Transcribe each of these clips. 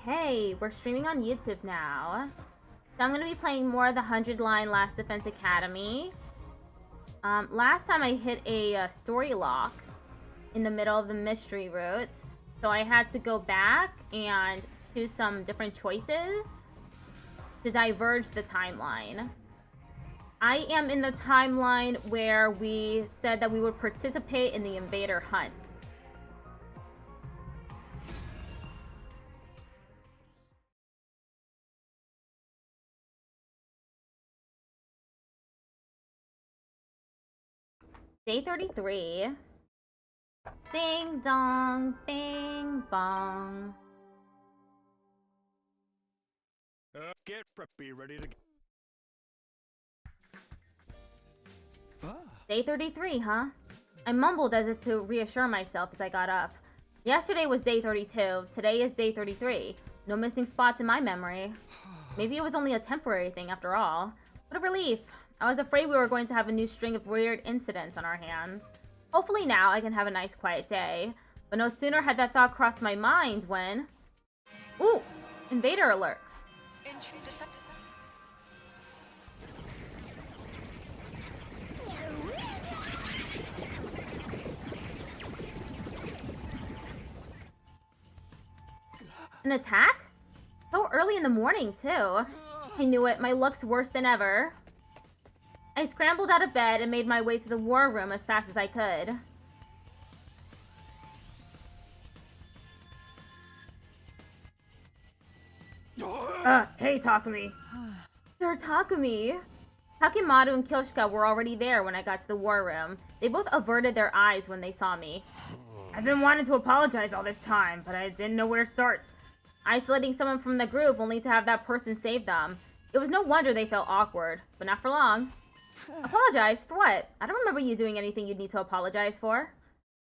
Okay, we're streaming on YouTube now. So I'm going to be playing more of the 100-line Last Defense Academy. Last time I hit a story lock in the middle of the mystery route. So I had to go back and choose some different choices to diverge the timeline. I am in the timeline where we said that we would participate in the invader hunt. Day 33. Ding dong, bing bong. Get preppy, ready to... Day 33, huh? I mumbled as if to reassure myself as I got up. Yesterday was day 32, today is day 33. No missing spots in my memory. Maybe it was only a temporary thing after all. What a relief. I was afraid we were going to have a new string of weird incidents on our hands. Hopefully now I can have a nice quiet day. But no sooner had that thought crossed my mind when... Ooh! Invader alert. Entry defective. An attack? So early in the morning, too. I knew it. My luck's worse than ever. I scrambled out of bed and made my way to the war room as fast as I could. Hey, Takumi. Sir Takumi. Takimaru and Kyoshika were already there when I got to the war room. They both averted their eyes when they saw me. I've been wanting to apologize all this time, but I didn't know where to start. Isolating someone from the group only to have that person save them. It was no wonder they felt awkward, but not for long. Apologize? For what? I don't remember you doing anything you'd need to apologize for.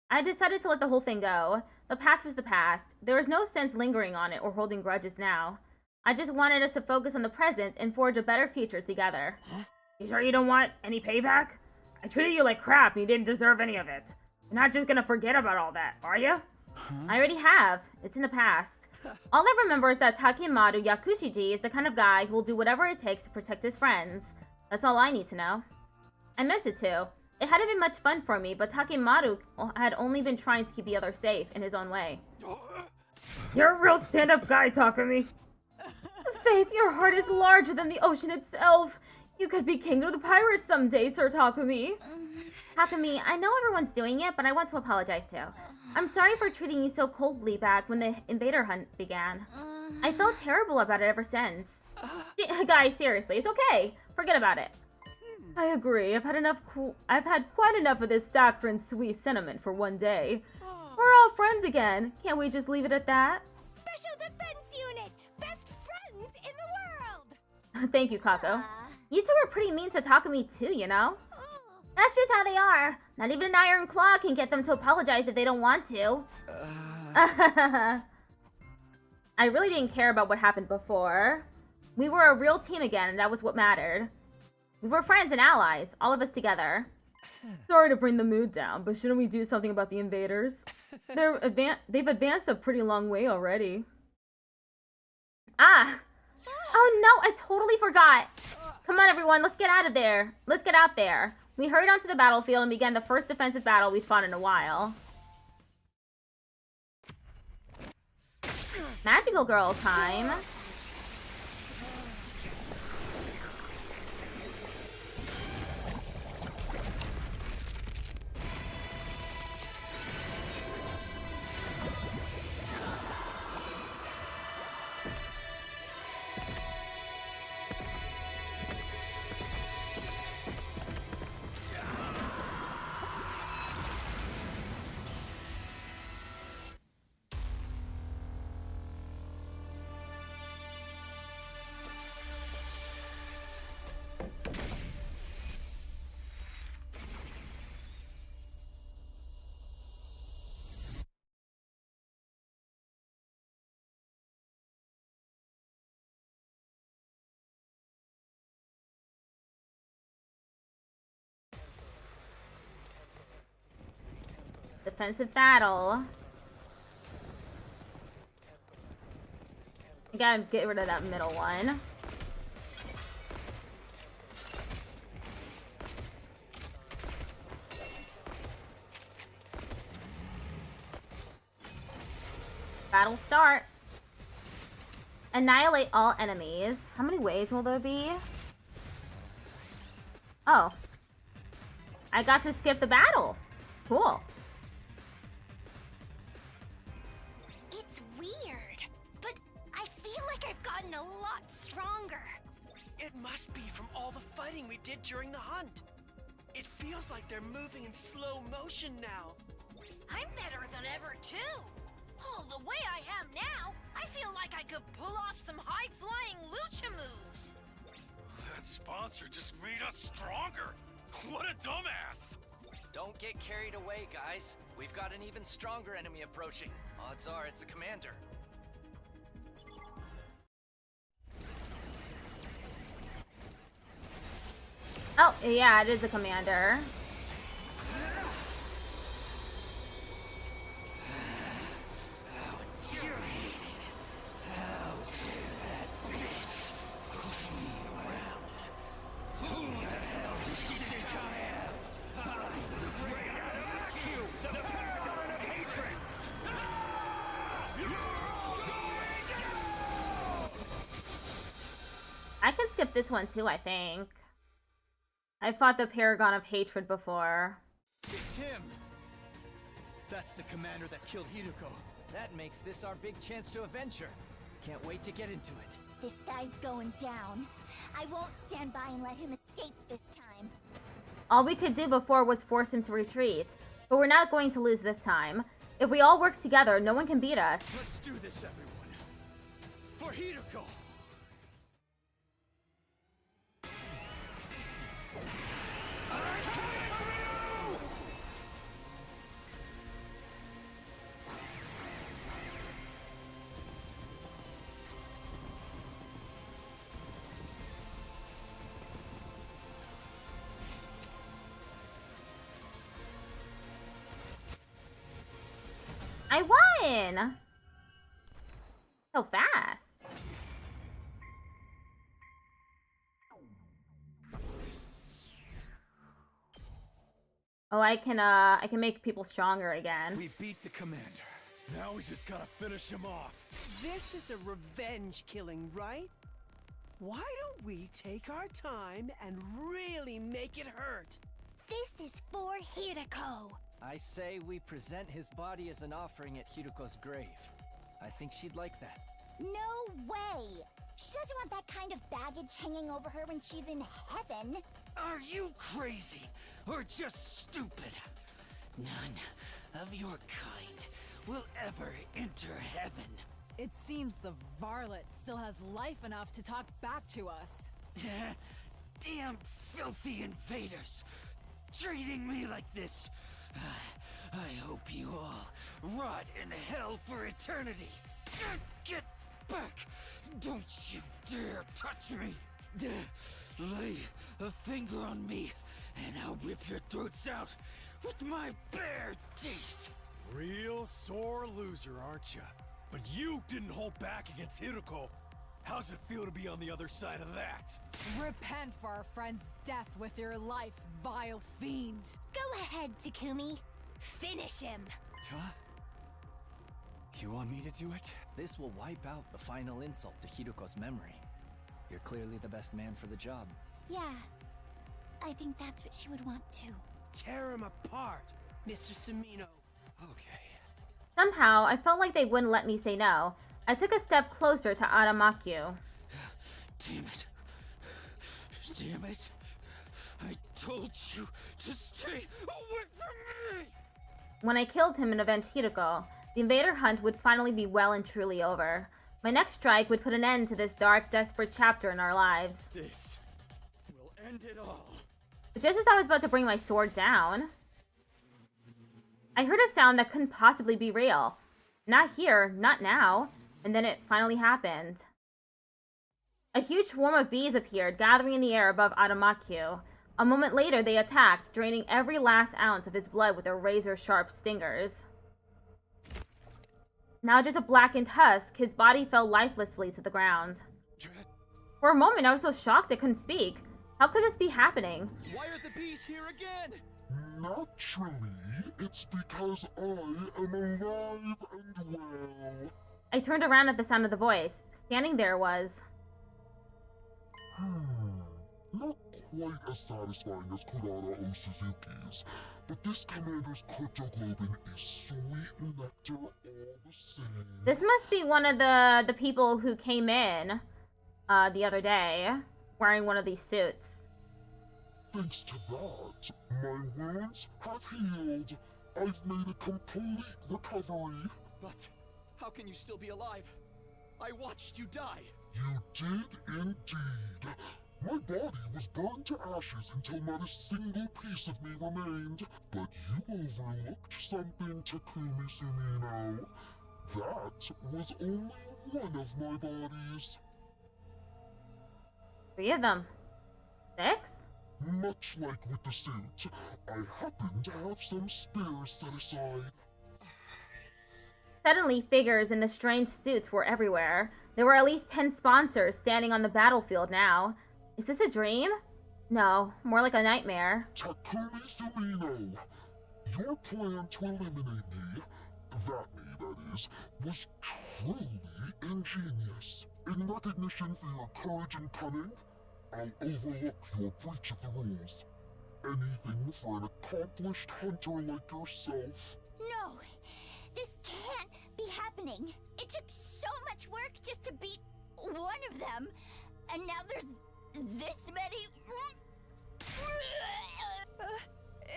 I decided to let the whole thing go. The past was the past. There was no sense lingering on it or holding grudges now. I just wanted us to focus on the present and forge a better future together. You sure you don't want any payback? I treated you like crap and you didn't deserve any of it. You're not just gonna forget about all that, are you? I already have. It's in the past. All I remember is that Takimaru Yakushiji is the kind of guy who will do whatever it takes to protect his friends. That's all I need to know. I meant it to. It hadn't been much fun for me, but Takimaru had only been trying to keep the others safe in his own way. You're a real stand-up guy, Takumi. Faith, your heart is larger than the ocean itself. You could be king of the pirates someday, Sir Takumi. Takumi, I know everyone's doing it, but I want to apologize too. I'm sorry for treating you so coldly back when the invader hunt began. I felt terrible about it ever since. Guys, seriously, it's okay. Forget about it. I agree. I've had quite enough of this saccharine sweet sentiment for one day. We're all friends again. Can't we just leave it at that? Special Defense Unit! Best friends in the world! Thank you, Kako. You two were pretty mean to Takumi too, you know? That's just how they are. Not even an iron claw can get them to apologize if they don't want to. I really didn't care about what happened before. We were a real team again, and that was what mattered. We were friends and allies, all of us together. Sorry to bring the mood down, but shouldn't we do something about the invaders? They've advanced a pretty long way already. Ah! Oh no, I totally forgot! Come on everyone, let's get out of there. Let's get out there. We hurried onto the battlefield and began the first defensive battle we've fought in a while. Magical girl time. Defensive battle. I gotta get rid of that middle one. Battle start. Annihilate all enemies. How many ways will there be? Oh. I got to skip the battle. Cool. It's weird, but I feel like I've gotten a lot stronger. It must be from all the fighting we did during the hunt. It feels like they're moving in slow motion now. I'm better than ever, too. Oh, the way I am now, I feel like I could pull off some high-flying lucha moves. That sponsor just made us stronger. What a dumbass. Don't get carried away, guys. We've got an even stronger enemy approaching. Odds are it's a commander. Oh, yeah, it is a commander. I can skip this one too, I think. I fought the Paragon of Hatred before. It's him! That's the commander that killed Hideko. That makes this our big chance to avenge her. Can't wait to get into it. This guy's going down. I won't stand by and let him escape this time. All we could do before was force him to retreat, but we're not going to lose this time. If we all work together, no one can beat us. Let's do this, everyone. For Hideko! I won! So fast. Oh, I can make people stronger again. We beat the commander. Now we just gotta finish him off. This is a revenge killing, right? Why don't we take our time and really make it hurt? This is for Hideko. I say we present his body as an offering at Hideko's grave. I think she'd like that. No way! She doesn't want that kind of baggage hanging over her when she's in heaven. Are you crazy or just stupid? None of your kind will ever enter heaven. It seems the varlet still has life enough to talk back to us. Damn filthy invaders! Treating me like this. I hope you all rot in hell for eternity. Get back! Don't you dare touch me! Lay a finger on me, and I'll rip your throats out with my bare teeth! Real sore loser, aren't you? But you didn't hold back against Hideko. How's it feel to be on the other side of that? Repent for our friend's death with your life, vile fiend. Go ahead, Takumi. Finish him. Huh? You want me to do it? This will wipe out the final insult to Hideko's memory. You're clearly the best man for the job. Yeah, I think that's what she would want too. Tear him apart, Mr. Samino. Okay. Somehow, I felt like they wouldn't let me say no. I took a step closer to Aramakyu. Damn it. Damn it. I told you to stay away from me! When I killed him and avenged Hideko, the invader hunt would finally be well and truly over. My next strike would put an end to this dark, desperate chapter in our lives. This will end it all. Just as I was about to bring my sword down, I heard a sound that couldn't possibly be real. Not here, not now. And then it finally happened. A huge swarm of bees appeared, gathering in the air above Aramakyu. A moment later, they attacked, draining every last ounce of his blood with their razor-sharp stingers. Now just a blackened husk, his body fell lifelessly to the ground. For a moment, I was so shocked I couldn't speak. How could this be happening? Why are the bees here again? Naturally, it's because I am alive and well. I turned around at the sound of the voice. Standing there was... Not quite as satisfying as Kurara O Suzuki's, but this commander's cryptoglobin is sweet nectar all the same. This must be one of the people who came in the other day, wearing one of these suits. Thanks to that, my wounds have healed. I've made a complete recovery. But how can you still be alive? I watched you die. You did indeed. My body was burned to ashes until not a single piece of me remained. But you overlooked something, Takumi Sumino. That was only one of my bodies. 3 of them. 6? Much like with the suit, I happen to have some spares set aside. Suddenly, figures in the strange suits were everywhere. There were at least 10 sponsors standing on the battlefield now. Is this a dream? No, more like a nightmare. Takumi Sumino, your plan to eliminate me, that is, was truly ingenious. In recognition for your courage and cunning, I'll overlook your breach of the rules. Anything for an accomplished hunter like yourself. No, this can't be happening. It took so much work just to beat one of them, and now there's this many.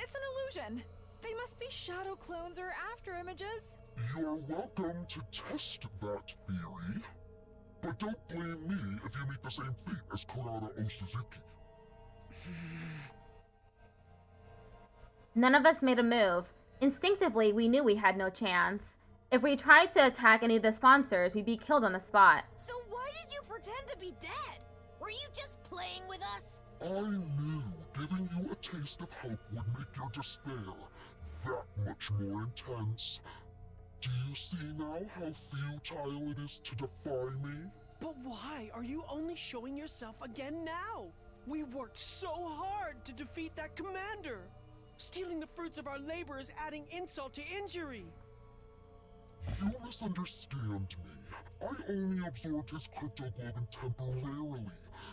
It's an illusion. They must be shadow clones or after images. You're welcome to test that theory. But don't blame me if you meet the same fate as Kurara O Suzuki. None of us made a move. Instinctively, we knew we had no chance. If we tried to attack any of the sponsors, we'd be killed on the spot. So why did you pretend to be dead? Were you just playing with us? I knew giving you a taste of hope would make your despair that much more intense. Do you see now how futile it is to defy me? But why are you only showing yourself again now? We worked so hard to defeat that commander. Stealing the fruits of our labor is adding insult to injury. You misunderstand me. I only absorbed his cryptoglobin temporarily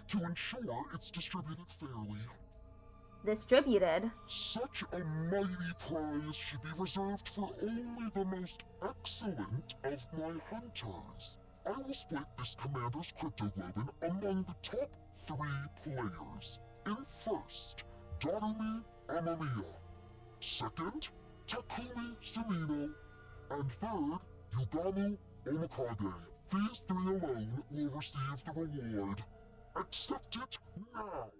to ensure it's distributed fairly. Distributed? Such a mighty prize should be reserved for only the most excellent of my hunters. I will split this commander's cryptoglobin among the top 3 players. In first, Darumi Amamiya. Second, Takumi Sumino. And third, Yugamu Omikage. These 3 alone will receive the reward. Accept it now!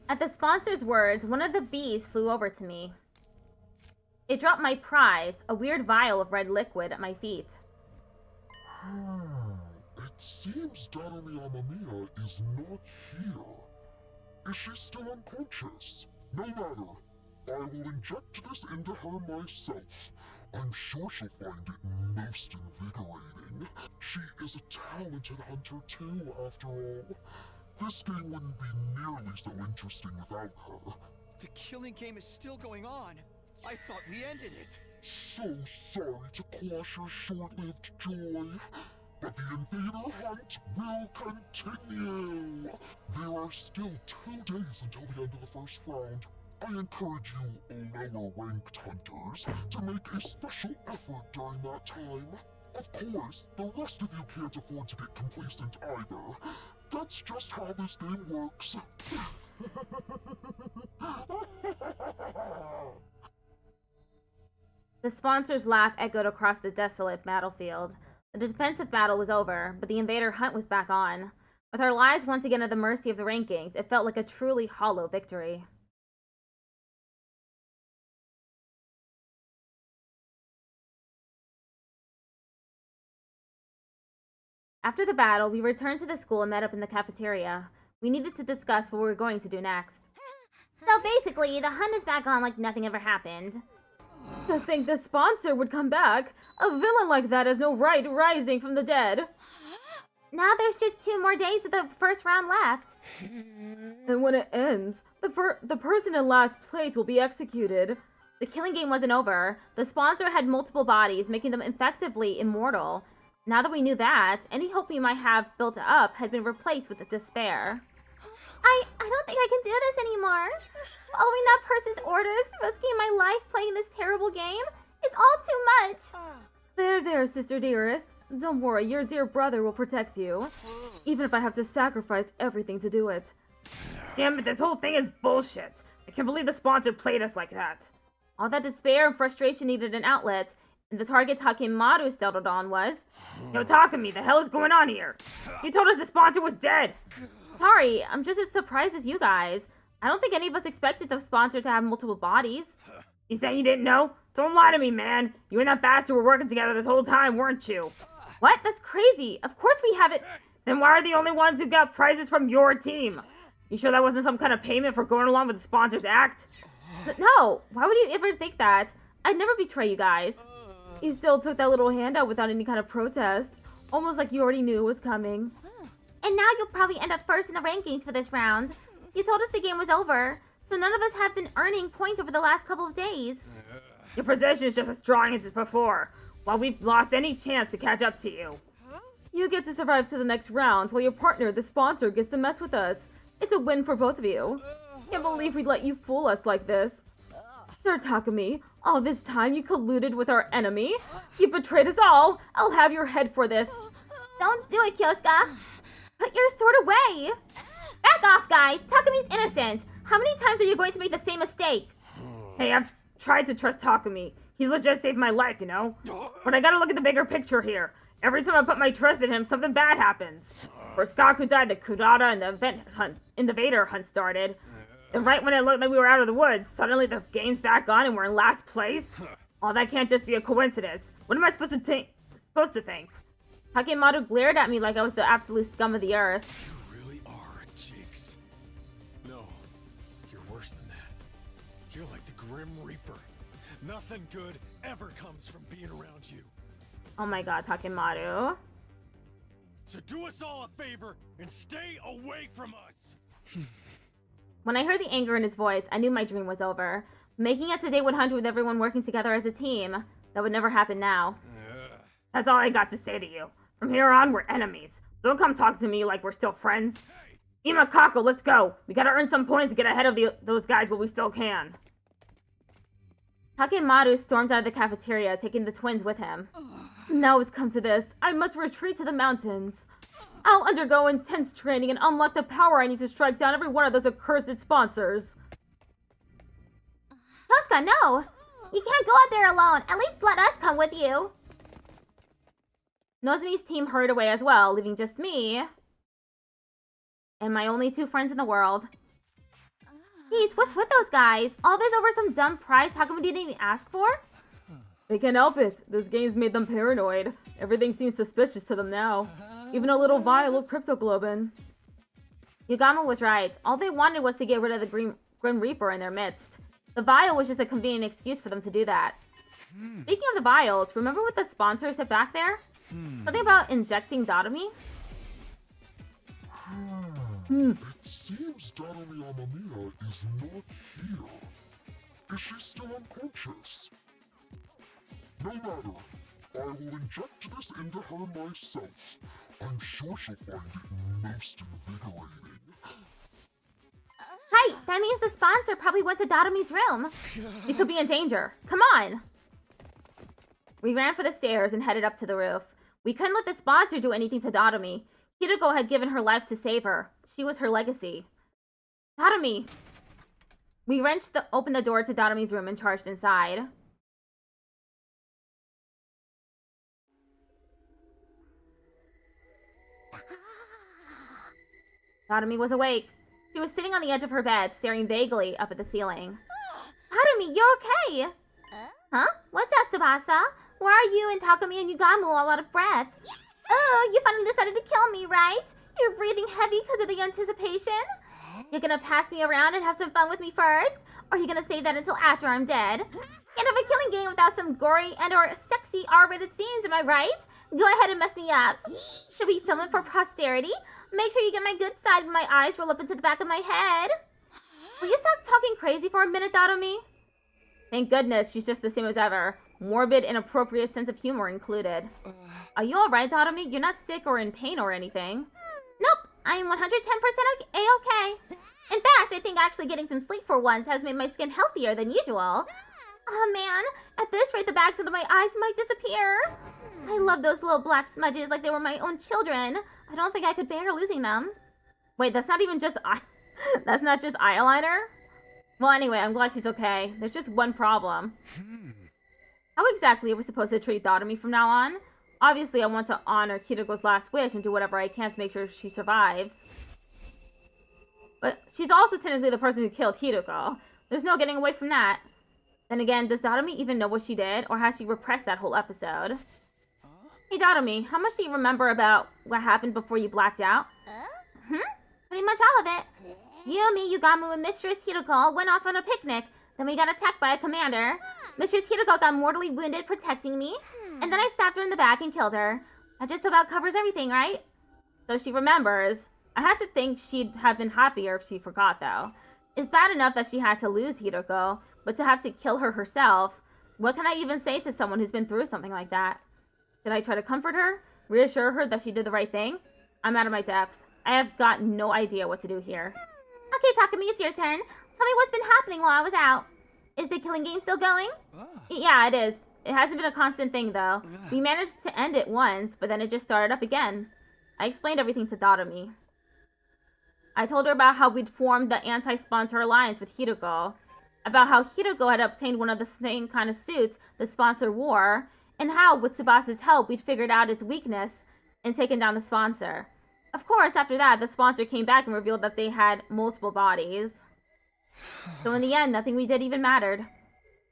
At the sponsor's words, one of the bees flew over to me. It dropped my prize, a weird vial of red liquid, at my feet. It seems Darumi Amamiya is not here. Is she still unconscious? No matter. I will inject this into her myself. I'm sure she'll find it most invigorating. She is a talented hunter too, after all. This game wouldn't be nearly so interesting without her. The killing game is still going on. I thought we ended it. So sorry to quash your short-lived joy, but the invader hunt will continue. There are still 2 days until the end of the first round. I encourage you lower-ranked hunters to make a special effort during that time. Of course, the rest of you can't afford to get complacent either. That's just how this game works. The sponsor's laugh echoed across the desolate battlefield. The defensive battle was over, but the invader hunt was back on. With our lives once again at the mercy of the rankings, it felt like a truly hollow victory. After the battle, we returned to the school and met up in the cafeteria. We needed to discuss what we were going to do next. So basically, the hunt is back on like nothing ever happened. To think the sponsor would come back. A villain like that has no right rising from the dead. Now there's just 2 more days of the first round left. And when it ends, the person in last place will be executed. The killing game wasn't over. The sponsor had multiple bodies, making them effectively immortal. Now that we knew that, any hope we might have built up had been replaced with despair. I don't think I can do this anymore. Following that person's orders, risking my life playing this terrible game, it's all too much. There, sister dearest. Don't worry, your dear brother will protect you. Even if I have to sacrifice everything to do it. Damn it, this whole thing is bullshit. I can't believe the sponsor played us like that. All that despair and frustration needed an outlet, and the target Takemaru settled on was... Yo, Takumi, the hell is going on here? You told us the sponsor was dead. Sorry, I'm just as surprised as you guys. I don't think any of us expected the sponsor to have multiple bodies. You saying you didn't know? Don't lie to me, man. You and that bastard were working together this whole time, weren't you? What? That's crazy. Of course we haven't... Then why are the only ones who got prizes from your team? You sure that wasn't some kind of payment for going along with the sponsor's act? No, why would you ever think that? I'd never betray you guys. You still took that little handout without any kind of protest. Almost like you already knew it was coming. And now you'll probably end up first in the rankings for this round. You told us the game was over, so none of us have been earning points over the last couple of days. Your position is just as strong as before, while we've lost any chance to catch up to you. You get to survive to the next round, while your partner, the sponsor, gets to mess with us. It's a win for both of you. Can't believe we'd let you fool us like this. Sir Takumi, all this time you colluded with our enemy? You betrayed us all! I'll have your head for this! Don't do it, Kyoshka! Put your sword away! Back off, guys! Takumi's innocent! How many times are you going to make the same mistake? Hey, I've tried to trust Takumi. He's legit saved my life, you know? But I gotta look at the bigger picture here. Every time I put my trust in him, something bad happens. First Gaku died, the Kurata and the Vader hunt started. And right when it looked like we were out of the woods, suddenly the game's back on and we're in last place? Oh, that can't just be a coincidence. What am I supposed to think? Takemaru glared at me like I was the absolute scum of the earth. You really are a jinx. No, you're worse than that. You're like the Grim Reaper. Nothing good ever comes from being around you. Oh my god, Takemaru. So do us all a favor and stay away from us. When I heard the anger in his voice, I knew my dream was over. Making it to day 100 with everyone working together as a team, that would never happen now. That's all I got to say to you. From here on, we're enemies. Don't come talk to me like we're still friends. Imakako, let's go. We gotta earn some points to get ahead of those guys while we still can. Takemaru stormed out of the cafeteria, taking the twins with him. Now it's come to this. I must retreat to the mountains. I'll undergo intense training and unlock the power I need to strike down every one of those accursed sponsors. Kyoshka, no! You can't go out there alone. At least let us come with you. Nozomi's team hurried away as well, leaving just me and my only 2 friends in the world. Pete, what's with those guys? All this over some dumb prize Takumi didn't even ask for? They can't help it. This game's made them paranoid. Everything seems suspicious to them now. Even a little vial of cryptoglobin. Yugama was right. All they wanted was to get rid of the Grim Reaper in their midst. The vial was just a convenient excuse for them to do that. Speaking of the vials, remember what the sponsor said back there? Something about injecting Datomi? It seems Datomi Amamiya is not here. Is she still unconscious? No matter. I will inject this into her myself. I'm sure she'll find it most invigorating. Hey, that means the sponsor probably went to Datomi's room. We could be in danger. Come on! We ran for the stairs and headed up to the roof. We couldn't let the sponsor do anything to Datomi. Hideko had given her life to save her. She was her legacy. Datomi! We opened the door to Datomi's room and charged inside. Datomi was awake. She was sitting on the edge of her bed, staring vaguely up at the ceiling. Datomi, you're okay! Huh? What's that, Tsubasa? Why are you and Takumi and Yugamu all out of breath? Oh, you finally decided to kill me, right? You're breathing heavy because of the anticipation? You're gonna pass me around and have some fun with me first? Or are you gonna save that until after I'm dead? Can't have a killing game without some gory and or sexy R-rated scenes, am I right? Go ahead and mess me up. Should we film it for posterity? Make sure you get my good side when my eyes roll up into the back of my head. Will you stop talking crazy for a minute, Dadomi? Thank goodness, she's just the same as ever. Morbid, inappropriate sense of humor included. Are you alright, Dadomi? You're not sick or in pain or anything. Nope, I am 110% A-okay. In fact, I think actually getting some sleep for once has made my skin healthier than usual. Oh man, at this rate the bags under my eyes might disappear. I love those little black smudges like they were my own children. I don't think I could bear losing them. Wait, that's not even just that's not just eyeliner? Well, anyway, I'm glad she's okay. There's just one problem. How exactly are we supposed to treat Dadomi from now on? Obviously, I want to honor Kiruko's last wish and do whatever I can to make sure she survives. But she's also technically the person who killed Hiruko. There's no getting away from that. Then again, does Dadomi even know what she did? Or has she repressed that whole episode? Hey Dadomi, how much do you remember about what happened before you blacked out? Pretty much all of it. You, me, Yugamu, and Mistress Hiruko went off on a picnic. Then we got attacked by a commander. Mistress Hiruko got mortally wounded protecting me. And then I stabbed her in the back and killed her. That just about covers everything, right? So she remembers. I had to think she'd have been happier if she forgot, though. It's bad enough that she had to lose Hiruko, but to have to kill her herself, what can I even say to someone who's been through something like that? Did I try to comfort her? Reassure her that she did the right thing? I'm out of my depth. I have got no idea what to do here. Okay, Takumi, it's your turn. Tell me what's been happening while I was out. Is the killing game still going? Yeah, it is. It hasn't been a constant thing, though. We managed to end it once, but then it just started up again. I explained everything to Dadomi. I told her about how we'd formed the anti-sponsor alliance with Hiruko, about how Hiruko had obtained one of the same kind of suits the sponsor wore, and how, with Tsubasa's help, we'd figured out its weakness and taken down the sponsor. Of course, after that, the sponsor came back and revealed that they had multiple bodies. So in the end, nothing we did even mattered.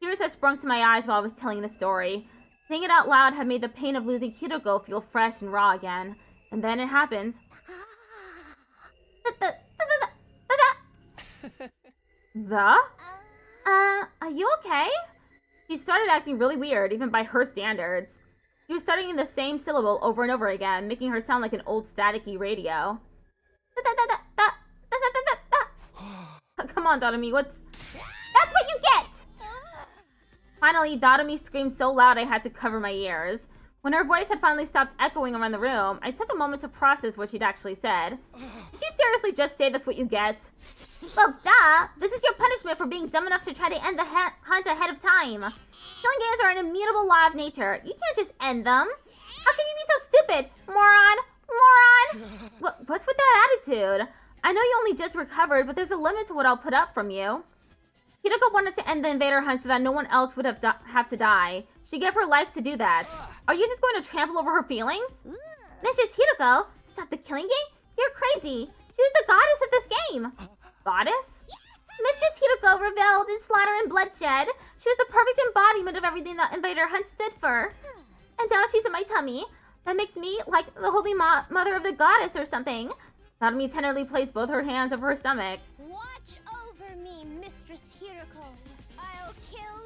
Tears had sprung to my eyes while I was telling the story. Saying it out loud had made the pain of losing Hiruko feel fresh and raw again. And then it happened. Are you okay? She started acting really weird, even by her standards. She was stuttering the same syllable over and over again, making her sound like an old staticky radio. Come on, Dadomi, what's... That's what you get! Finally, Dadomi screamed so loud I had to cover my ears. When her voice had finally stopped echoing around the room, I took a moment to process what she'd actually said. Did you seriously just say that's what you get? Well, duh! This is your punishment for being dumb enough to try to end the hunt ahead of time. Killing games are an immutable law of nature. You can't just end them. How can you be so stupid? Moron! Moron! What's with that attitude? I know you only just recovered, but there's a limit to what I'll put up from you. Hiruko wanted to end the invader hunt so that no one else would have to die. She gave her life to do that. Are you just going to trample over her feelings? Mistress Hiruko, stop the killing game? You're crazy. She was the goddess of this game. Goddess? Mistress Hiruko reveled in slaughter and bloodshed. She was the perfect embodiment of everything that invader hunt stood for. And now she's in my tummy. That makes me like the holy mother of the goddess or something. Dadomi tenderly placed both her hands over her stomach. Watch over me, Mistress Hiruko. I'll kill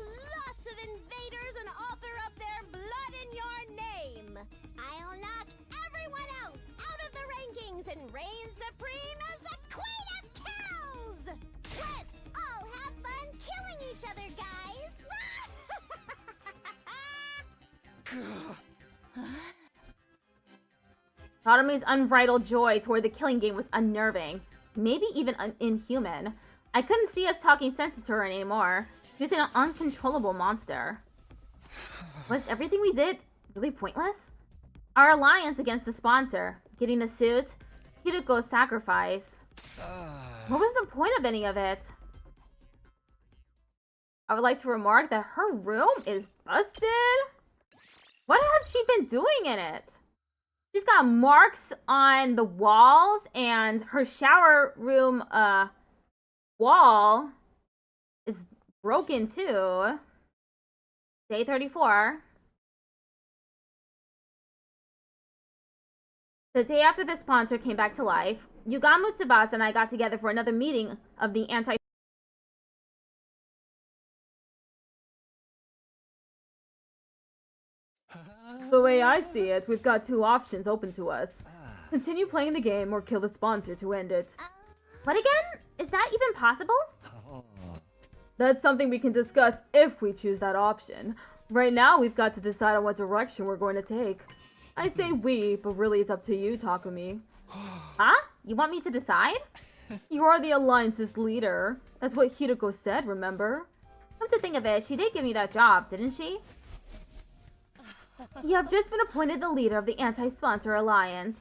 lots of invaders and offer up their blood in your name. I'll knock everyone else out of the rankings and reign supreme as the Queen of Kills! Let's all have fun killing each other, guys! Dadomi's unbridled joy toward the killing game was unnerving, maybe even inhuman. I couldn't see us talking sense to her anymore. She was an uncontrollable monster. Was everything we did really pointless? Our alliance against the sponsor, getting the suit, Hiruko's sacrifice. What was the point of any of it? I would like to remark that her room is busted. What has she been doing in it? She's got marks on the walls, and her shower room wall is broken too. Day 34. The day after the sponsor came back to life, Yugamu, Tsubasa, and I got together for another meeting of the anti way I see it, we've got two options open to us. Continue playing the game or kill the sponsor to end it. What again? Is that even possible? That's something we can discuss if we choose that option. Right now, we've got to decide on what direction we're going to take. I say we, but really it's up to you, Takumi. Huh? You want me to decide? You are the Alliance's leader. That's what Hiroko said, remember? Come to think of it, she did give me that job, didn't she? You have just been appointed the leader of the Anti-Sponsor Alliance.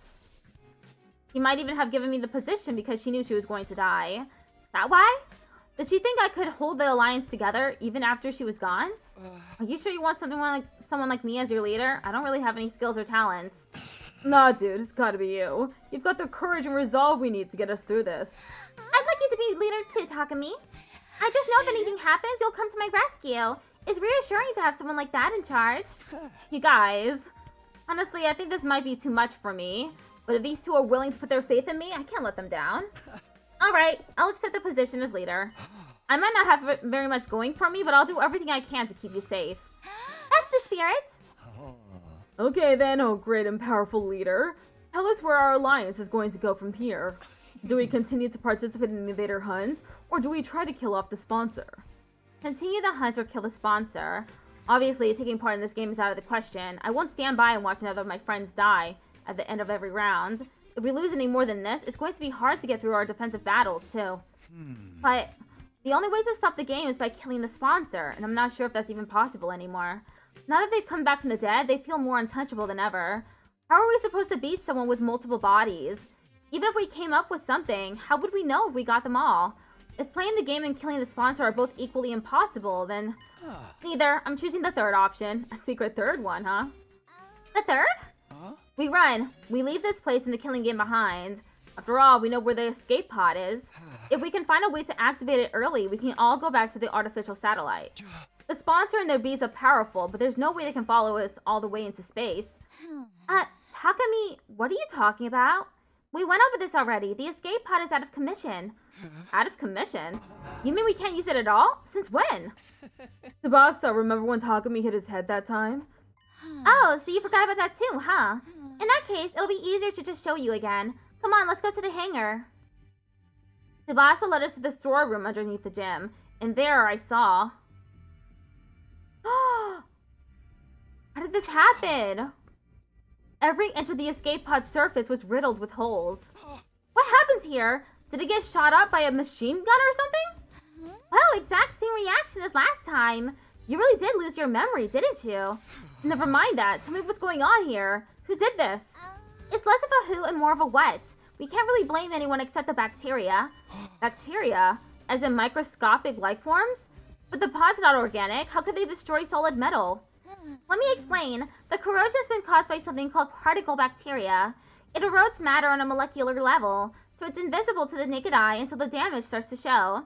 She might even have given me the position because she knew she was going to die. That why? Did she think I could hold the Alliance together even after she was gone? Are you sure you want someone like me as your leader? I don't really have any skills or talents. Nah, dude, it's gotta be you. You've got the courage and resolve we need to get us through this. I'd like you to be leader too, Takumi. I just know if anything happens, you'll come to my rescue. It's reassuring to have someone like that in charge. You guys, honestly, I think this might be too much for me. But if these two are willing to put their faith in me, I can't let them down. Alright, I'll accept the position as leader. I might not have very much going for me, but I'll do everything I can to keep you safe. That's the spirit! Okay then, oh great and powerful leader. Tell us where our alliance is going to go from here. Do we continue to participate in the invader hunt, or do we try to kill off the sponsor? Continue the hunt or kill the sponsor. Obviously, taking part in this game is out of the question. I won't stand by and watch another of my friends die at the end of every round. If we lose any more than this, it's going to be hard to get through our defensive battles, too. But the only way to stop the game is by killing the sponsor, and I'm not sure if that's even possible anymore. Now that they've come back from the dead, they feel more untouchable than ever. How are we supposed to beat someone with multiple bodies? Even if we came up with something, how would we know if we got them all? If playing the game and killing the sponsor are both equally impossible, then neither. I'm choosing the third option. A secret third one, huh? The third? We run. We leave this place and the killing game behind. After all, we know where the escape pod is. If we can find a way to activate it early, we can all go back to the artificial satellite. The sponsor and their bees are powerful, but there's no way they can follow us all the way into space. Takumi, what are you talking about? We went over this already. The escape pod is out of commission. Out of commission? You mean we can't use it at all? Since when? Tsubasa, remember when Takumi hit his head that time? Oh, so you forgot about that too, huh? In that case, it'll be easier to just show you again. Come on, let's go to the hangar. Tsubasa led us to the storeroom underneath the gym, and there I saw... How did this happen? Every inch of the escape pod's surface was riddled with holes. What happened here? Did it get shot up by a machine gun or something? Well, exact same reaction as last time. You really did lose your memory, didn't you? Never mind that. Tell me what's going on here. Who did this? It's less of a who and more of a what. We can't really blame anyone except the bacteria. Bacteria? As in microscopic life forms? But the pod's not organic. How could they destroy solid metal? Let me explain. The corrosion has been caused by something called particle bacteria. It erodes matter on a molecular level, so it's invisible to the naked eye until the damage starts to show.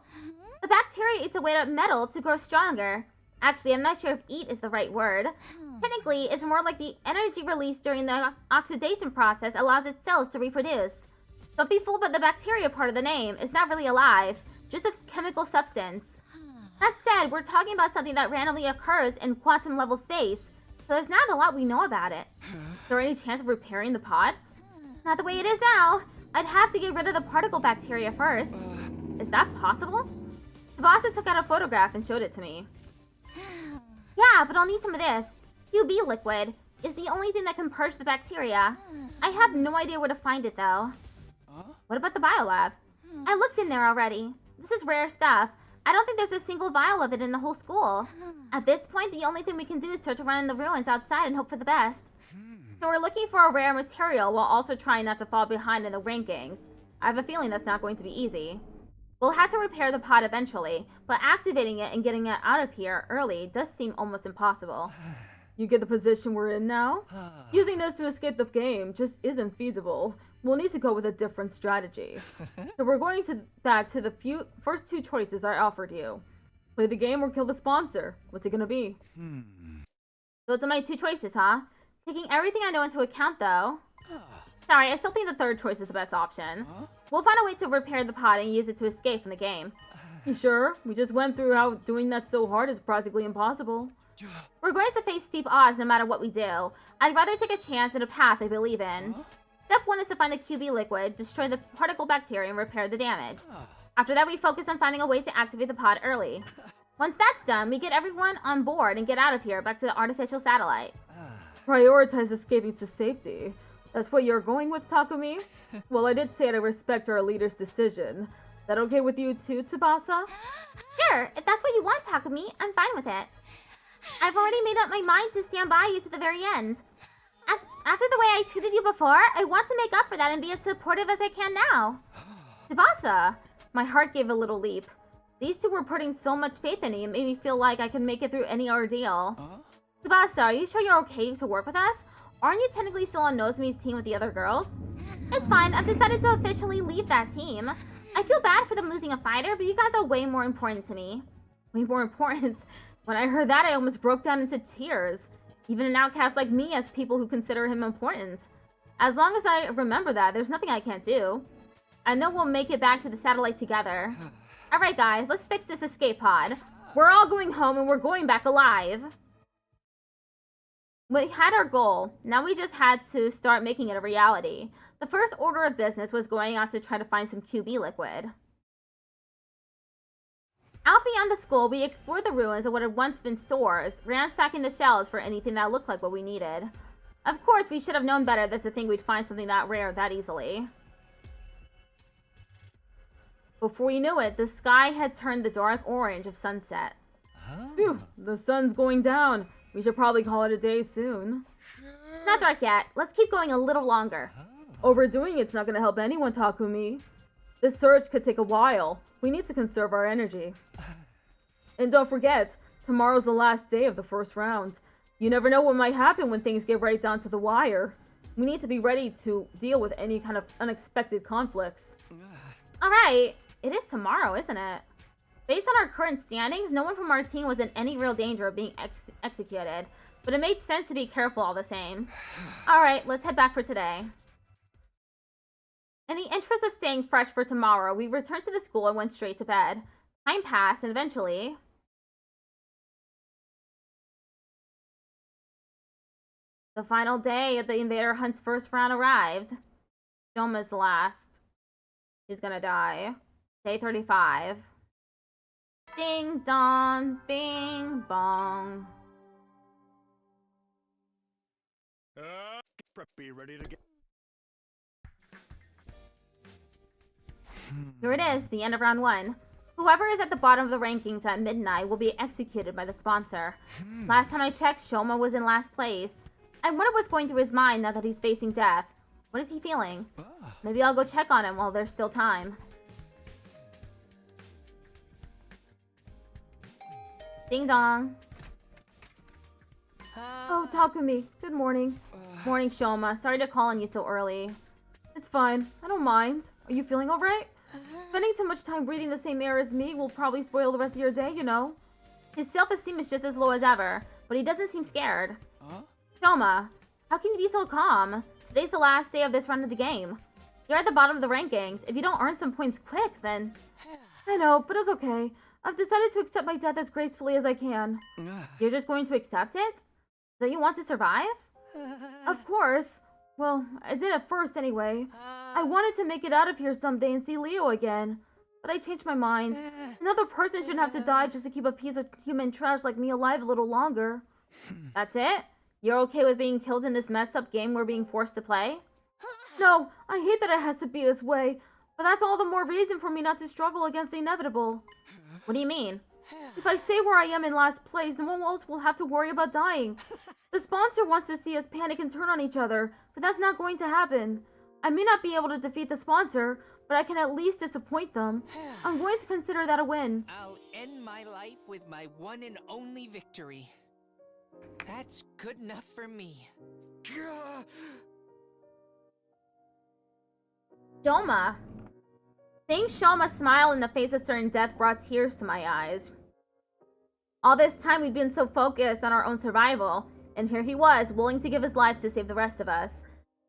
The bacteria eats away at metal to grow stronger. Actually, I'm not sure if eat is the right word. Technically, it's more like the energy released during the oxidation process allows its cells to reproduce. Don't be fooled by the bacteria part of the name. It's not really alive, just a chemical substance. That said, we're talking about something that randomly occurs in quantum level space, so there's not a lot we know about it. Is there any chance of repairing the pod? Not the way it is now. I'd have to get rid of the particle bacteria first. Is that possible? Tsubasa took out a photograph and showed it to me. Yeah, but I'll need some of this. UV liquid is the only thing that can purge the bacteria. I have no idea where to find it, though. What about the biolab? I looked in there already. This is rare stuff. I don't think there's a single vial of it in the whole school. At this point, the only thing we can do is start to run in the ruins outside and hope for the best. So we're looking for a rare material while also trying not to fall behind in the rankings. I have a feeling that's not going to be easy. We'll have to repair the pod eventually, but activating it and getting it out of here early does seem almost impossible. You get the position we're in now? Using this to escape the game just isn't feasible. We'll need to go with a different strategy. So we're going back to the first two choices I offered you. Play the game or kill the sponsor. What's it gonna be? Those are my two choices, huh? Taking everything I know into account, though. Sorry, I still think the third choice is the best option. We'll find a way to repair the pod and use it to escape from the game. You sure? We just went through how doing that so hard is practically impossible. We're going to face steep odds no matter what we do. I'd rather take a chance in a path I believe in. Step 1 is to find the QB liquid, destroy the particle bacteria, and repair the damage. After that, we focus on finding a way to activate the pod early. Once that's done, we get everyone on board and get out of here back to the artificial satellite. Prioritize escaping to safety. That's what you're going with, Takumi? Well, I did say I respect our leader's decision. That okay with you too, Tsubasa? Sure, if that's what you want, Takumi, I'm fine with it. I've already made up my mind to stand by you to the very end. After the way I treated you before, I want to make up for that and be as supportive as I can now. Tsubasa! My heart gave a little leap. These two were putting so much faith in me, it made me feel like I could make it through any ordeal. Tsubasa, are you sure you're okay to work with us? Aren't you technically still on Nozomi's team with the other girls? It's fine, I've decided to officially leave that team. I feel bad for them losing a fighter, but you guys are way more important to me. Way more important? When I heard that, I almost broke down into tears. Even an outcast like me has people who consider him important. As long as I remember that, there's nothing I can't do. I know we'll make it back to the satellite together. Alright guys, let's fix this escape pod. We're all going home and we're going back alive. We had our goal. Now we just had to start making it a reality. The first order of business was going out to try to find some QB liquid. Out beyond the school, we explored the ruins of what had once been stores, ransacking the shelves for anything that looked like what we needed. Of course, we should have known better than to think we'd find something that rare that easily. Before we knew it, the sky had turned the dark orange of sunset. Phew, the sun's going down. We should probably call it a day soon. Not dark yet. Let's keep going a little longer. Overdoing it's not going to help anyone, Takumi. This search could take a while. We need to conserve our energy. And don't forget, tomorrow's the last day of the first round. You never know what might happen when things get right down to the wire. We need to be ready to deal with any kind of unexpected conflicts. Alright, it is tomorrow, isn't it? Based on our current standings, no one from our team was in any real danger of being executed, but it made sense to be careful all the same. Alright, let's head back for today. In the interest of staying fresh for tomorrow, we returned to the school and went straight to bed. Time passed, and eventually... the final day of the Invader Hunt's first round arrived. Shoma's the last. He's gonna die. Day 35. Ding dong, bing bong. Be ready to get. Here it is, the end of round 1. Whoever is at the bottom of the rankings at midnight will be executed by the sponsor. Last time I checked, Shoma was in last place. I wonder what's going through his mind now that he's facing death. What is he feeling? Maybe I'll go check on him while there's still time. Ding dong. Oh, Takumi. Good morning. Morning, Shoma. Sorry to call on you so early. It's fine. I don't mind. Are you feeling alright? Spending too much time breathing the same air as me will probably spoil the rest of your day, you know. His self-esteem is just as low as ever, but he doesn't seem scared. Shoma, how can you be so calm? Today's the last day of this run of the game. You're at the bottom of the rankings. If you don't earn some points quick, then... I know, but it's okay. I've decided to accept my death as gracefully as I can. You're just going to accept it? Don't you want to survive? Of course. Well, I did at first anyway. I wanted to make it out of here someday and see Leo again. But I changed my mind. Another person shouldn't have to die just to keep a piece of human trash like me alive a little longer. That's it? You're okay with being killed in this messed up game we're being forced to play? No, I hate that it has to be this way. But that's all the more reason for me not to struggle against the inevitable. What do you mean? If I stay where I am in last place, no one else will have to worry about dying. The sponsor wants to see us panic and turn on each other, but that's not going to happen. I may not be able to defeat the sponsor, but I can at least disappoint them. I'm going to consider that a win. I'll end my life with my one and only victory. That's good enough for me. Shoma. Seeing Shoma smile in the face of certain death brought tears to my eyes. All this time we'd been so focused on our own survival, and here he was, willing to give his life to save the rest of us.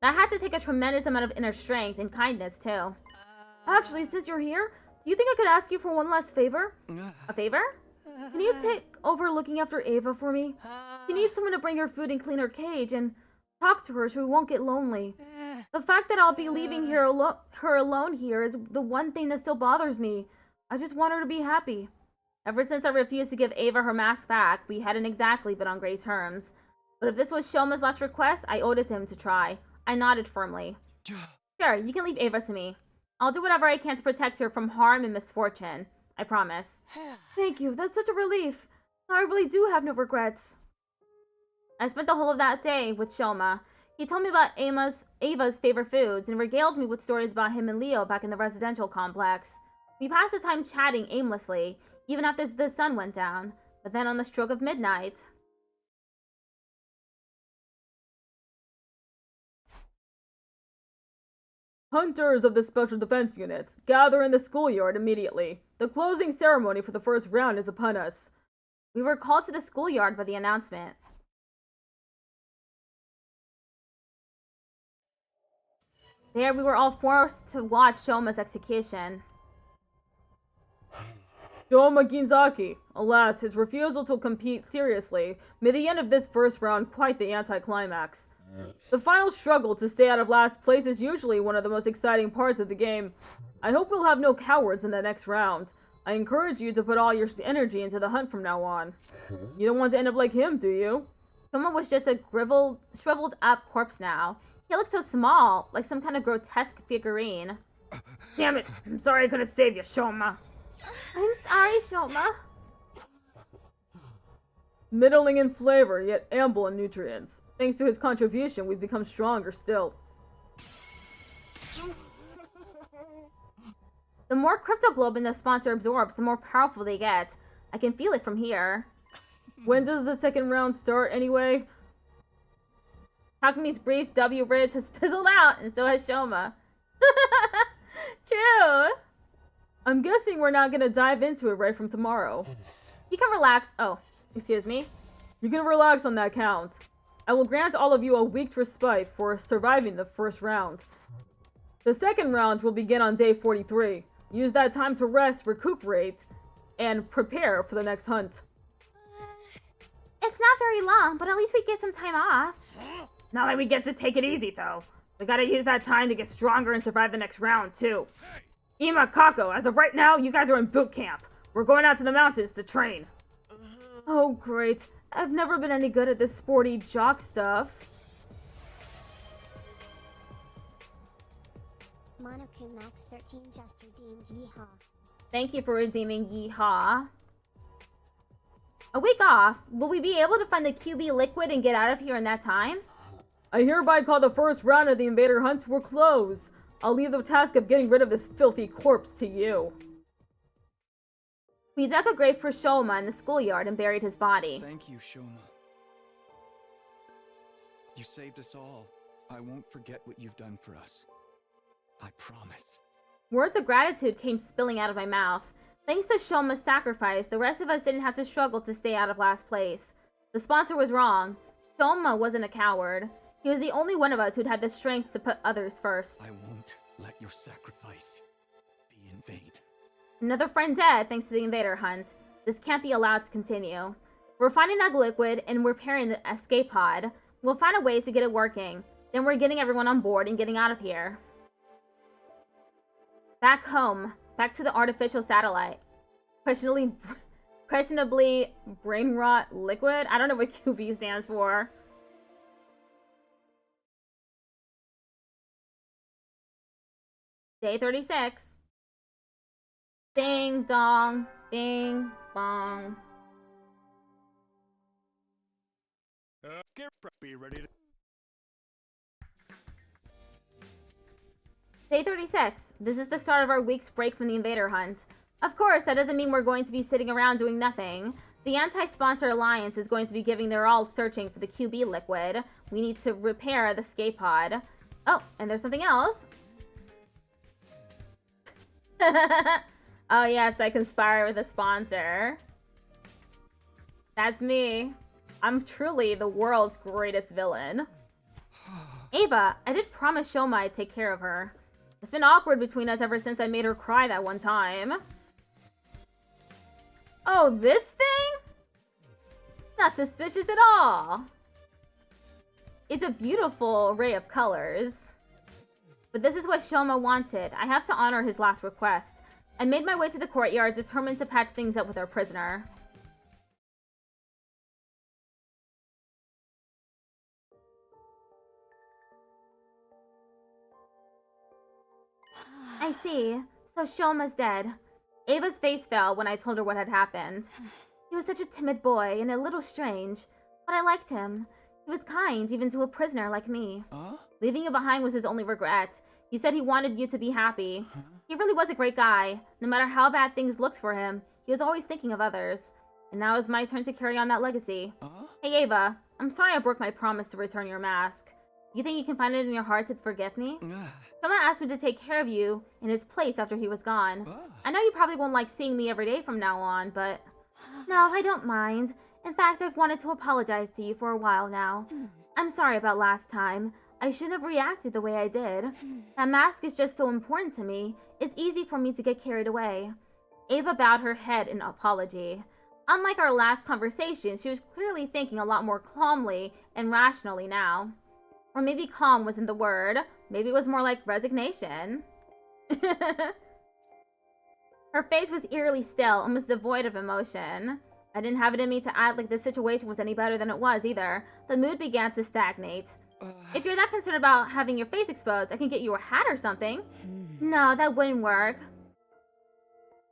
That had to take a tremendous amount of inner strength and kindness, too. Actually, since you're here, do you think I could ask you for one last favor? A favor? Can you take over looking after Ava for me? She needs someone to bring her food and clean her cage and talk to her so we won't get lonely. The fact that I'll be leaving her alone here is the one thing that still bothers me. I just want her to be happy. Ever since I refused to give Ava her mask back, we hadn't exactly been on great terms. But if this was Shoma's last request, I owed it to him to try. I nodded firmly. Sure, you can leave Ava to me. I'll do whatever I can to protect her from harm and misfortune. I promise. Thank you, that's such a relief. I really do have no regrets. I spent the whole of that day with Shoma. He told me about Ava's favorite foods and regaled me with stories about him and Leo back in the residential complex. We passed the time chatting aimlessly, even after the sun went down. But then on the stroke of midnight... Hunters of the Special Defense Units, gather in the schoolyard immediately. The closing ceremony for the first round is upon us. We were called to the schoolyard by the announcement. There we were all forced to watch Shoma's execution. Shoma Ginzaki. Alas, his refusal to compete seriously made the end of this first round quite the anticlimax. The final struggle to stay out of last place is usually one of the most exciting parts of the game. I hope we'll have no cowards in the next round. I encourage you to put all your energy into the hunt from now on. You don't want to end up like him, do you? Shoma was just a shriveled up corpse now. He looked so small, like some kind of grotesque figurine. Damn it! I'm sorry I couldn't save you, Shoma. I'm sorry, Shoma. Middling in flavor, yet ample in nutrients. Thanks to his contribution, we've become stronger still. The more cryptoglobin the sponsor absorbs, the more powerful they get. I can feel it from here. When does the second round start, anyway? Takumi's brief W Riz has fizzled out, and so has Shoma. True! I'm guessing we're not gonna dive into it right from tomorrow. You can relax. Oh, excuse me. You can relax on that count. I will grant all of you a week's respite for surviving the first round. The second round will begin on day 43. Use that time to rest, recuperate, and prepare for the next hunt. It's not very long, but at least we get some time off. Not like we get to take it easy, though. We gotta use that time to get stronger and survive the next round, too. Ima, Kako, as of right now, you guys are in boot camp. We're going out to the mountains to train. Oh, great. I've never been any good at this sporty jock stuff. Monokuma Max 13 just redeemed Yeehaw. Thank you for redeeming Yeehaw. A week off? Will we be able to find the QB liquid and get out of here in that time? I hereby call the first round of the invader hunt to a close. I'll leave the task of getting rid of this filthy corpse to you. We dug a grave for Shoma in the schoolyard and buried his body. Thank you, Shoma. You saved us all. I won't forget what you've done for us. I promise. Words of gratitude came spilling out of my mouth. Thanks to Shoma's sacrifice, the rest of us didn't have to struggle to stay out of last place. The sponsor was wrong. Shoma wasn't a coward. He was the only one of us who'd had the strength to put others first. I won't let your sacrifice be in vain. Another friend dead thanks to the invader hunt. This can't be allowed to continue. We're finding that liquid and we're repairing the escape pod. We'll find a way to get it working. Then we're getting everyone on board and getting out of here. Back home. Back to the artificial satellite. Questionably brain rot liquid? I don't know what QB stands for. Day 36. Ding dong, ding bong. Get preppy, ready to... Day 36. This is the start of our week's break from the invader hunt. Of course, that doesn't mean we're going to be sitting around doing nothing. The Anti-Sponsor Alliance is going to be giving their all searching for the QB liquid. We need to repair the escape pod. Oh, and there's something else. Oh yes, I conspire with a sponsor. That's me. I'm truly the world's greatest villain. Ava, I did promise Shoma I'd take care of her. It's been awkward between us ever since I made her cry that one time. Oh, this thing? Not suspicious at all. It's a beautiful array of colors. But this is what Shoma wanted. I have to honor his last request. I made my way to the courtyard, determined to patch things up with our prisoner. I see. So Shoma's dead. Ava's face fell when I told her what had happened. He was such a timid boy and a little strange, but I liked him. He was kind, even to a prisoner like me. Leaving you behind was his only regret. He said he wanted you to be happy. He really was a great guy. No matter how bad things looked for him, he was always thinking of others. And now it's my turn to carry on that legacy. Hey Ava, I'm sorry I broke my promise to return your mask. You think you can find it in your heart to forgive me? Someone asked me to take care of you in his place after he was gone. I know you probably won't like seeing me every day from now on, but... No, I don't mind. In fact, I've wanted to apologize to you for a while now. I'm sorry about last time. I shouldn't have reacted the way I did. That mask is just so important to me. It's easy for me to get carried away. Ava bowed her head in apology. Unlike our last conversation, she was clearly thinking a lot more calmly and rationally now. Or maybe calm wasn't the word. Maybe it was more like resignation. Her face was eerily still, almost devoid of emotion. I didn't have it in me to act like this situation was any better than it was either. The mood began to stagnate. If you're that concerned about having your face exposed, I can get you a hat or something. No, that wouldn't work.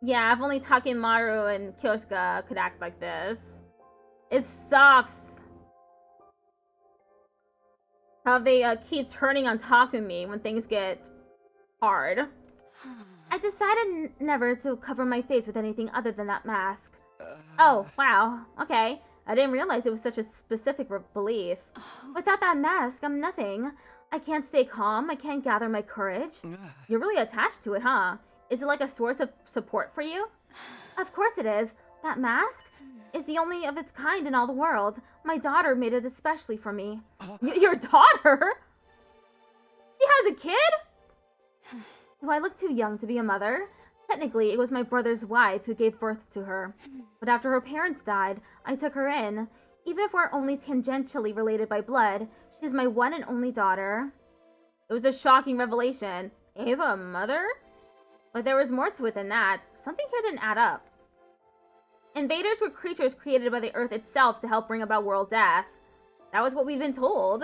Yeah, if only Takemaru and Kyoshika could act like this. It sucks. How they keep turning on Takumi when things get hard. I decided never to cover my face with anything other than that mask. Oh, wow. Okay. I didn't realize it was such a specific belief. Without that mask, I'm nothing. I can't stay calm. I can't gather my courage. You're really attached to it, huh? Is it like a source of support for you? Of course it is. That mask is the only of its kind in all the world. My daughter made it especially for me. Your daughter? She has a kid? Do I look too young to be a mother? Technically, it was my brother's wife who gave birth to her. But after her parents died, I took her in. Even if we're only tangentially related by blood, she is my one and only daughter. It was a shocking revelation. Ava, a mother? But there was more to it than that. Something here didn't add up. Invaders were creatures created by the Earth itself to help bring about world death. That was what we'd been told.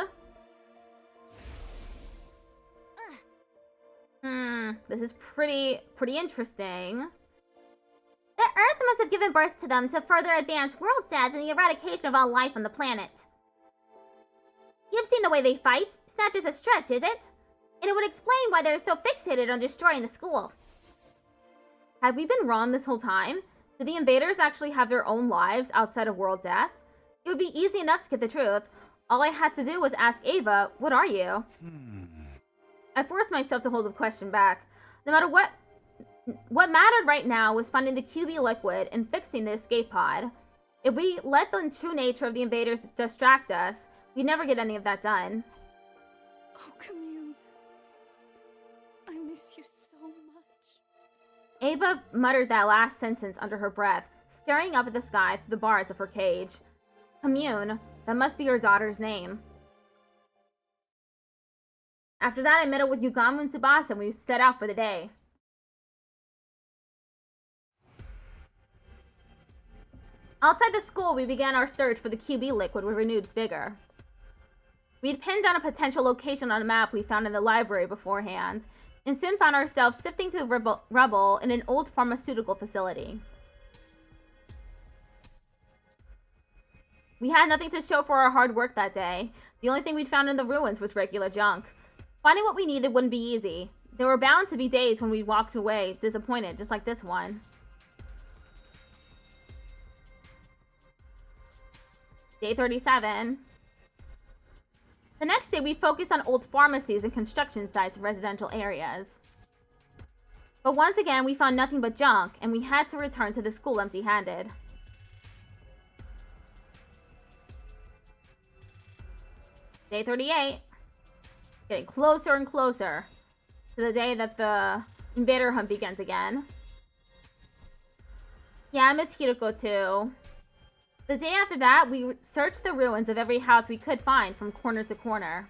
This is pretty interesting. The Earth must have given birth to them to further advance world death and the eradication of all life on the planet. You've seen the way they fight. It's not just a stretch, is it? And it would explain why they're so fixated on destroying the school. Had we been wrong this whole time? Did the invaders actually have their own lives outside of world death? It would be easy enough to get the truth. All I had to do was ask Ava, what are you? I forced myself to hold the question back. No matter what mattered right now was finding the QB liquid and fixing the escape pod. If we let the true nature of the invaders distract us, we'd never get any of that done. Oh, Commune. I miss you so much. Ava muttered that last sentence under her breath, staring up at the sky through the bars of her cage. Commune, that must be her daughter's name. After that, I met up with Yugamu and Tsubasa and we set out for the day. Outside the school, we began our search for the QB liquid with renewed vigor. We'd pinned down a potential location on a map we found in the library beforehand, and soon found ourselves sifting through rubble in an old pharmaceutical facility. We had nothing to show for our hard work that day. The only thing we'd found in the ruins was regular junk. Finding what we needed wouldn't be easy. There were bound to be days when we walked away disappointed, just like this one. Day 37. The next day, we focused on old pharmacies and construction sites in residential areas. But once again, we found nothing but junk, and we had to return to the school empty-handed. Day 38. Getting closer and closer to the day that the invader hunt begins again. Yeah, I miss Hiroko too. The day after that, we searched the ruins of every house we could find from corner to corner.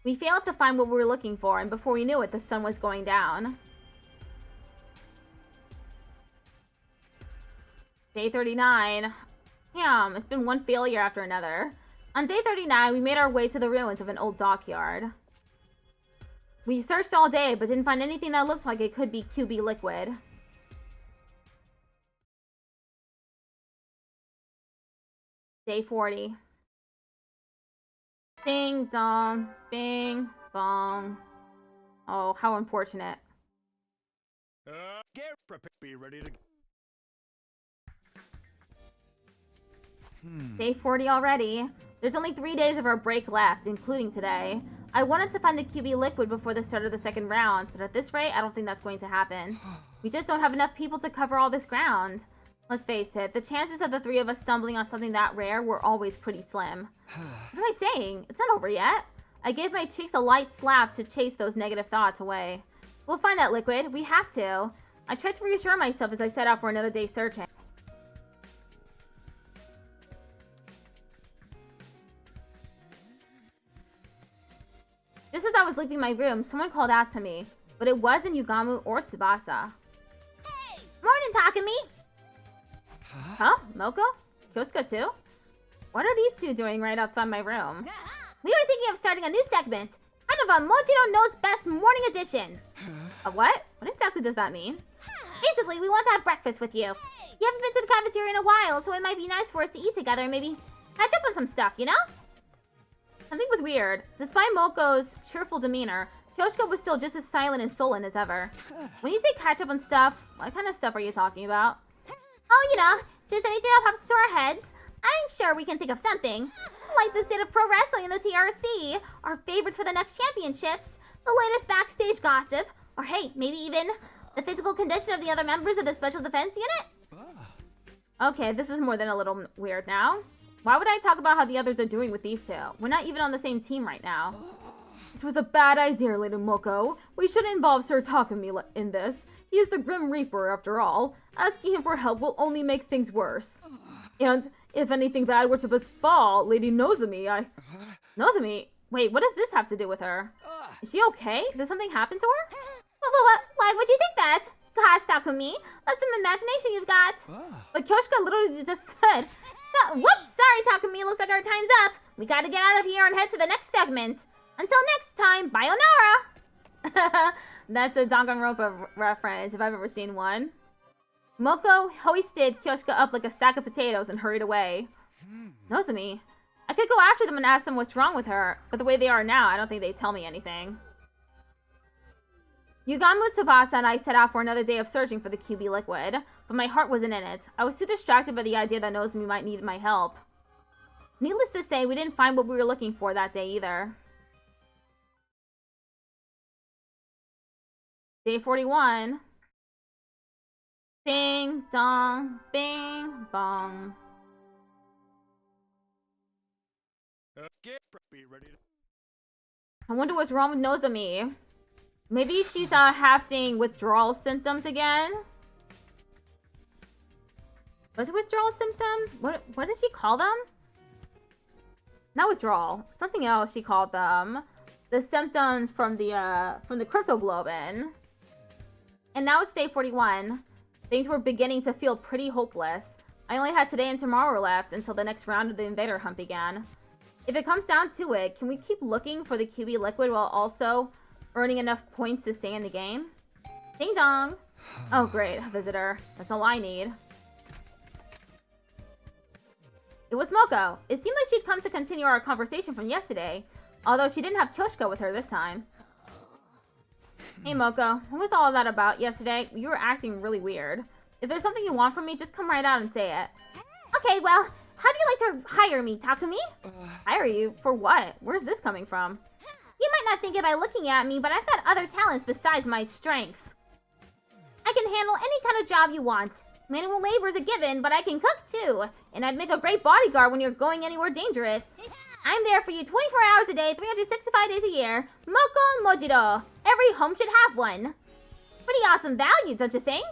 We failed to find what we were looking for, and before we knew it, the sun was going down. Day 39. Damn, it's been one failure after another. On day 39, we made our way to the ruins of an old dockyard. We searched all day, but didn't find anything that looked like it could be QB liquid. Day 40. Ding dong, bing bong. Oh, how unfortunate. Get prepared. Be ready to. Day 40 already. There's only 3 days of our break left, including today. I wanted to find the QB liquid before the start of the second round, but at this rate, I don't think that's going to happen. We just don't have enough people to cover all this ground. Let's face it, the chances of the three of us stumbling on something that rare were always pretty slim. What am I saying? It's not over yet. I gave my cheeks a light slap to chase those negative thoughts away. We'll find that liquid. We have to. I tried to reassure myself as I set out for another day searching. Just as I was leaving my room, someone called out to me, but it wasn't Yugamu or Tsubasa. Hey! Morning, Takumi! Huh? Moko? Kyosuke too? What are these two doing right outside my room? We were thinking of starting a new segment, kind of a Mojito Knows Best morning edition. A what? What exactly does that mean? Basically, we want to have breakfast with you. You haven't been to the cafeteria in a while, so it might be nice for us to eat together and maybe catch up on some stuff, you know? Something was weird. Despite Moko's cheerful demeanor, Kyosuke was still just as silent and sullen as ever. When you say catch up on stuff, what kind of stuff are you talking about? Oh, you know, just anything that pops into our heads. I'm sure we can think of something. Like the state of pro wrestling in the TRC, our favorites for the next championships, the latest backstage gossip, or hey, maybe even the physical condition of the other members of the Special Defense Unit. Okay, this is more than a little weird now. Why would I talk about how the others are doing with these two? We're not even on the same team right now. This was a bad idea, Lady Moko. We shouldn't involve Sir Takumi in this. He is the Grim Reaper, after all. Asking him for help will only make things worse. And if anything bad were to befall Lady Nozomi, Nozomi? Wait, what does this have to do with her? Is she okay? Did something happen to her? Why would you think that? Gosh, Takumi, that's some imagination you've got. But Kyosuke literally just said... Whoops, sorry Takumi, looks like our time's up. We gotta get out of here and head to the next segment. Until next time, sayonara! That's a Danganronpa reference, if I've ever seen one. Moko hoisted Kyosuke up like a sack of potatoes and hurried away. Nozomi. I could go after them and ask them what's wrong with her, but the way they are now, I don't think they'd tell me anything. Yugamu, Tsubasa, and I set out for another day of searching for the QB liquid, but my heart wasn't in it. I was too distracted by the idea that Nozomi might need my help. Needless to say, we didn't find what we were looking for that day either. Day 41. Ding dong, bing bong. Be ready to. I wonder what's wrong with Nozomi. Maybe she's having withdrawal symptoms again? Was it withdrawal symptoms? What did she call them? Not withdrawal. Something else she called them. The symptoms from the cryptoglobin. And now it's day 41. Things were beginning to feel pretty hopeless. I only had today and tomorrow left until the next round of the invader hunt began. If it comes down to it, can we keep looking for the QB liquid while also earning enough points to stay in the game? Ding dong! Oh great, a visitor. That's all I need. It was Moko. It seemed like she'd come to continue our conversation from yesterday, although she didn't have Kyosuke with her this time. Hey Moko, what was all that about yesterday? You were acting really weird. If there's something you want from me, just come right out and say it. Okay, well, how do you like to hire me, Takumi? Hire you? For what? Where's this coming from? You might not think it by looking at me, but I've got other talents besides my strength. I can handle any kind of job you want. Manual labor is a given, but I can cook too. And I'd make a great bodyguard when you're going anywhere dangerous. I'm there for you 24 hours a day, 365 days a year. Moko and Mojito. Every home should have one. Pretty awesome value, don't you think?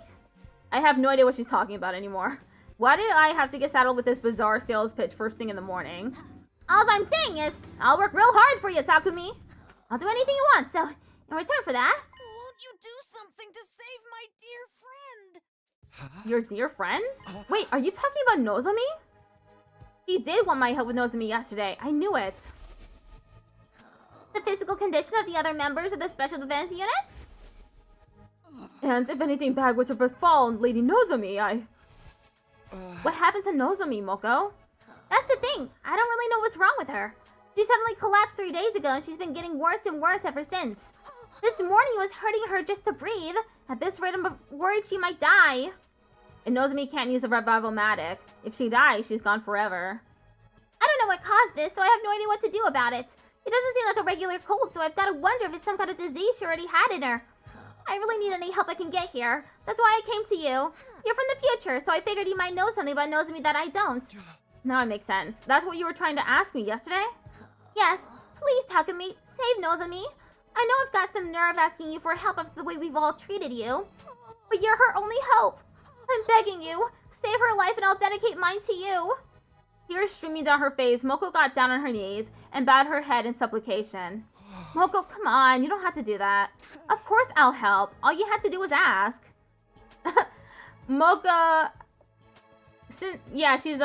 I have no idea what she's talking about anymore. Why did I have to get saddled with this bizarre sales pitch first thing in the morning? All I'm saying is, I'll work real hard for you, Takumi. I'll do anything you want, so in return for that... Won't you do something to save my dear friend? Your dear friend? Wait, are you talking about Nozomi? He did want my help with Nozomi yesterday. I knew it. The physical condition of the other members of the Special Defense Unit? And if anything bad were to befall Lady Nozomi, What happened to Nozomi, Moko? That's the thing. I don't really know what's wrong with her. She suddenly collapsed 3 days ago and she's been getting worse and worse ever since. This morning was hurting her just to breathe. At this rate, I'm worried she might die. And Nozomi can't use the revival-matic. If she dies, she's gone forever. I don't know what caused this, so I have no idea what to do about it. It doesn't seem like a regular cold, so I've got to wonder if it's some kind of disease she already had in her. I really need any help I can get here. That's why I came to you. You're from the future, so I figured you might know something about Nozomi that I don't. Now it makes sense. That's what you were trying to ask me yesterday? Yes. Please, Takumi, save Nozomi. I know I've got some nerve asking you for help after the way we've all treated you. But you're her only hope. I'm begging you. Save her life and I'll dedicate mine to you. Tears streaming down her face, Moko got down on her knees and bowed her head in supplication. Moko, come on, you don't have to do that. Of course I'll help. All you had to do was ask. Mocha... Yeah, she's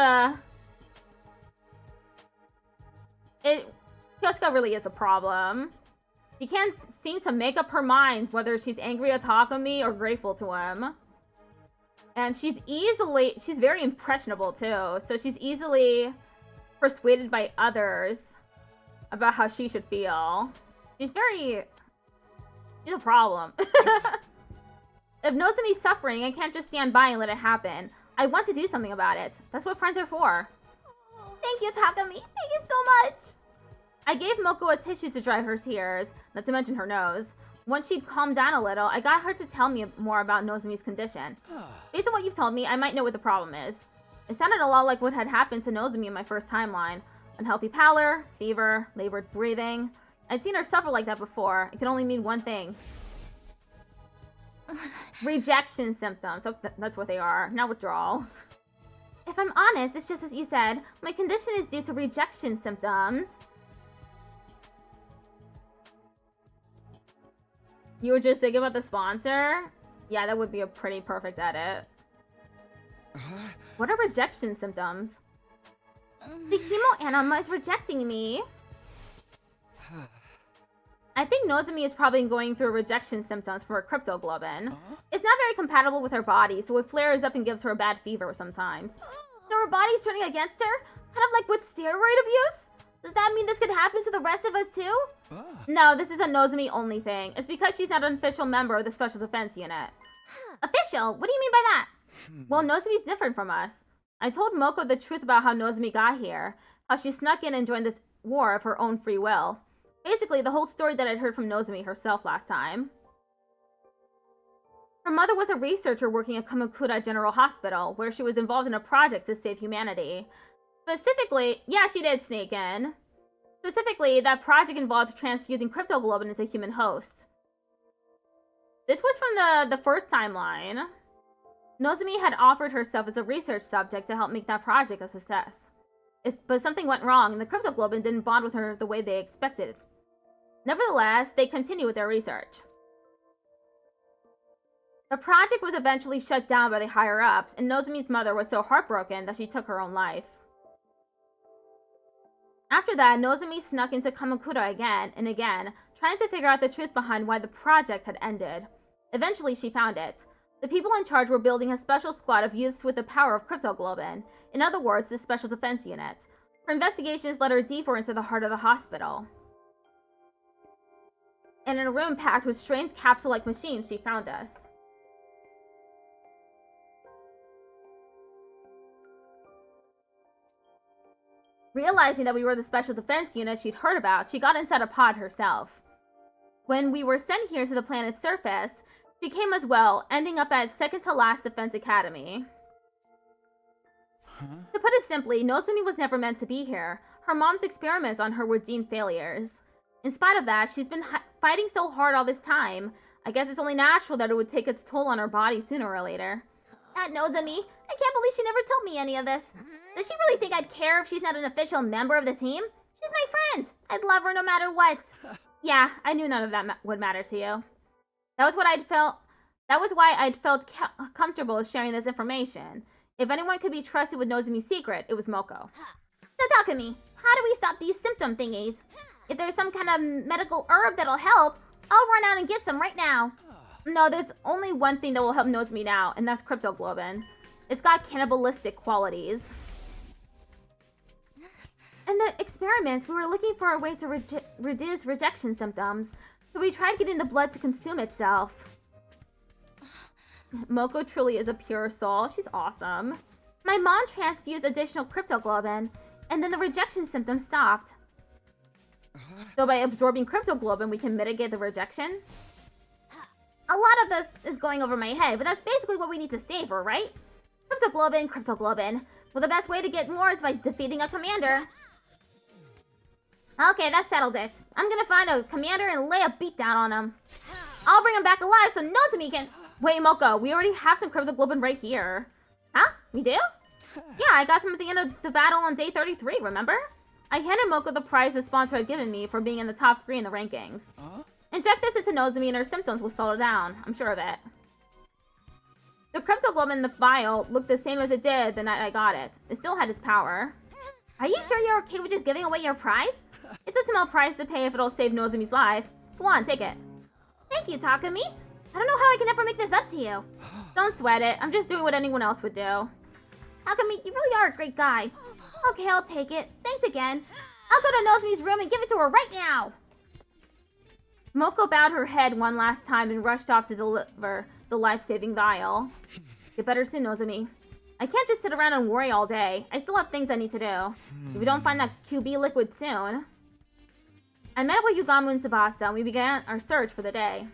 Kyoshika really is a problem. She can't seem to make up her mind whether she's angry at Takumi or grateful to him. And she's very impressionable too, so she's easily persuaded by others about how she should feel. She's a problem. If Nozomi's suffering, I can't just stand by and let it happen. I want to do something about it. That's what friends are for. Thank you, Takumi. Thank you so much. I gave Moko a tissue to dry her tears, not to mention her nose. Once she'd calmed down a little, I got her to tell me more about Nozomi's condition. Based on what you've told me, I might know what the problem is. It sounded a lot like what had happened to Nozomi in my first timeline. Unhealthy pallor, fever, labored breathing. I'd seen her suffer like that before. It can only mean one thing. Rejection symptoms. So that's what they are. Not withdrawal. If I'm honest, it's just as you said. My condition is due to rejection symptoms. You were just thinking about the sponsor? Yeah, that would be a pretty perfect edit. What are rejection symptoms? The chemo anima is rejecting me. I think Nozomi is probably going through rejection symptoms from her cryptoglobin. It's not very compatible with her body, so it flares up and gives her a bad fever sometimes. So her body's turning against her? Kind of like with steroid abuse? Does that mean this could happen to the rest of us too? No, this is a Nozomi only thing. It's because she's not an official member of the Special Defense Unit. Official? What do you mean by that? Well, Nozomi's different from us. I told Moko the truth about how Nozomi got here, how she snuck in and joined this war of her own free will. Basically, the whole story that I'd heard from Nozomi herself last time. Her mother was a researcher working at Kamakura General Hospital, where she was involved in a project to save humanity. Specifically, yeah, she did sneak in. Specifically, that project involved transfusing cryptoglobin into human hosts. This was from the first timeline. Nozomi had offered herself as a research subject to help make that project a success. But something went wrong, and the cryptoglobin didn't bond with her the way they expected. Nevertheless, they continued with their research. The project was eventually shut down by the higher-ups, and Nozomi's mother was so heartbroken that she took her own life. After that, Nozomi snuck into Kamakura again and again, trying to figure out the truth behind why the project had ended. Eventually, she found it. The people in charge were building a special squad of youths with the power of cryptoglobin. In other words, the Special Defense Unit. Her investigations led her deeper into the heart of the hospital. And in a room packed with strange capsule-like machines, she found us. Realizing that we were the Special Defense Unit she'd heard about, she got inside a pod herself. When we were sent here to the planet's surface, she came as well, ending up at second-to-last Defense Academy. To put it simply, Nozomi was never meant to be here. Her mom's experiments on her were deemed failures. In spite of that, she's been fighting so hard all this time. I guess it's only natural that it would take its toll on her body sooner or later. That Nozomi, I can't believe she never told me any of this. Does she really think I'd care if she's not an official member of the team? She's my friend. I'd love her no matter what. Yeah, I knew none of that would matter to you. That was why I'd felt comfortable sharing this information. If anyone could be trusted with Nozomi's secret, it was Moko. So Takumi, how do we stop these symptom thingies? If there's some kind of medical herb that'll help, I'll run out and get some right now. No, there's only one thing that will help Nozomi now, and that's cryptoglobin. It's got cannibalistic qualities. In the experiments, we were looking for a way to reduce rejection symptoms, so we tried getting the blood to consume itself. Moko truly is a pure soul. She's awesome. My mom transfused additional cryptoglobin, and then the rejection symptoms stopped. So by absorbing cryptoglobin, we can mitigate the rejection? A lot of this is going over my head, but that's basically what we need to savor, right? Cryptoglobin. Well, the best way to get more is by defeating a commander. Okay, that settled it. I'm gonna find a commander and lay a beat down on him. I'll bring him back alive so Nozomi can... Wait, Moko, we already have some cryptoglobin right here. Huh? We do? Yeah, I got some at the end of the battle on day 33, remember? I handed Moko the prize the sponsor had given me for being in the top 3 in the rankings. Inject this into Nozomi and her symptoms will slow down. I'm sure of it. The cryptoglobin in the vial looked the same as it did the night I got it. It still had its power. Are you sure you're okay with just giving away your prize? It's a small price to pay if it'll save Nozomi's life. Go on, take it. Thank you, Takumi. I don't know how I can ever make this up to you. Don't sweat it. I'm just doing what anyone else would do. Takumi, you really are a great guy. Okay, I'll take it. Thanks again. I'll go to Nozomi's room and give it to her right now. Moko bowed her head one last time and rushed off to deliver the life-saving vial. Get better soon, Nozomi. I can't just sit around and worry all day. I still have things I need to do. If we don't find that QB liquid soon... I met with Yugamu and Tsubasa, and we began our search for the day.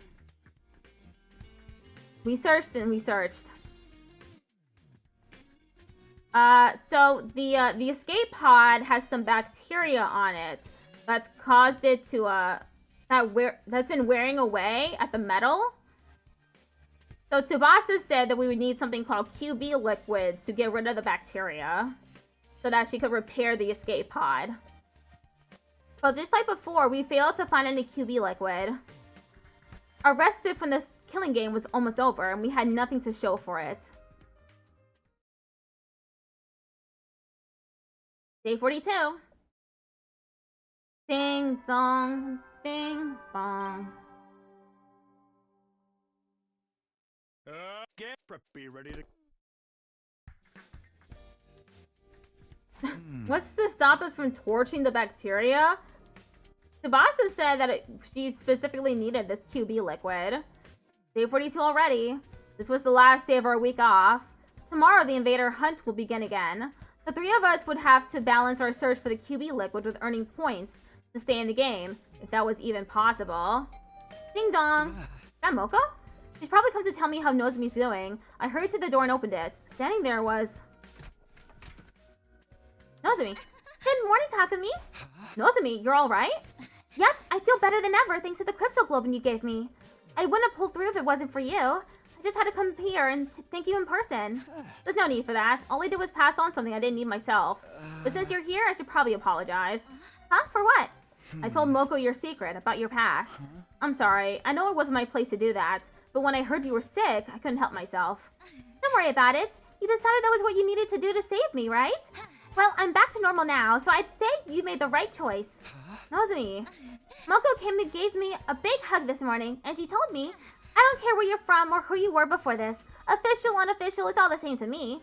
We searched and we searched. So the escape pod has some bacteria on it that's caused it to that's been wearing away at the metal. So Tsubasa said that we would need something called QB liquid to get rid of the bacteria, so that she could repair the escape pod. But just like before, we failed to find any QB liquid. Our respite from this killing game was almost over, and we had nothing to show for it. Day 42. Ding dong, bing bong. Get preppy, ready to... What's to stop us from torching the bacteria? Tsubasa said that she specifically needed this QB liquid. Day 42 already. This was the last day of our week off. Tomorrow the invader hunt will begin again. The 3 of us would have to balance our search for the QB liquid with earning points to stay in the game, if that was even possible. Ding dong. Is that Moko? She's probably come to tell me how Nozomi's doing. I hurried to the door and opened it. Standing there was... Nozomi. Good morning, Takumi. Nozomi, you're alright? Yep, I feel better than ever thanks to the cryptoglobin you gave me. I wouldn't have pulled through if it wasn't for you. I just had to come here and thank you in person. There's no need for that. All I did was pass on something I didn't need myself. But since you're here, I should probably apologize. Huh? For what? I told Moko your secret about your past. I'm sorry. I know it wasn't my place to do that. But when I heard you were sick, I couldn't help myself. Don't worry about it. You decided that was what you needed to do to save me, right? Well, I'm back to normal now, so I'd say you made the right choice. Nozomi. Moko came and gave me a big hug this morning, and she told me, I don't care where you're from or who you were before this. Official, unofficial, it's all the same to me.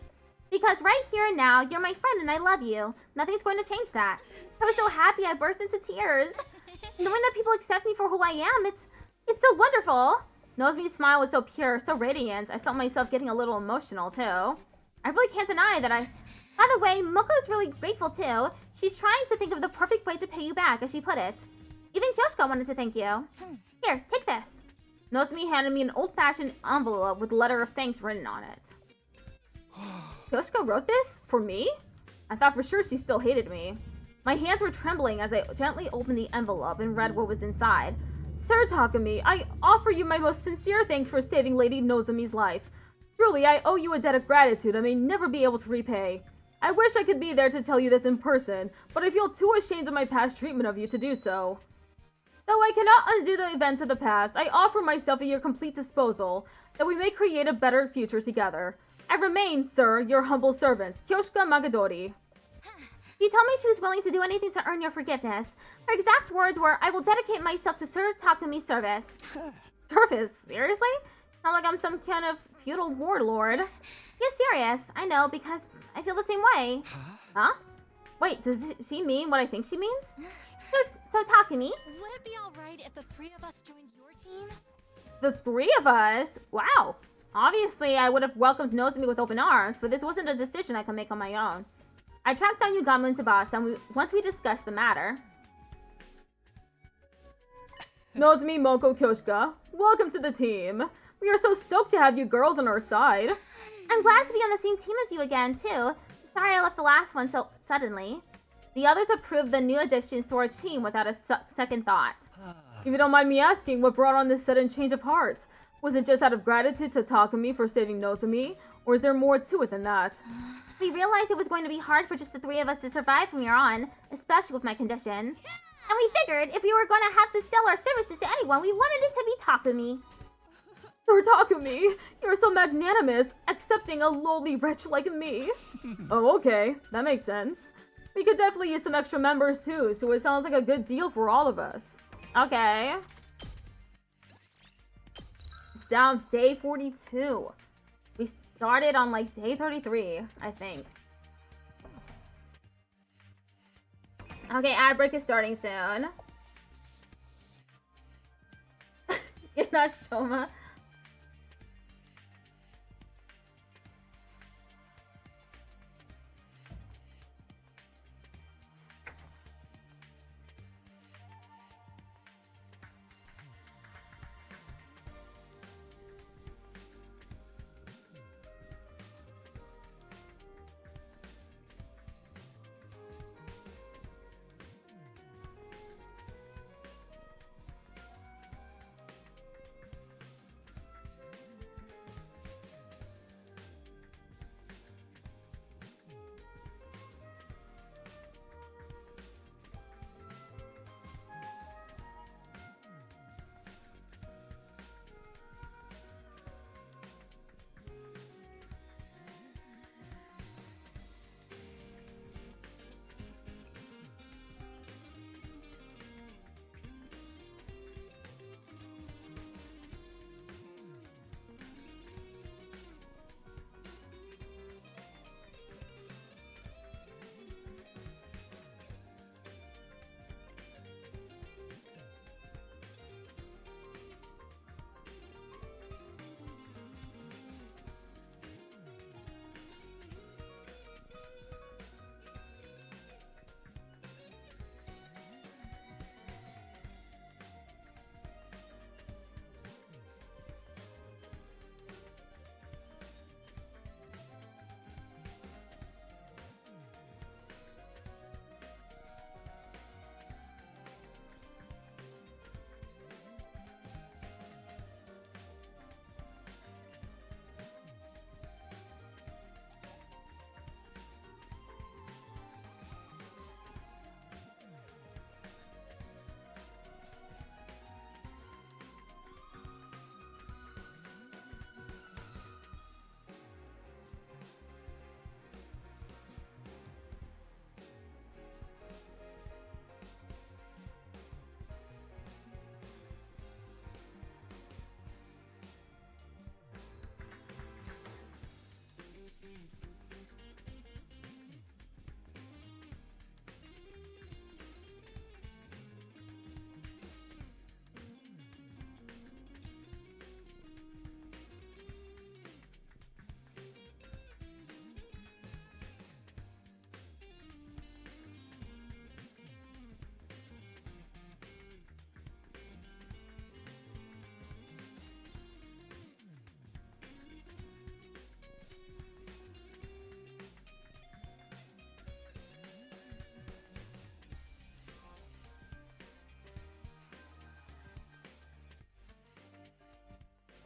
Because right here and now, you're my friend and I love you. Nothing's going to change that. I was so happy I burst into tears. Knowing that people accept me for who I am, it's so wonderful. Nozomi's smile was so pure, so radiant, I felt myself getting a little emotional, too. I really can't deny that By the way, Moko's really grateful, too. She's trying to think of the perfect way to pay you back, as she put it. Even Kyoshiko wanted to thank you. Here, take this. Nozomi handed me an old-fashioned envelope with a letter of thanks written on it. Kyoshiko wrote this? For me? I thought for sure she still hated me. My hands were trembling as I gently opened the envelope and read what was inside. Sir Takumi, I offer you my most sincere thanks for saving Lady Nozomi's life. Truly, I owe you a debt of gratitude I may never be able to repay. I wish I could be there to tell you this in person, but I feel too ashamed of my past treatment of you to do so. Though I cannot undo the events of the past, I offer myself at your complete disposal, that we may create a better future together. I remain, sir, your humble servant, Kyoshika Magadori. She told me she was willing to do anything to earn your forgiveness. Her exact words were, I will dedicate myself to Sir Takumi's service. Service? Seriously? Not like I'm some kind of feudal warlord. Yes, serious. I know, because I feel the same way. Huh? Wait, does she mean what I think she means? So Takumi? Would it be alright if the three of us joined your team? The three of us? Wow. Obviously, I would have welcomed Nozomi with open arms, but this wasn't a decision I could make on my own. I tracked down Yugamo and Tabasa once we discussed the matter. Nozomi, Moko, Kyoshika, welcome to the team. We are so stoked to have you girls on our side. I'm glad to be on the same team as you again, too. Sorry I left the last one so suddenly. The others approved the new additions to our team without a second thought. If you don't mind me asking, what brought on this sudden change of heart? Was it just out of gratitude to Takumi for saving Nozomi, or is there more to it than that? We realized it was going to be hard for just the three of us to survive from here on, especially with my condition. And we figured if we were going to have to sell our services to anyone, we wanted it to be Takumi. Sir Takumi, you're so magnanimous, accepting a lowly wretch like me. Oh, okay, that makes sense. We could definitely use some extra members too, so it sounds like a good deal for all of us. Okay. It's down day 42. We started on like day 33, I think. Okay, ad break is starting soon. You're not Shoma.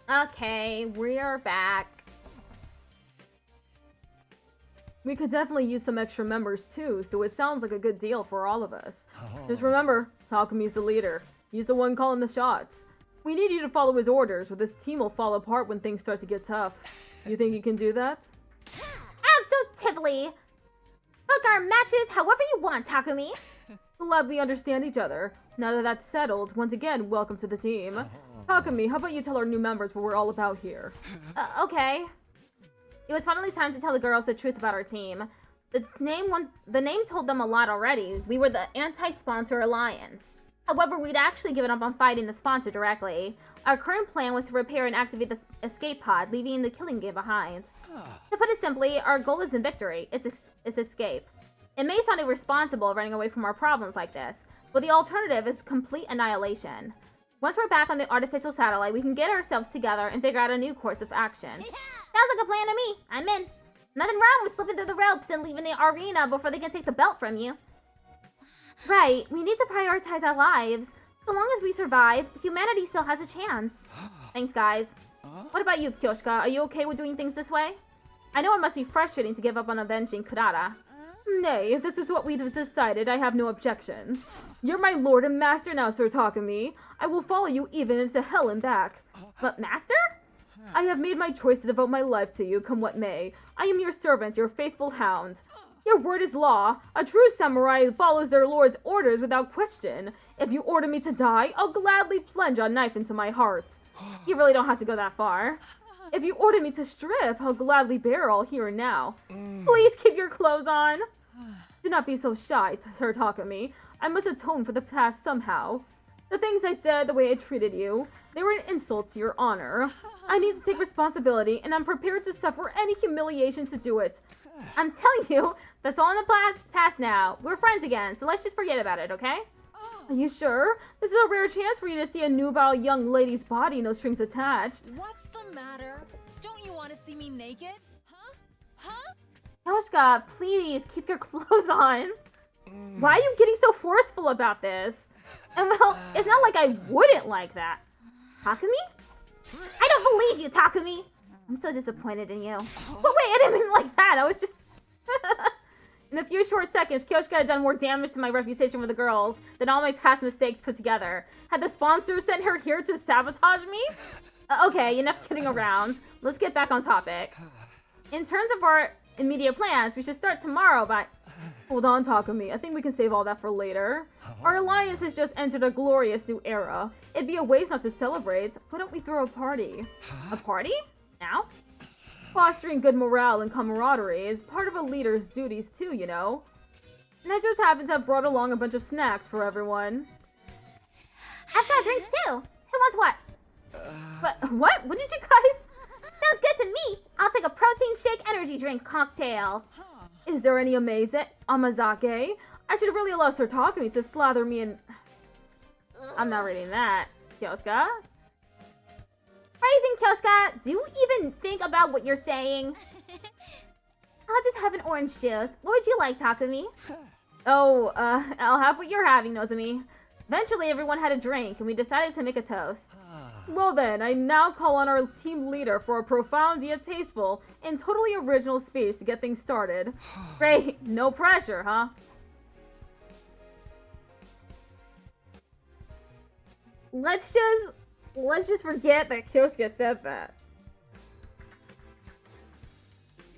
Okay, we're back. We could definitely use some extra members too, so it sounds like a good deal for all of us. Just remember, Takumi's the leader. He's the one calling the shots. We need you to follow his orders, or this team will fall apart when things start to get tough. You think you can do that? Absolutely. Book our matches however you want, Takumi. Glad we understand each other. Now that that's settled, once again, welcome to the team. Takumi, how about you tell our new members what we're all about here? Okay. It was finally time to tell the girls the truth about our team. The name told them a lot already. We were the anti-sponsor alliance. However, we'd actually given up on fighting the sponsor directly. Our current plan was to repair and activate the escape pod, leaving the killing game behind. To put it simply, our goal isn't victory, it's escape. It may sound irresponsible running away from our problems like this, but the alternative is complete annihilation. Once we're back on the artificial satellite, we can get ourselves together and figure out a new course of action. Sounds like a plan to me. I'm in. Nothing wrong with slipping through the ropes and leaving the arena before they can take the belt from you. Right, we need to prioritize our lives. So long as we survive, humanity still has a chance. Thanks, guys. What about you, Kyoshka? Are you okay with doing things this way? I know it must be frustrating to give up on avenging Kurata. Nay, if this is what we've decided, I have no objections. You're my lord and master now, Sir Takumi. I will follow you even into hell and back. But master? I have made my choice to devote my life to you, come what may. I am your servant, your faithful hound. Your word is law. A true samurai follows their lord's orders without question. If you order me to die, I'll gladly plunge a knife into my heart. You really don't have to go that far. If you order me to strip, I'll gladly bear all here and now. Please keep your clothes on. Do not be so shy, Sir Takumi. I must atone for the past somehow. The things I said, the way I treated you, they were an insult to your honor. I need to take responsibility, and I'm prepared to suffer any humiliation to do it. I'm telling you, that's all in the past now. We're friends again, so let's just forget about it, okay? Are you sure? This is a rare chance for you to see a nubile young lady's body, no strings attached. What's the matter? Don't you want to see me naked? Huh? Yoshka, please keep your clothes on. Why are you getting so forceful about this? And well, it's not like I wouldn't like that. Takumi? I don't believe you, Takumi. I'm so disappointed in you. But wait, I didn't mean like that. I was just... In a few short seconds, Kyoshka had done more damage to my reputation with the girls than all my past mistakes put together. Had the sponsor sent her here to sabotage me? Okay, enough kidding around. Let's get back on topic. In terms of our immediate plans, we should start tomorrow by... Hold on, Takumi. I think we can save all that for later. Our alliance has just entered a glorious new era. It'd be a waste not to celebrate. Why don't we throw a party? A party? Now? Fostering good morale and camaraderie is part of a leader's duties too, you know. And I just happen to have brought along a bunch of snacks for everyone. I've got drinks too. Who wants what? What? What did you guys... Sounds good to me. I'll take a protein shake energy drink cocktail. Is there any amazake? I should really allow Sir Takumi to slather me in... I'm not reading that. Kyoshka? Phrasing, Kyoshka, do you even think about what you're saying? I'll just have an orange juice. What would you like, Takumi? Oh, I'll have what you're having, Nozomi. Eventually, everyone had a drink, and we decided to make a toast. Well then, I now call on our team leader for a profound yet tasteful and totally original speech to get things started. Great, no pressure, huh? Let's just forget that Kyoshka said that.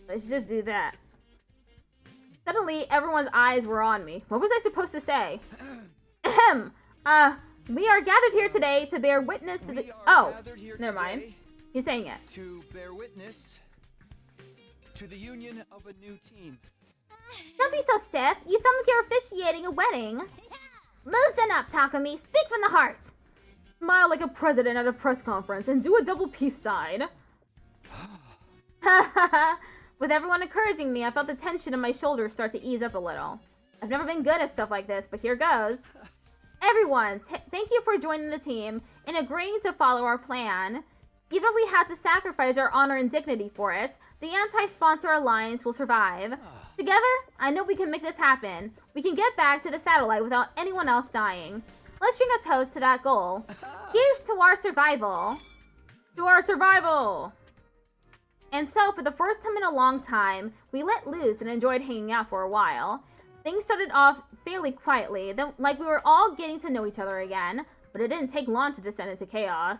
Let's just do that. Suddenly, everyone's eyes were on me. What was I supposed to say? Ahem. We are gathered here today to bear witness to the... Oh, never mind. He's saying it. To bear witness to the union of a new team. Don't be so stiff. You sound like you're officiating a wedding. Loosen up, Takumi. Speak from the heart. Smile like a president at a press conference and do a double peace sign. With everyone encouraging me, I felt the tension in my shoulders start to ease up a little. I've never been good at stuff like this, but here goes. Everyone, thank you for joining the team and agreeing to follow our plan. Even if we had to sacrifice our honor and dignity for it, the anti-sponsor alliance will survive. Together, I know we can make this happen. We can get back to the satellite without anyone else dying. Let's drink a toast to that goal. Here's to our survival. To our survival! And so, for the first time in a long time, we let loose and enjoyed hanging out for a while. Things started off fairly quietly, like we were all getting to know each other again, but it didn't take long to descend into chaos.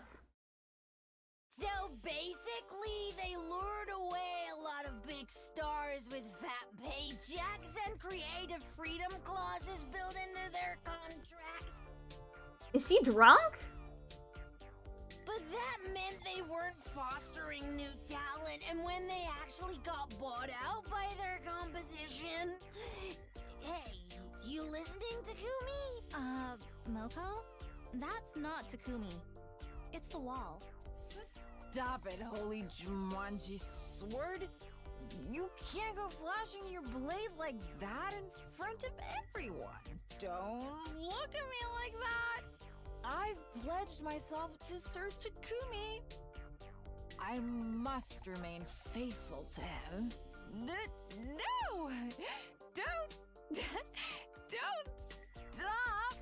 So basically, they lured away a lot of big stars with fat paychecks and creative freedom clauses built into their contracts. Is she drunk? But that meant they weren't fostering new talent, and when they actually got bought out by their composition... Hey, you listening, Takumi? Moko? That's not Takumi. It's the wall. Stop it, holy Jumanji sword! You can't go flashing your blade like that in front of everyone! Don't look at me like that! I've pledged myself to Sir Takumi. I must remain faithful to him. No! Don't stop!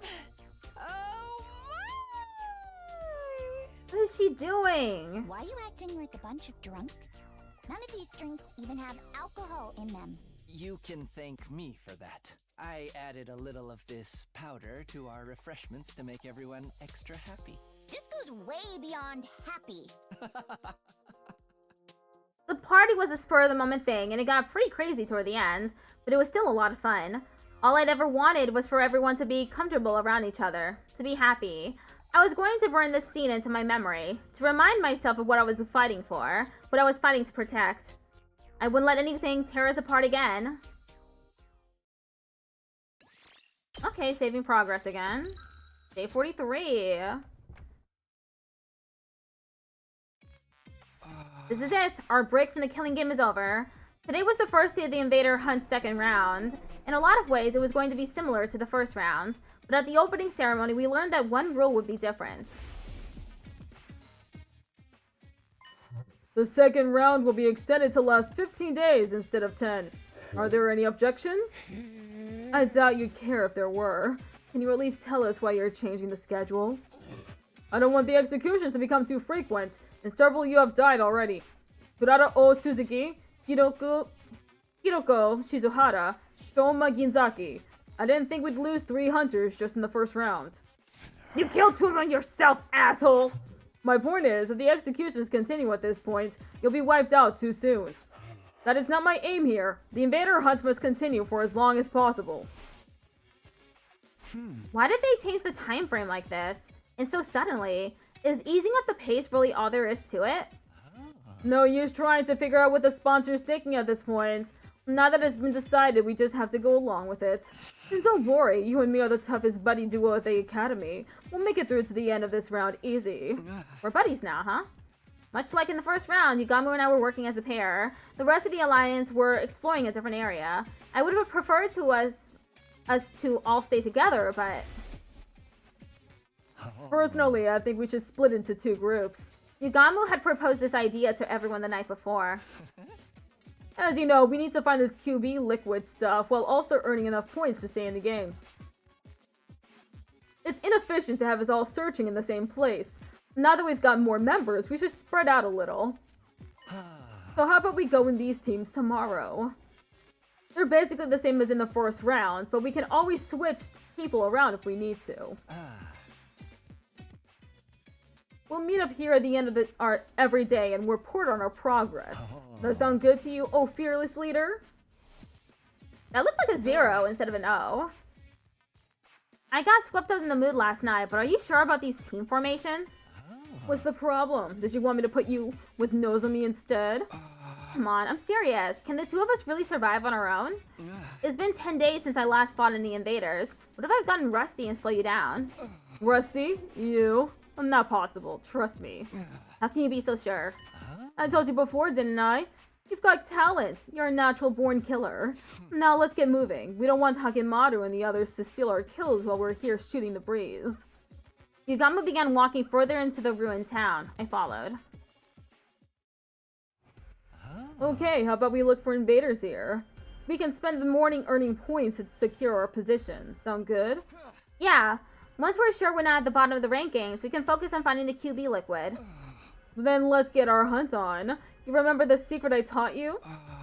Oh my! What is she doing? Why are you acting like a bunch of drunks? None of these drinks even have alcohol in them. You can thank me for that. I added a little of this powder to our refreshments to make everyone extra happy. This goes way beyond happy. The party was a spur-of-the-moment thing, and it got pretty crazy toward the end, but it was still a lot of fun. All I'd ever wanted was for everyone to be comfortable around each other, to be happy. I was going to burn this scene into my memory, to remind myself of what I was fighting for, what I was fighting to protect. I wouldn't let anything tear us apart again. Okay, saving progress again. Day 43. This is it. Our break from the killing game is over. Today was the first day of the Invader Hunt's second round. In a lot of ways, it was going to be similar to the first round, but at the opening ceremony, we learned that one rule would be different. The second round will be extended to last 15 days instead of 10. Are there any objections? I doubt you'd care if there were. Can you at least tell us why you're changing the schedule? I don't want the executions to become too frequent, and several of you have died already. Kurata O Suzuki, Hiroko Shizuhara, Shoma Ginzaki. I didn't think we'd lose 3 hunters just in the first round. You killed 2 of them yourself, asshole! My point is, if the executions continue at this point, you'll be wiped out too soon. That is not my aim here. The Invader Hunt must continue for as long as possible. Why did they change the time frame like this? And so suddenly? Is easing up the pace really all there is to it? No use trying to figure out what the sponsor's thinking at this point. Now that it's been decided, we just have to go along with it. And don't worry, you and me are the toughest buddy duo at the academy. We'll make it through to the end of this round easy. We're buddies now, huh? Much like in the first round, Yugamu and I were working as a pair. The rest of the alliance were exploring a different area. I would have preferred to us to all stay together, but... Personally, I think we should split into 2 groups. Yugamu had proposed this idea to everyone the night before. As you know, we need to find this QB liquid stuff while also earning enough points to stay in the game. It's inefficient to have us all searching in the same place. Now that we've got more members, we should spread out a little. So how about we go in these teams tomorrow? They're basically the same as in the first round, but we can always switch people around if we need to. We'll meet up here at the end of our every day and report on our progress. Does that sound good to you, oh fearless leader? That looked like a 0 instead of an O. I got swept up in the mood last night, but are you sure about these team formations? What's the problem? Did you want me to put you with Nozomi instead? Come on, I'm serious. Can the 2 of us really survive on our own? It's been 10 days since I last fought any invaders. What if I've gotten rusty and slow you down? Rusty? You? Not possible, trust me. How can you be so sure? I told you before, didn't I? You've got talent. You're a natural-born killer. Now let's get moving. We don't want Hakemaru and the others to steal our kills while we're here shooting the breeze. Yugamu began walking further into the ruined town. I followed. Okay, how about we look for invaders here? We can spend the morning earning points to secure our position. Sound good? Yeah. Once we're sure we're not at the bottom of the rankings, we can focus on finding the QB liquid. then let's get our hunt on. You remember the secret I taught you?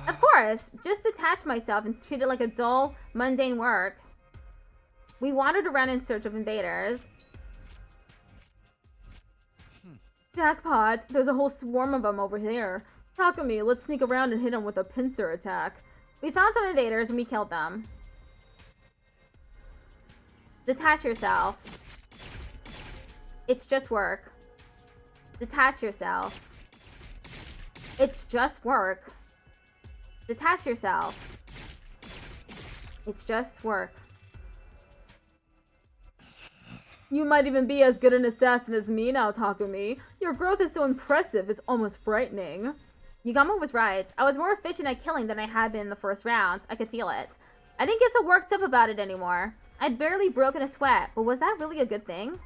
Of course, just detach myself and treat it like a dull, mundane work. We wandered around in search of invaders. Jackpot, there's a whole swarm of them over there. Takumi, let's sneak around and hit them with a pincer attack. We found some invaders and we killed them. Detach yourself. It's just work. Detach yourself. It's just work. Detach yourself. It's just work. You might even be as good an assassin as me now, Takumi. Your growth is so impressive, it's almost frightening. Yugamo was right. I was more efficient at killing than I had been in the first round. I could feel it. I didn't get so worked up about it anymore. I'd barely broken a sweat, but was that really a good thing?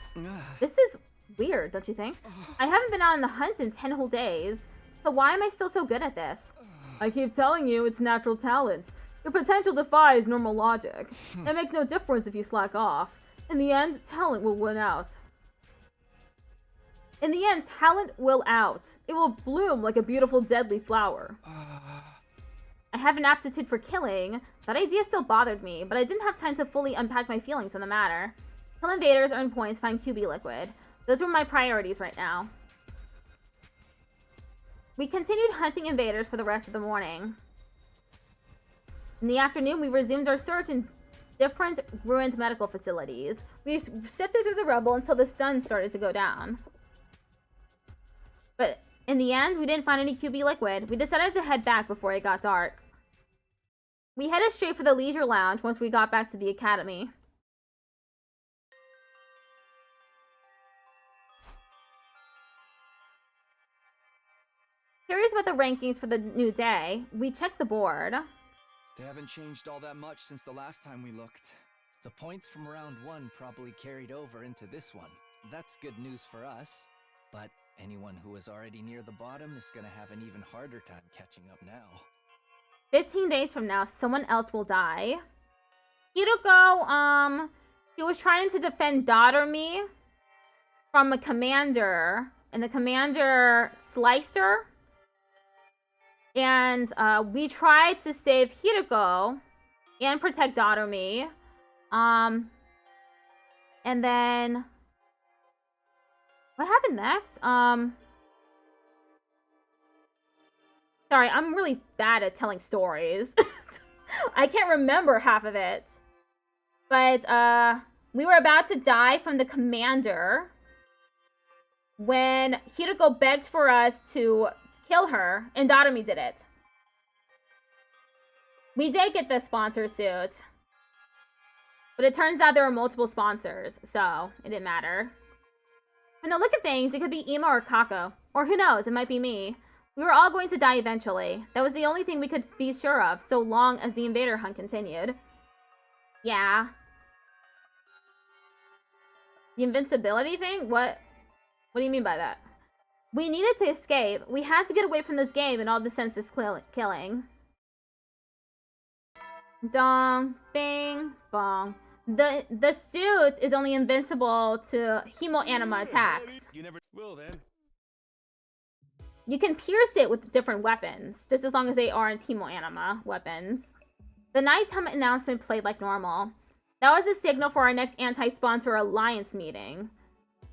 This is weird, don't you think? I haven't been out on the hunt in 10 whole days, so why am I still so good at this? I keep telling you, it's natural talent. Your potential defies normal logic. It makes no difference if you slack off. In the end, talent will win out. In the end, talent will out. It will bloom like a beautiful deadly flower. I have an aptitude for killing. That idea still bothered me, but I didn't have time to fully unpack my feelings on the matter. Kill invaders, earn points, find QB liquid. Those were my priorities right now. We continued hunting invaders for the rest of the morning. In the afternoon, we resumed our search in different ruined medical facilities. We sifted through the rubble until the stun started to go down. But in the end, we didn't find any QB liquid. We decided to head back before it got dark. We headed straight for the leisure lounge once we got back to the academy. Curious about the rankings for the new day, we checked the board. They haven't changed all that much since the last time we looked. The points from round 1 probably carried over into this one. That's good news for us. But anyone who was already near the bottom is gonna have an even harder time catching up now. 15 days from now, someone else will die. Hiruko, she was trying to defend Daughter-me from a commander, and the commander sliced her. And we tried to save Hiruko and protect Daughter-me. And then what happened next? Sorry, I'm really bad at telling stories. I can't remember half of it. But we were about to die from the commander when Hiruko begged for us to kill her, and Daughter-me did it. We did get the sponsor suit, but it turns out there were multiple sponsors, so it didn't matter. From the look of things, it could be Ima or Kako, or who knows, it might be me. We were all going to die eventually. That was the only thing we could be sure of, so long as the invader hunt continued. Yeah. The invincibility thing? What do you mean by that? We needed to escape. We had to get away from this game and all the senseless killing. Dong, bing, bong. The suit is only invincible to hemoanima attacks. You never will then. You can pierce it with different weapons, just as long as they aren't hemoanima weapons. The nighttime announcement played like normal. That was a signal for our next anti-sponsor alliance meeting.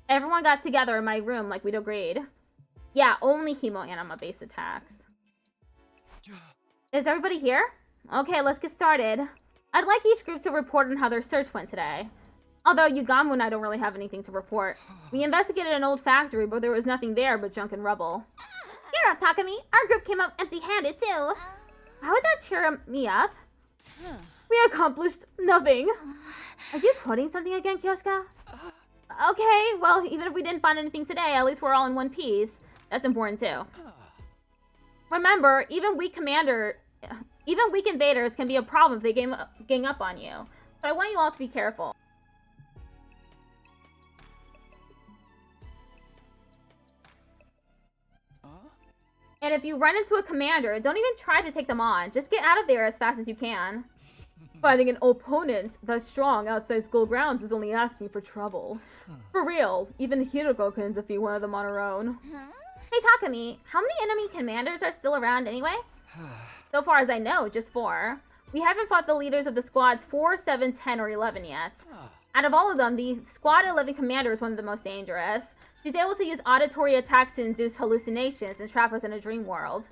Everyone got together in my room like we'd agreed. Yeah, only hemoanima-based attacks. Is everybody here? Okay, let's get started. I'd like each group to report on how their search went today. Although Yugamu and I don't really have anything to report. We investigated an old factory, but there was nothing there but junk and rubble. Cheer up, Takumi. Our group came up empty-handed, too. How would that cheer me up? We accomplished nothing. Are you quoting something again, Kyoshika? Okay, well, even if we didn't find anything today, at least we're all in one piece. That's important, too. Remember, even weak invaders can be a problem if they gang up on you. So I want you all to be careful. And if you run into a commander, don't even try to take them on. Just get out of there as fast as you can. Fighting an opponent that's strong outside school grounds is only asking for trouble. For real, even Hiruko couldn't defeat one of them on her own. Hey Hey Takumi, how many enemy commanders are still around anyway? So far as I know, just 4. We haven't fought the leaders of the squads 4, 7, 10, or 11 yet. Out of all of them, the squad 11 commander is one of the most dangerous. She's able to use auditory attacks to induce hallucinations and trap us in a dream world.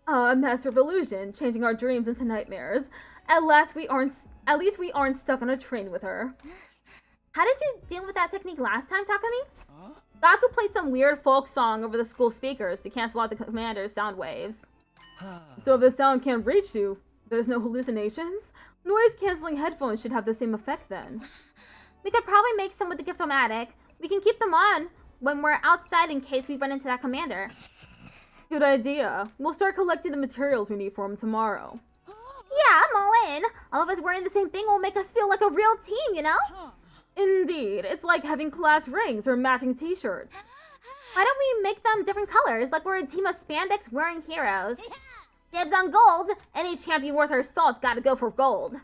A master of illusion, changing our dreams into nightmares. At least we aren't stuck on a train with her. How did you deal with that technique last time, Takumi? Gaku played some weird folk song over the school speakers to cancel out the commander's sound waves. So if the sound can't reach you, there's no hallucinations? Noise-canceling headphones should have the same effect then. We could probably make some with the Giftomatic. We can keep them on when we're outside in case we run into that commander. Good idea. We'll start collecting the materials we need for him tomorrow. Yeah, I'm all in. All of us wearing the same thing will make us feel like a real team, you know? Indeed. It's like having class rings or matching t-shirts. Why don't we make them different colors, like we're a team of spandex-wearing heroes? Dibs on gold! Any champion worth her salt's gotta go for gold.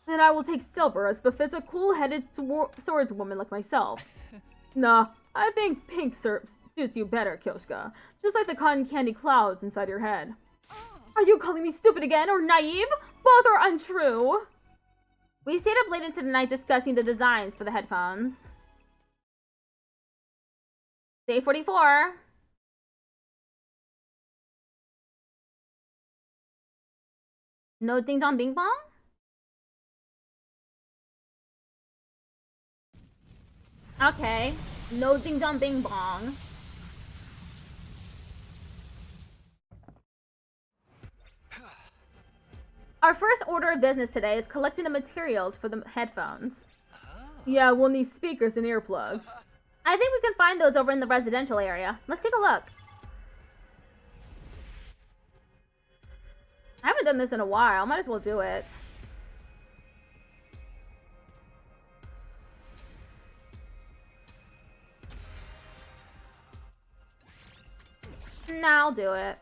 Then I will take silver, as befits a cool-headed swordswoman like myself. Nah, I think pink suits you better, Kyoshka. Just like the cotton candy clouds inside your head. Are you calling me stupid again, or naive? Both are untrue! We stayed up late into the night discussing the designs for the headphones. Day 44. No ding dong bing bong? Okay. No ding dong bing bong. Our first order of business today is collecting the materials for the headphones. Yeah, we'll need speakers and earplugs. I think we can find those over in the residential area. Let's take a look. I haven't done this in a while. Might as well do it. Nah, I'll do it.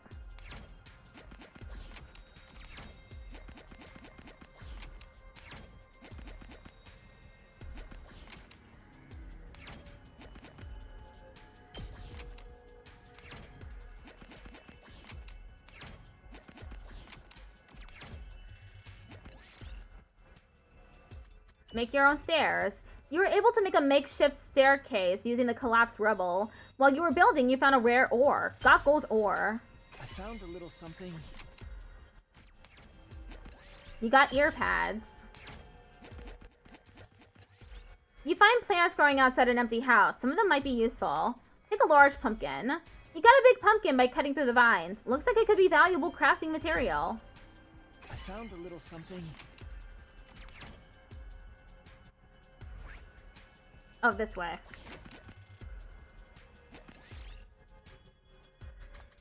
Make your own stairs. You were able to make a makeshift staircase using the collapsed rubble. While you were building, you found a rare ore. Got gold ore. I found a little something. You got ear pads. You find plants growing outside an empty house. Some of them might be useful. Take a large pumpkin. You got a big pumpkin by cutting through the vines. Looks like it could be valuable crafting material. I found a little something. Oh, this way.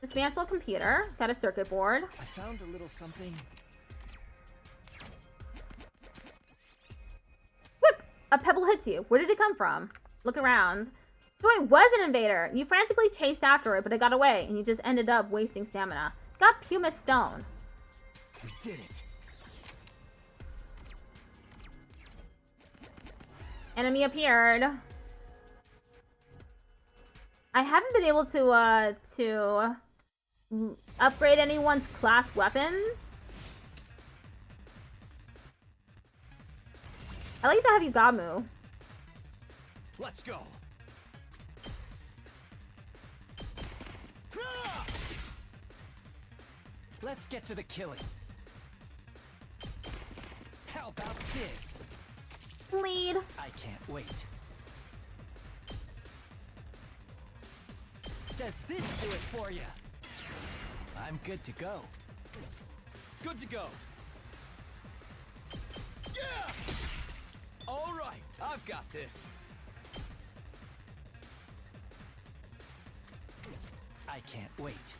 Dismantle computer. Got a circuit board. I found a little something. Whip! A pebble hits you. Where did it come from? Look around. So it was an invader. You frantically chased after it, but it got away, and you just ended up wasting stamina. Got pumice stone. We did it. Enemy appeared. I haven't been able to upgrade anyone's class weapons. At least I have Yugamu. Let's go. Let's get to the killing. How about this? Lead. I can't wait. Does this do it for you? I'm good to go. Good to go. Yeah! All right, I've got this. I can't wait.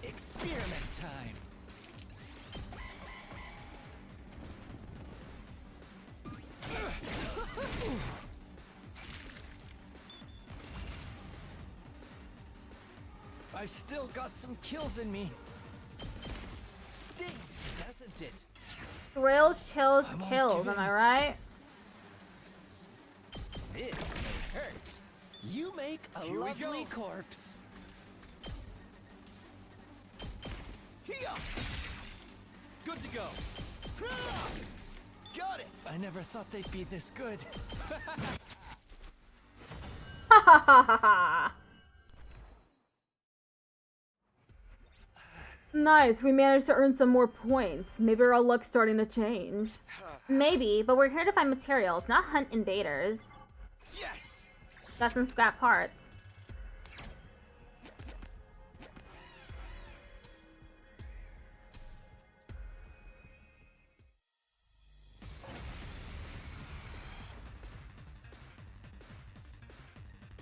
Experiment time. I've still got some kills in me. Stings, doesn't it? Thrills, chills, kills, am I right? This may hurt. You make a Here we lovely go. corpse. Here. Good to go. Got it. I never thought they'd be this good. Ha ha ha ha ha! Nice, we managed to earn some more points. Maybe our luck's starting to change. Maybe, but we're here to find materials, not hunt invaders. Yes. Got some scrap parts.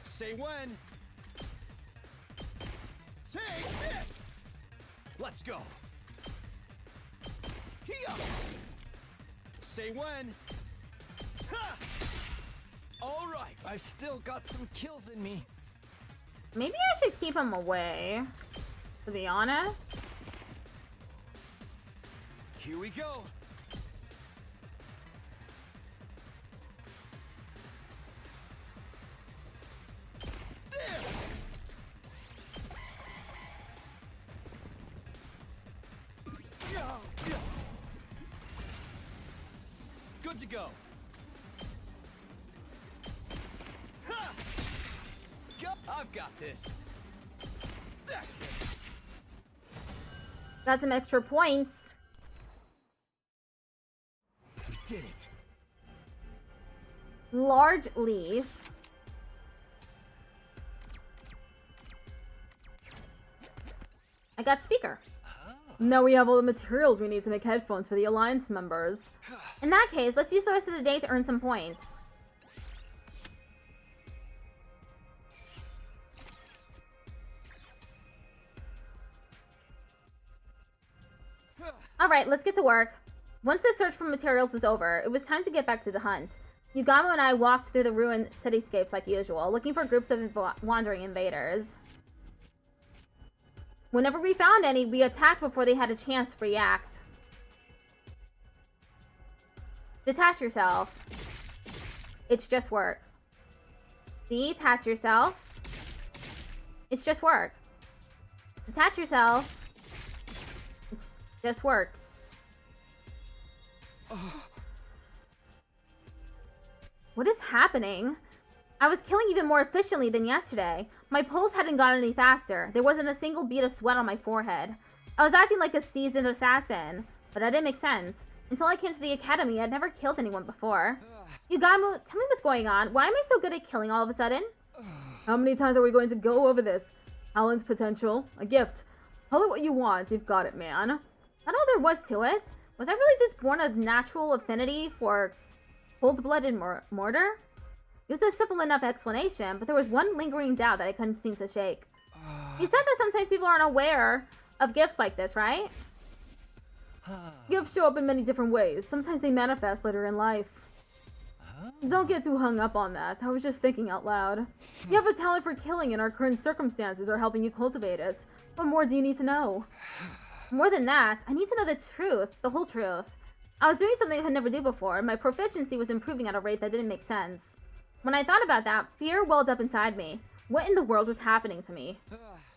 Say when. Take this. Let's go. Here. Say when. Ha! All right. I've still got some kills in me. Maybe I should keep him away, to be honest. Here we go. Good to go. Ha! I've got this. That's it. Got some extra points. We did it. Large leaf. I got speaker. Now we have all the materials we need to make headphones for the Alliance members. In that case, let's use the rest of the day to earn some points. Alright, let's get to work. Once the search for materials was over, it was time to get back to the hunt. Yugamo and I walked through the ruined cityscapes like usual, looking for groups of wandering invaders. Whenever we found any, we attacked before they had a chance to react. Detach yourself. It's just work. Detach yourself. It's just work. Detach yourself. It's just work. What is happening? I was killing even more efficiently than yesterday. My pulse hadn't gotten any faster. There wasn't a single bead of sweat on my forehead. I was acting like a seasoned assassin, but that didn't make sense. Until I came to the academy, I'd never killed anyone before. Yugamo, tell me what's going on. Why am I so good at killing all of a sudden? How many times are we going to go over this? Talent, potential, a gift. Call it what you want, you've got it, man. That's all there was to it. Was I really just born a natural affinity for cold-blooded murder? It was a simple enough explanation, but there was one lingering doubt that I couldn't seem to shake. You said that sometimes people aren't aware of gifts like this, right? Gifts show up in many different ways. Sometimes they manifest later in life. Don't get too hung up on that. I was just thinking out loud. You have a talent for killing and our current circumstances are helping you cultivate it. What more do you need to know? More than that, I need to know the truth, the whole truth. I was doing something I could never do before, and my proficiency was improving at a rate that didn't make sense. When I thought about that, fear welled up inside me. What in the world was happening to me?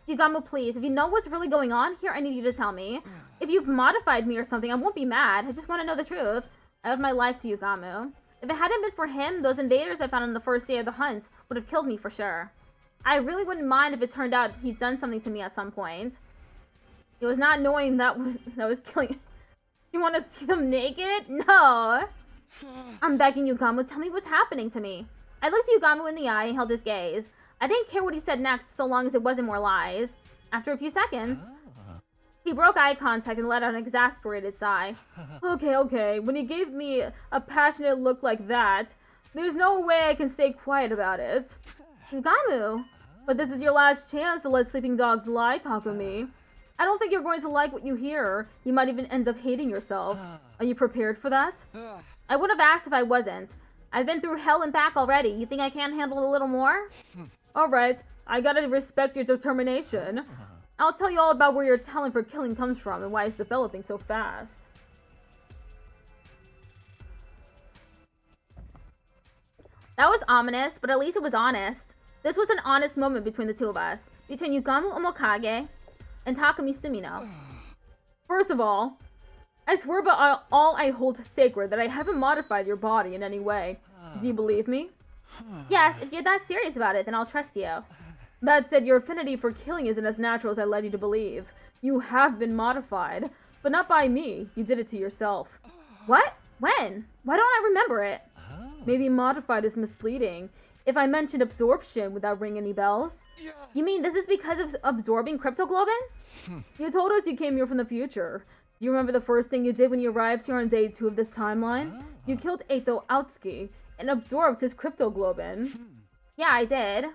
Yugamo, please, if you know what's really going on here, I need you to tell me. If you've modified me or something, I won't be mad. I just want to know the truth. I owed my life to Yugamo. If it hadn't been for him, those invaders I found on the first day of the hunt would have killed me for sure. I really wouldn't mind if it turned out he'd done something to me at some point. It was not knowing that was killing. You want to see them naked? No. I'm begging Yugamo, tell me what's happening to me. I looked Yugamo in the eye and held his gaze. I didn't care what he said next so long as it wasn't more lies. After a few seconds, he broke eye contact and let out an exasperated sigh. Okay. When he gave me a passionate look like that, there's no way I can stay quiet about it. Yugamo. But this is your last chance to let sleeping dogs lie, Takumi. I don't think you're going to like what you hear. You might even end up hating yourself. Are you prepared for that? I would have asked if I wasn't. I've been through hell and back already. You think I can't handle a little more? Alright, I gotta respect your determination. I'll tell you all about where your talent for killing comes from and why it's developing so fast. That was ominous, but at least it was honest. This was an honest moment between the two of us. Between Yugamu Omokage and Takumi Sumino. First of all, I swear by all I hold sacred that I haven't modified your body in any way. Do you believe me? Yes, if you're that serious about it, then I'll trust you. That said, your affinity for killing isn't as natural as I led you to believe. You have been modified, but not by me. You did it to yourself. What? When? Why don't I remember it? Maybe modified is misleading. If I mentioned absorption, would that ring any bells? You mean this is because of absorbing cryptoglobin? You told us you came here from the future. Do you remember the first thing you did when you arrived here on day 2 of this timeline? You killed Eito Aotsuki and absorbed his cryptoglobin. Yeah, I did.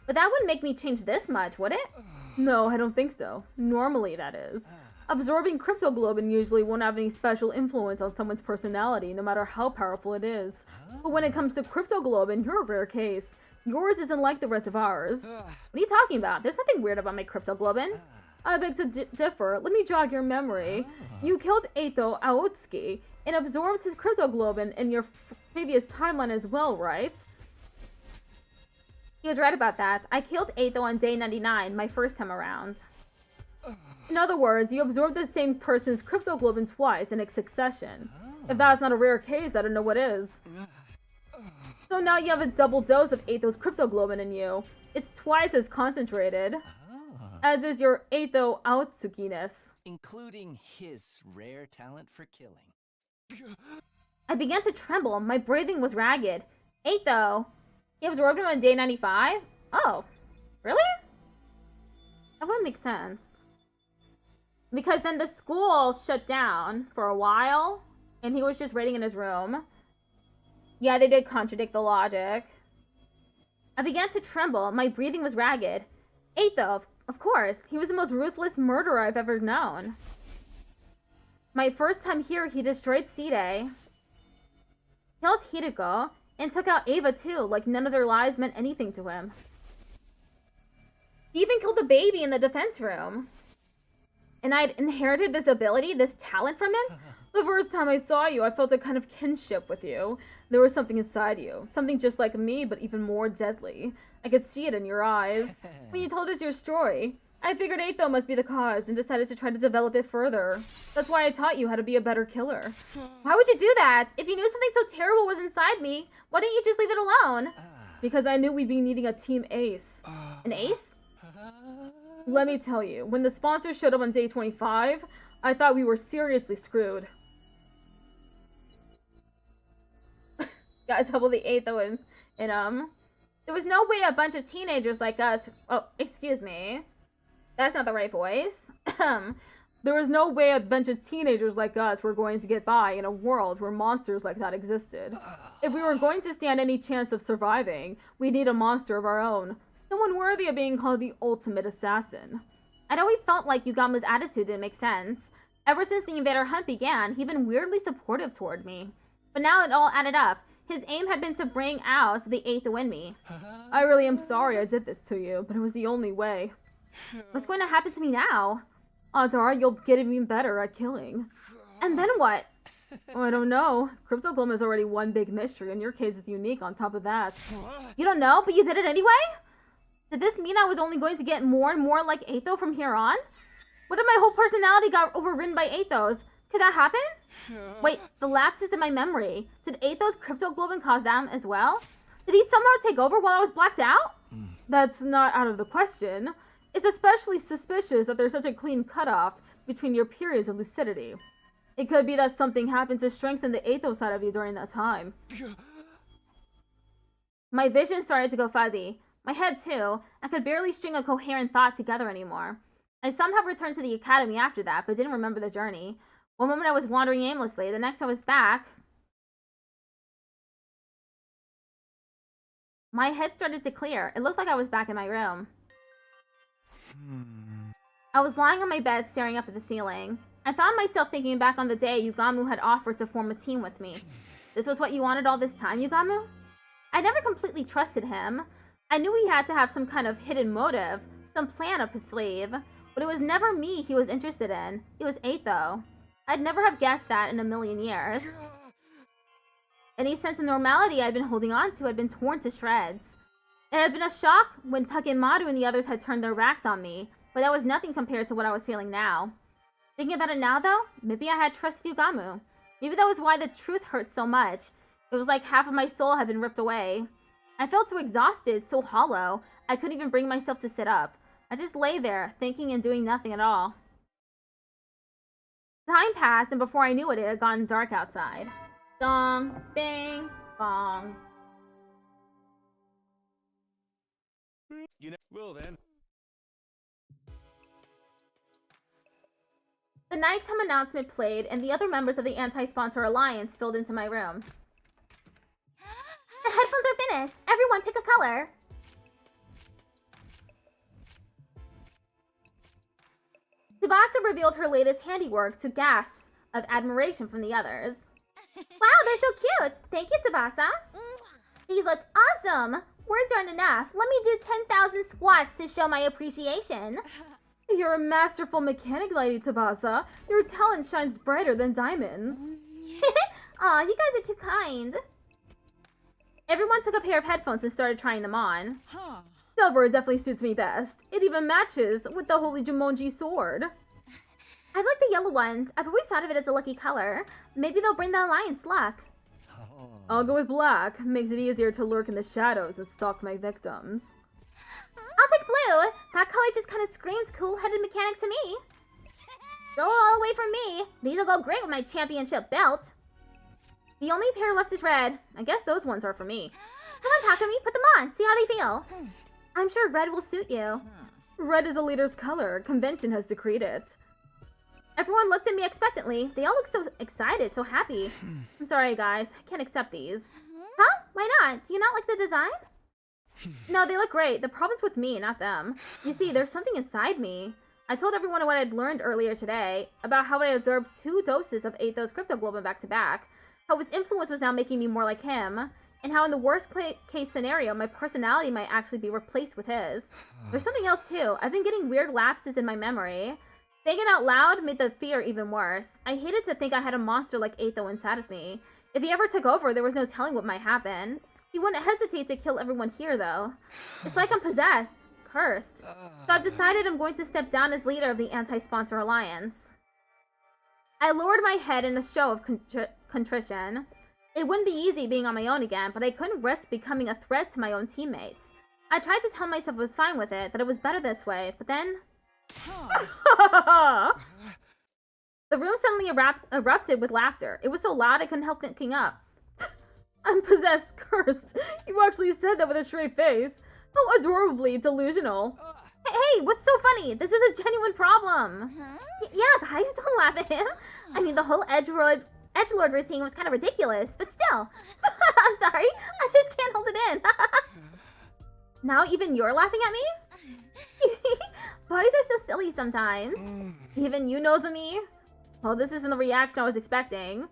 But that wouldn't make me change this much, would it? No, I don't think so. Normally, that is. Absorbing cryptoglobin usually won't have any special influence on someone's personality, no matter how powerful it is. But when it comes to cryptoglobin, you're a rare case. Yours isn't like the rest of ours. What are you talking about? There's nothing weird about my cryptoglobin. I beg to differ. Let me jog your memory. You killed Eito Aotsuki and absorbed his cryptoglobin in your previous timeline as well, right? He was right about that. I killed Eito on day 99, my first time around. In other words, you absorbed the same person's cryptoglobin twice in succession. If that's not a rare case, I don't know what is. So now you have a double dose of Eito's cryptoglobin in you. It's twice as concentrated. As is your Eito Aotsuki-ness. Including his rare talent for killing. I began to tremble. My breathing was ragged. Eito! He absorbed him on day 95? Oh. Really? That wouldn't make sense. Because then the school shut down for a while, and he was just waiting in his room. Yeah, they did contradict the logic. I began to tremble. My breathing was ragged. Eito, of course. He was the most ruthless murderer I've ever known. My first time here, he destroyed Side, killed Hideko, and took out Ava too, like none of their lives meant anything to him. He even killed the baby in the defense room. And I'd inherited this ability, this talent from him? The first time I saw you, I felt a kind of kinship with you. There was something inside you. Something just like me, but even more deadly. I could see it in your eyes. When you told us your story, I figured Eito must be the cause and decided to try to develop it further. That's why I taught you how to be a better killer. Why would you do that? If you knew something so terrible was inside me, why didn't you just leave it alone? Because I knew we'd be needing a team ace. An ace? Let me tell you, when the sponsor showed up on day 25, I thought we were seriously screwed. Got double the Eito in there was no way a bunch of teenagers like us... Oh, excuse me. That's not the right voice. There was no way a bunch of teenagers like us were going to get by in a world where monsters like that existed. If we were going to stand any chance of surviving, we'd need a monster of our own. Someone worthy of being called the ultimate assassin. I'd always felt like Yugamu's attitude didn't make sense. Ever since the invader hunt began, he'd been weirdly supportive toward me. But now it all added up. His aim had been to bring out the Eito in me. I really am sorry I did this to you, but it was the only way. What's going to happen to me now? Adar, you'll get even better at killing. And then what? Oh, I don't know. Cryptoglobin is already one big mystery, and your case is unique on top of that. You don't know, but you did it anyway? Did this mean I was only going to get more and more like Eito from here on? What if my whole personality got overridden by Eito's? Could that happen? Wait, the lapses in my memory. Did Eito's cryptoglobin cause them as well? Did he somehow take over while I was blacked out? That's not out of the question. It's especially suspicious that there's such a clean cutoff between your periods of lucidity. It could be that something happened to strengthen the Eito side of you during that time. My vision started to go fuzzy. My head too. I could barely string a coherent thought together anymore. I somehow returned to the academy after that, but didn't remember the journey. One moment I was wandering aimlessly, the next I was back. My head started to clear. It looked like I was back in my room. I was lying on my bed staring up at the ceiling. I found myself thinking back on the day Yugamu had offered to form a team with me. This was what you wanted all this time, Yugamu? I never completely trusted him. I knew he had to have some kind of hidden motive, some plan up his sleeve, but it was never me he was interested in. It was Eito. I'd never have guessed that in a million years. Any sense of normality I'd been holding on to had been torn to shreds. It had been a shock when Takemaru and the others had turned their backs on me, but that was nothing compared to what I was feeling now. Thinking about it now, though, maybe I had trusted Yugamu. Maybe that was why the truth hurt so much. It was like half of my soul had been ripped away. I felt so exhausted, so hollow, I couldn't even bring myself to sit up. I just lay there, thinking and doing nothing at all. Time passed, and before I knew it, it had gone dark outside. Dong, bing, bong. You know, well then. The nighttime announcement played, and the other members of the Anti-Sponsor Alliance filled into my room. The headphones are finished. Everyone pick a color. Tsubasa revealed her latest handiwork to gasps of admiration from the others. Wow, they're so cute. Thank you, Tsubasa. These look awesome. Words aren't enough. Let me do 10,000 squats to show my appreciation. You're a masterful mechanic, Lady Tsubasa. Your talent shines brighter than diamonds. Aw, you guys are too kind. Everyone took a pair of headphones and started trying them on. Silver definitely suits me best. It even matches with the Holy Jumonji sword. I like the yellow ones. I've always thought of it as a lucky color. Maybe they'll bring the Alliance luck. I'll go with black. Makes it easier to lurk in the shadows and stalk my victims. I'll take blue. That color just kind of screams cool-headed mechanic to me. Go all the way for me. These will go great with my championship belt. The only pair left is red. I guess those ones are for me. Come on, Takumi, put them on. See how they feel. I'm sure red will suit you. Red is a leader's color. Convention has decreed it. Everyone looked at me expectantly. They all looked so excited, so happy. I'm sorry, guys. I can't accept these. Huh? Why not? Do you not like the design? No, they look great. The problem's with me, not them. You see, there's something inside me. I told everyone what I'd learned earlier today about how I absorbed 2 doses of Aethos cryptoglobin back to back, how his influence was now making me more like him, and how in the worst case scenario, my personality might actually be replaced with his. There's something else too. I've been getting weird lapses in my memory. Saying it out loud made the fear even worse. I hated to think I had a monster like Aetho inside of me. If he ever took over, there was no telling what might happen. He wouldn't hesitate to kill everyone here, though. It's like I'm possessed. Cursed. So I've decided I'm going to step down as leader of the Anti-Sponsor Alliance. I lowered my head in a show of contrition. It wouldn't be easy being on my own again, but I couldn't risk becoming a threat to my own teammates. I tried to tell myself I was fine with it, that it was better this way, but then... The room suddenly erupted with laughter. It was so loud I couldn't help thinking up. I'm possessed, cursed. You actually said that with a straight face. How adorably delusional. Hey, what's so funny? This is a genuine problem. Yeah, guys, don't laugh at him. I mean, the whole edgelord routine was kind of ridiculous, but still. I'm sorry, I just can't hold it in. Now even you're laughing at me? Boys are so silly sometimes. Even you knows me? Well, this isn't the reaction I was expecting.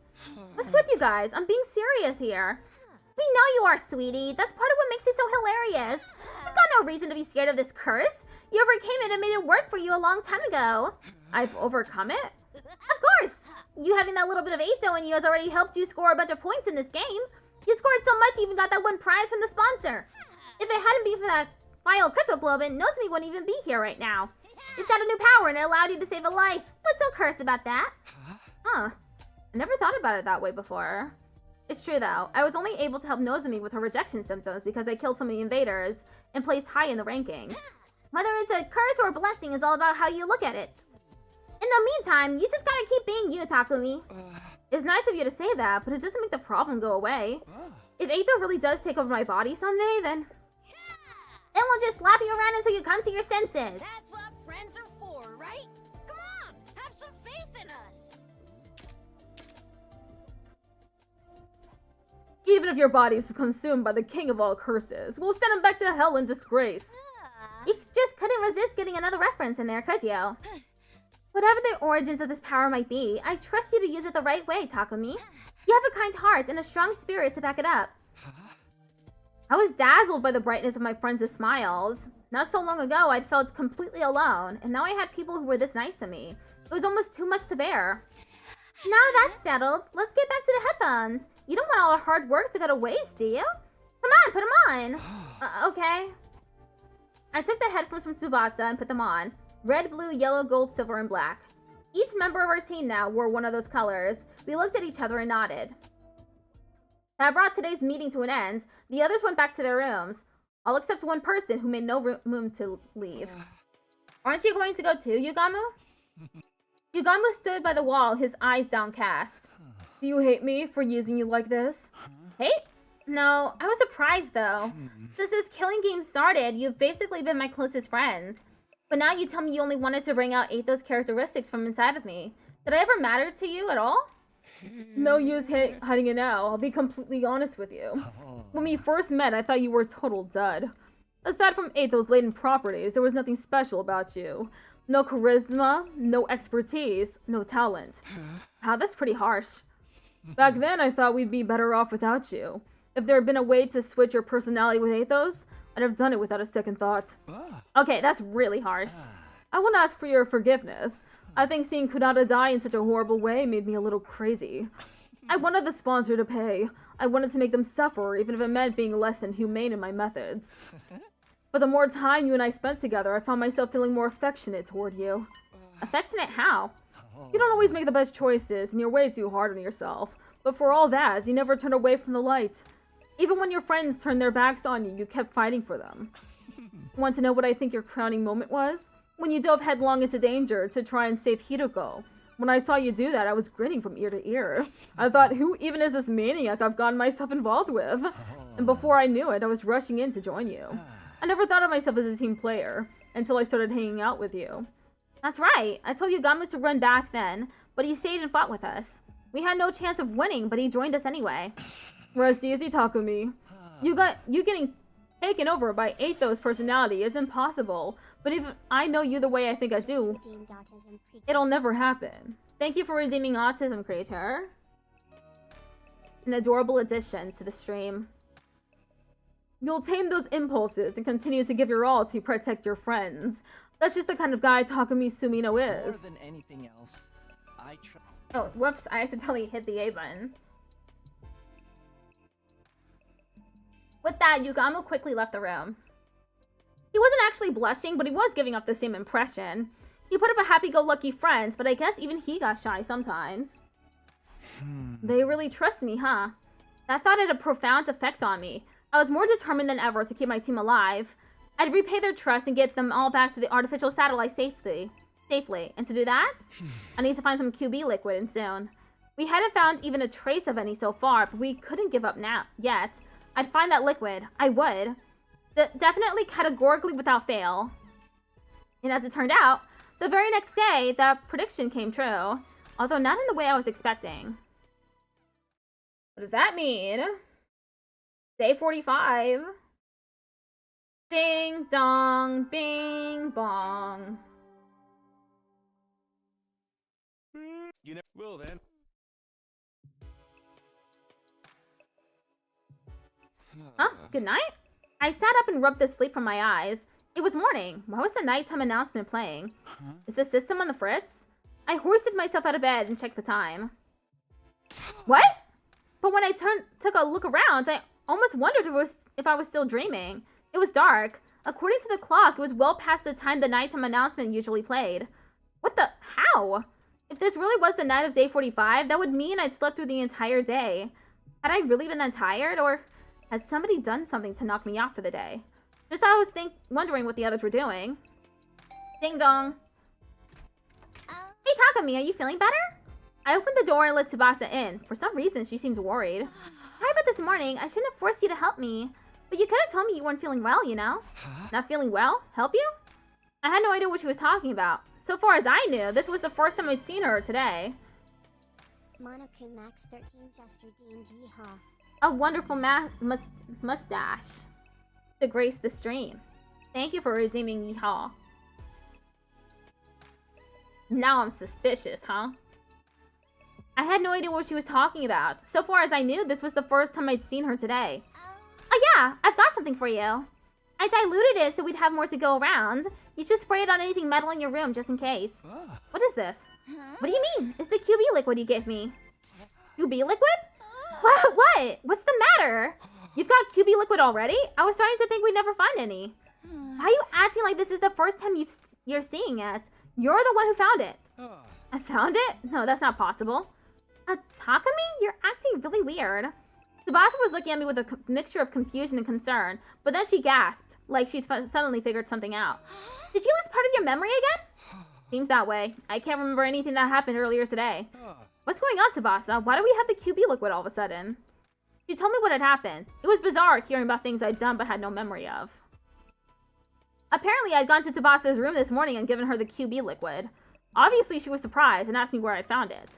What's with you guys? I'm being serious here. We know you are, sweetie. That's part of what makes it so hilarious. You've got no reason to be scared of this curse. You overcame it and made it work for you a long time ago. I've overcome it? Of course. You having that little bit of Aetho in you has already helped you score a bunch of points in this game. You scored so much you even got that one prize from the sponsor. If it hadn't been for that final cryptoglobin, Nozomi wouldn't even be here right now. It's got a new power and it allowed you to save a life. What's so cursed about that? Huh. I never thought about it that way before. It's true though. I was only able to help Nozomi with her rejection symptoms because I killed so many invaders and placed high in the rankings. Whether it's a curse or a blessing is all about how you look at it. In the meantime, you just gotta keep being you, Takumi. It's nice of you to say that, but it doesn't make the problem go away. If Aetho really does take over my body someday, then we'll just slap you around until you come to your senses. That's what friends are for, right? Come on, have some faith in us. Even if your body is consumed by the king of all curses, we'll send him back to hell in disgrace. You just couldn't resist getting another reference in there, could you? Whatever the origins of this power might be, I trust you to use it the right way, Takumi. You have a kind heart and a strong spirit to back it up. I was dazzled by the brightness of my friends' smiles. Not so long ago, I'd felt completely alone, and now I had people who were this nice to me. It was almost too much to bear. Now that's settled, let's get back to the headphones. You don't want all our hard work to go to waste, do you? Come on, put them on. Okay. I took the headphones from Tsubasa and put them on. Red, blue, yellow, gold, silver, and black. Each member of our team now wore one of those colors. We looked at each other and nodded. That brought today's meeting to an end. The others went back to their rooms. All except one person who made no room to leave. Aren't you going to go too, Yugamu? Yugamu stood by the wall, his eyes downcast. Do you hate me for using you like this? Hate? No, I was surprised though. Since this killing game started, you've basically been my closest friend. But now you tell me you only wanted to bring out Eito's characteristics from inside of me. Did I ever matter to you at all? No use hiding it now. I'll be completely honest with you. When we first met, I thought you were a total dud. Aside from Eito's latent properties, there was nothing special about you. No charisma, no expertise, no talent. Wow, that's pretty harsh. Back then, I thought we'd be better off without you. If there had been a way to switch your personality with Eito's, I'd have done it without a second thought. Okay, that's really harsh. I won't ask for your forgiveness. I think seeing Kunada die in such a horrible way made me a little crazy. I wanted the sponsor to pay. I wanted to make them suffer, even if it meant being less than humane in my methods. But the more time you and I spent together, I found myself feeling more affectionate toward you. Affectionate how? You don't always make the best choices, and you're way too hard on yourself. But for all that, you never turned away from the light. Even when your friends turned their backs on you, you kept fighting for them. Want to know what I think your crowning moment was? When you dove headlong into danger to try and save Hiroko. When I saw you do that, I was grinning from ear to ear. I thought, who even is this maniac I've gotten myself involved with? And before I knew it, I was rushing in to join you. I never thought of myself as a team player, until I started hanging out with you. That's right. I told Yugamu to run back then, but he stayed and fought with us. We had no chance of winning, but he joined us anyway. Rest easy, Takumi. You getting taken over by Eito's personality is impossible, but if I know you the way I think I do, it'll never happen. Thank you for redeeming Autism Creator. An adorable addition to the stream. You'll tame those impulses and continue to give your all to protect your friends. That's just the kind of guy Takumi Sumino is. More than anything else, Oh, whoops, I accidentally hit the A button. With that, Yugamu quickly left the room. He wasn't actually blushing, but he was giving off the same impression. He put up a happy-go-lucky front, but I guess even he got shy sometimes. They really trust me, huh? That thought had a profound effect on me. I was more determined than ever to keep my team alive. I'd repay their trust and get them all back to the artificial satellite safely. And to do that, I need to find some QB liquid and soon. We hadn't found even a trace of any so far, but we couldn't give up now yet. I'd find that liquid. I would. Definitely, categorically, without fail. And as it turned out, the very next day, that prediction came true. Although not in the way I was expecting. What does that mean? Day 45. Ding dong, bing bong. You never will then. Huh? Good night? I sat up and rubbed the sleep from my eyes. It was morning. Why was the nighttime announcement playing? Is the system on the fritz? I hoisted myself out of bed and checked the time. What? But when I took a look around, I almost wondered if I was still dreaming. It was dark. According to the clock, it was well past the time the nighttime announcement usually played. What the? How? If this really was the night of day 45, that would mean I'd slept through the entire day. Had I really been that tired, or had somebody done something to knock me off for the day? Just I was wondering what the others were doing. Ding dong. Hey Takumi, are you feeling better? I opened the door and let Tsubasa in. For some reason, she seemed worried. Sorry about this morning. I shouldn't have forced you to help me. But you could have told me you weren't feeling well, you know? Not feeling well? Help you? I had no idea what she was talking about. So far as I knew, this was the first time I'd seen her today. Monokun Max 13 Jester D&D Ha. A wonderful mustache to grace the stream. Thank you for redeeming Yeehaw. Now I'm suspicious, huh? I had no idea what she was talking about. So far as I knew, this was the first time I'd seen her today. Oh yeah, I've got something for you. I diluted it so we'd have more to go around. You should spray it on anything metal in your room just in case. What is this? What do you mean? It's the QB liquid you gave me. QB liquid? What? What's the matter? You've got QB liquid already? I was starting to think we'd never find any. Why are you acting like this is the first time you're seeing it? You're the one who found it. I found it? No, that's not possible. Takumi? You're acting really weird. Tsubasa was looking at me with a mixture of confusion and concern, but then she gasped, like she'd suddenly figured something out. Did you lose part of your memory again? Seems that way. I can't remember anything that happened earlier today. What's going on, Tsubasa? Why do we have the QB liquid all of a sudden? She told me what had happened. It was bizarre hearing about things I'd done but had no memory of. Apparently, I'd gone to Tsubasa's room this morning and given her the QB liquid. Obviously, she was surprised and asked me where I found it.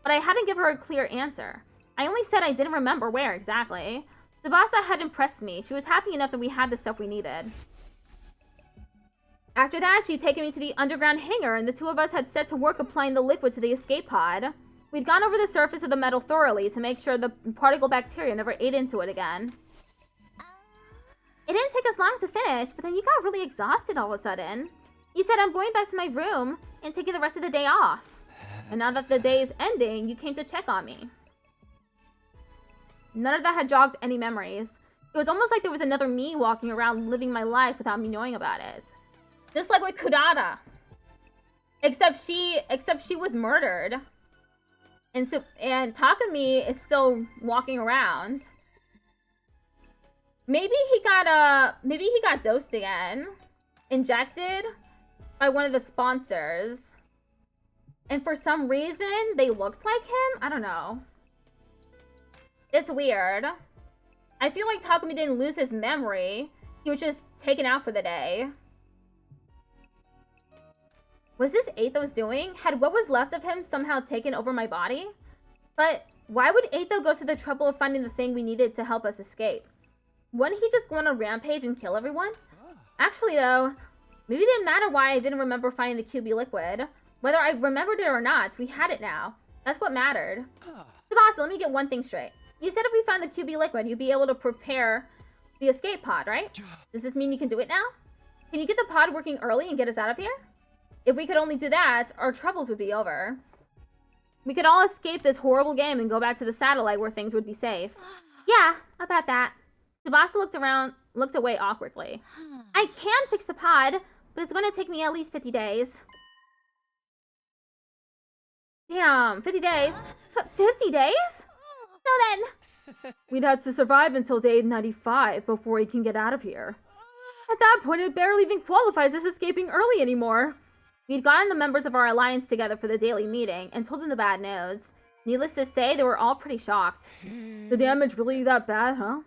But I hadn't given her a clear answer. I only said I didn't remember where exactly. Tsubasa had impressed me. She was happy enough that we had the stuff we needed. After that, she'd taken me to the underground hangar, and the two of us had set to work applying the liquid to the escape pod. We'd gone over the surface of the metal thoroughly to make sure the particle bacteria never ate into it again. It didn't take us long to finish, but then you got really exhausted all of a sudden. You said I'm going back to my room and taking the rest of the day off. And now that the day is ending, you came to check on me. None of that had jogged any memories. It was almost like there was another me walking around living my life without me knowing about it. Just like with Kurata. Except she was murdered. And Takumi is still walking around. Maybe he got dosed again. Injected by one of the sponsors. And for some reason, they looked like him? I don't know. It's weird. I feel like Takumi didn't lose his memory. He was just taken out for the day. Was this Aetho's doing? Had what was left of him somehow taken over my body? But why would Aetho go to the trouble of finding the thing we needed to help us escape? Wouldn't he just go on a rampage and kill everyone? Actually though, maybe it didn't matter why I didn't remember finding the QB liquid. Whether I remembered it or not, we had it now. That's what mattered. Tsubasa, let me get one thing straight. You said if we found the QB liquid, you'd be able to prepare the escape pod, right? Does this mean you can do it now? Can you get the pod working early and get us out of here? If we could only do that, our troubles would be over. We could all escape this horrible game and go back to the satellite where things would be safe. Yeah, about that. Tsubasa looked away awkwardly. I can fix the pod, but it's going to take me at least 50 days. Damn, 50 days? 50 days? So then... We'd have to survive until day 95 before we can get out of here. At that point, it barely even qualifies as escaping early anymore. We'd gotten the members of our alliance together for the daily meeting and told them the bad news. Needless to say, they were all pretty shocked. The damage really that bad, huh?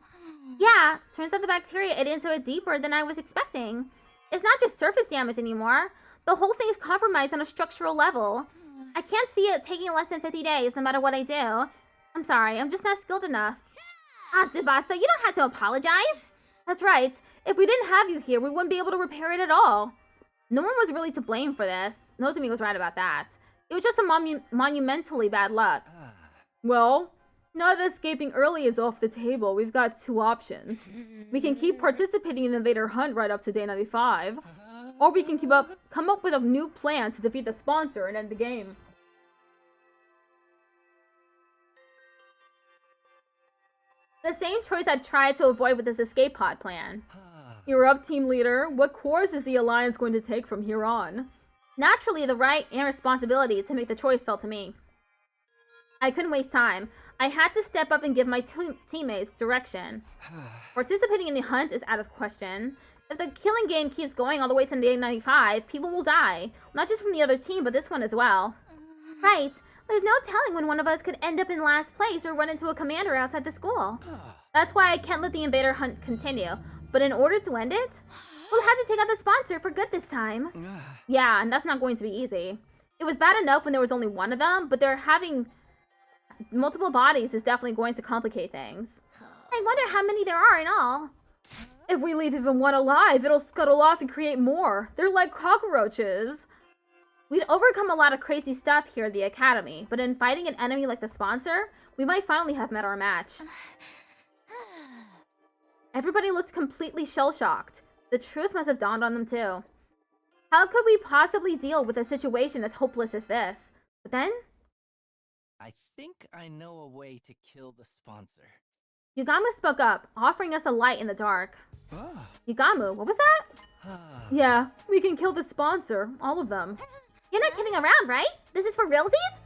Yeah, turns out the bacteria ate into it deeper than I was expecting. It's not just surface damage anymore. The whole thing's compromised on a structural level. I can't see it taking less than 50 days no matter what I do. I'm sorry, I'm just not skilled enough. Tsubasa, you don't have to apologize. That's right. If we didn't have you here, we wouldn't be able to repair it at all. No one was really to blame for this. Nozomi was right about that. It was just a monumentally bad luck. Well, now that escaping early is off the table, we've got two options. We can keep participating in the Invader Hunt right up to day 95, or we can come up with a new plan to defeat the sponsor and end the game. The same choice I tried to avoid with this escape pod plan. You're up, team leader. What course is the Alliance going to take from here on? Naturally, the right and responsibility to make the choice fell to me. I couldn't waste time. I had to step up and give my teammates direction. Participating in the hunt is out of question. If the killing game keeps going all the way to day 95, people will die. Not just from the other team, but this one as well. Right. There's no telling when one of us could end up in last place or run into a commander outside the school. That's why I can't let the invader hunt continue. But in order to end it, we'll have to take out the sponsor for good this time. Yeah, and that's not going to be easy. It was bad enough when there was only one of them, but they're having multiple bodies is definitely going to complicate things. I wonder how many there are in all. If we leave even one alive, it'll scuttle off and create more. They're like cockroaches. We'd overcome a lot of crazy stuff here at the Academy, but in fighting an enemy like the sponsor, we might finally have met our match. Everybody looked completely shell-shocked. The truth must have dawned on them too. How could we possibly deal with a situation as hopeless as this? But then, I think I know a way to kill the sponsor. Yugamu spoke up, offering us a light in the dark. Ah. Yugamu, what was that? Yeah, we can kill the sponsor, all of them. You're not kidding around, right? This is for realsies?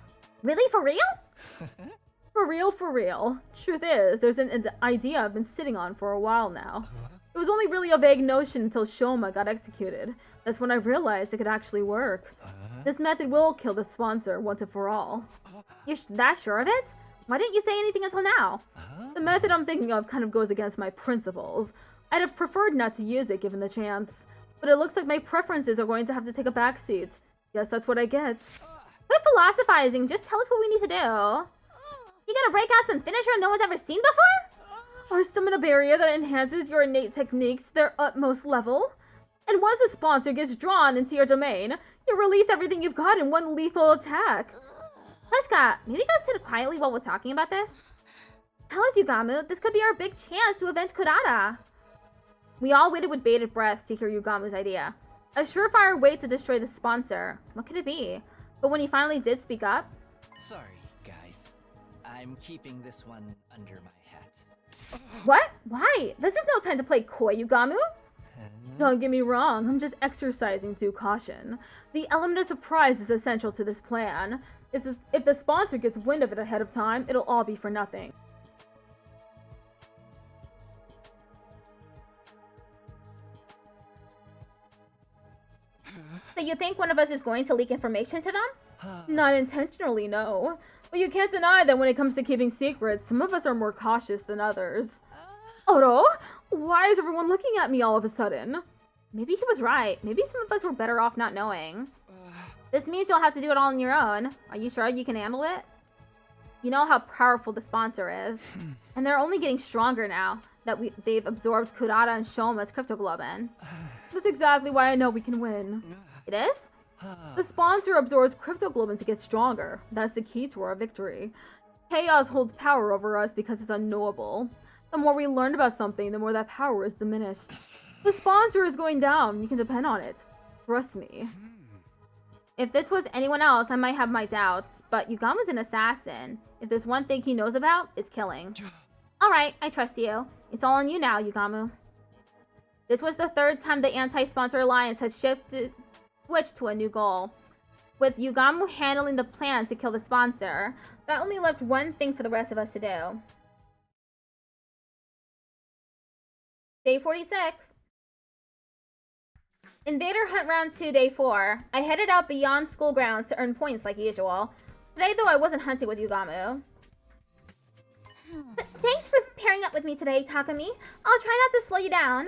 Really, for real? For real, for real. Truth is, there's an idea I've been sitting on for a while now. It was only really a vague notion until Shoma got executed. That's when I realized it could actually work. This method will kill the sponsor once and for all. You're that sure of it? Why didn't you say anything until now? The method I'm thinking of kind of goes against my principles. I'd have preferred not to use it given the chance. But it looks like my preferences are going to have to take a backseat. Guess that's what I get. Quit philosophizing, just tell us what we need to do. You gonna break out some finisher no one's ever seen before? Or summon a barrier that enhances your innate techniques to their utmost level? And once a sponsor gets drawn into your domain, you release everything you've got in one lethal attack. Hushka, maybe go sit quietly while we're talking about this? Tell us, Yugamu, this could be our big chance to avenge Kurata. We all waited with bated breath to hear Yugamu's idea. A surefire way to destroy the sponsor. What could it be? But when he finally did speak up... Sorry, guys. I'm keeping this one under my hat. What? Why? This is no time to play coy, Yugamu. Don't get me wrong, I'm just exercising due caution. The element of surprise is essential to this plan. If the sponsor gets wind of it ahead of time, it'll all be for nothing. So you think one of us is going to leak information to them? Not intentionally, no. But you can't deny that when it comes to keeping secrets, some of us are more cautious than others. Oro? Why is everyone looking at me all of a sudden? Maybe he was right. Maybe some of us were better off not knowing. This means you'll have to do it all on your own. Are you sure you can handle it? You know how powerful the sponsor is. And they're only getting stronger now that they've absorbed Kurata and Shoma's cryptoglobin. That's exactly why I know we can win. It is? The sponsor absorbs cryptoglobin to get stronger. That's the key to our victory. Chaos holds power over us because it's unknowable. The more we learn about something, the more that power is diminished. The sponsor is going down. You can depend on it. Trust me. If this was anyone else, I might have my doubts, but Yugamu's an assassin. If there's one thing he knows about, it's killing. Alright, I trust you. It's all on you now, Yugamu. This was the third time the anti-sponsor alliance has switched to a new goal. With Yugamu handling the plan to kill the sponsor, that only left one thing for the rest of us to do. Day 46. Invader Hunt Round 2, Day 4. I headed out beyond school grounds to earn points like usual. Today, though, I wasn't hunting with Yugamu. Thanks for pairing up with me today, Takumi. I'll try not to slow you down.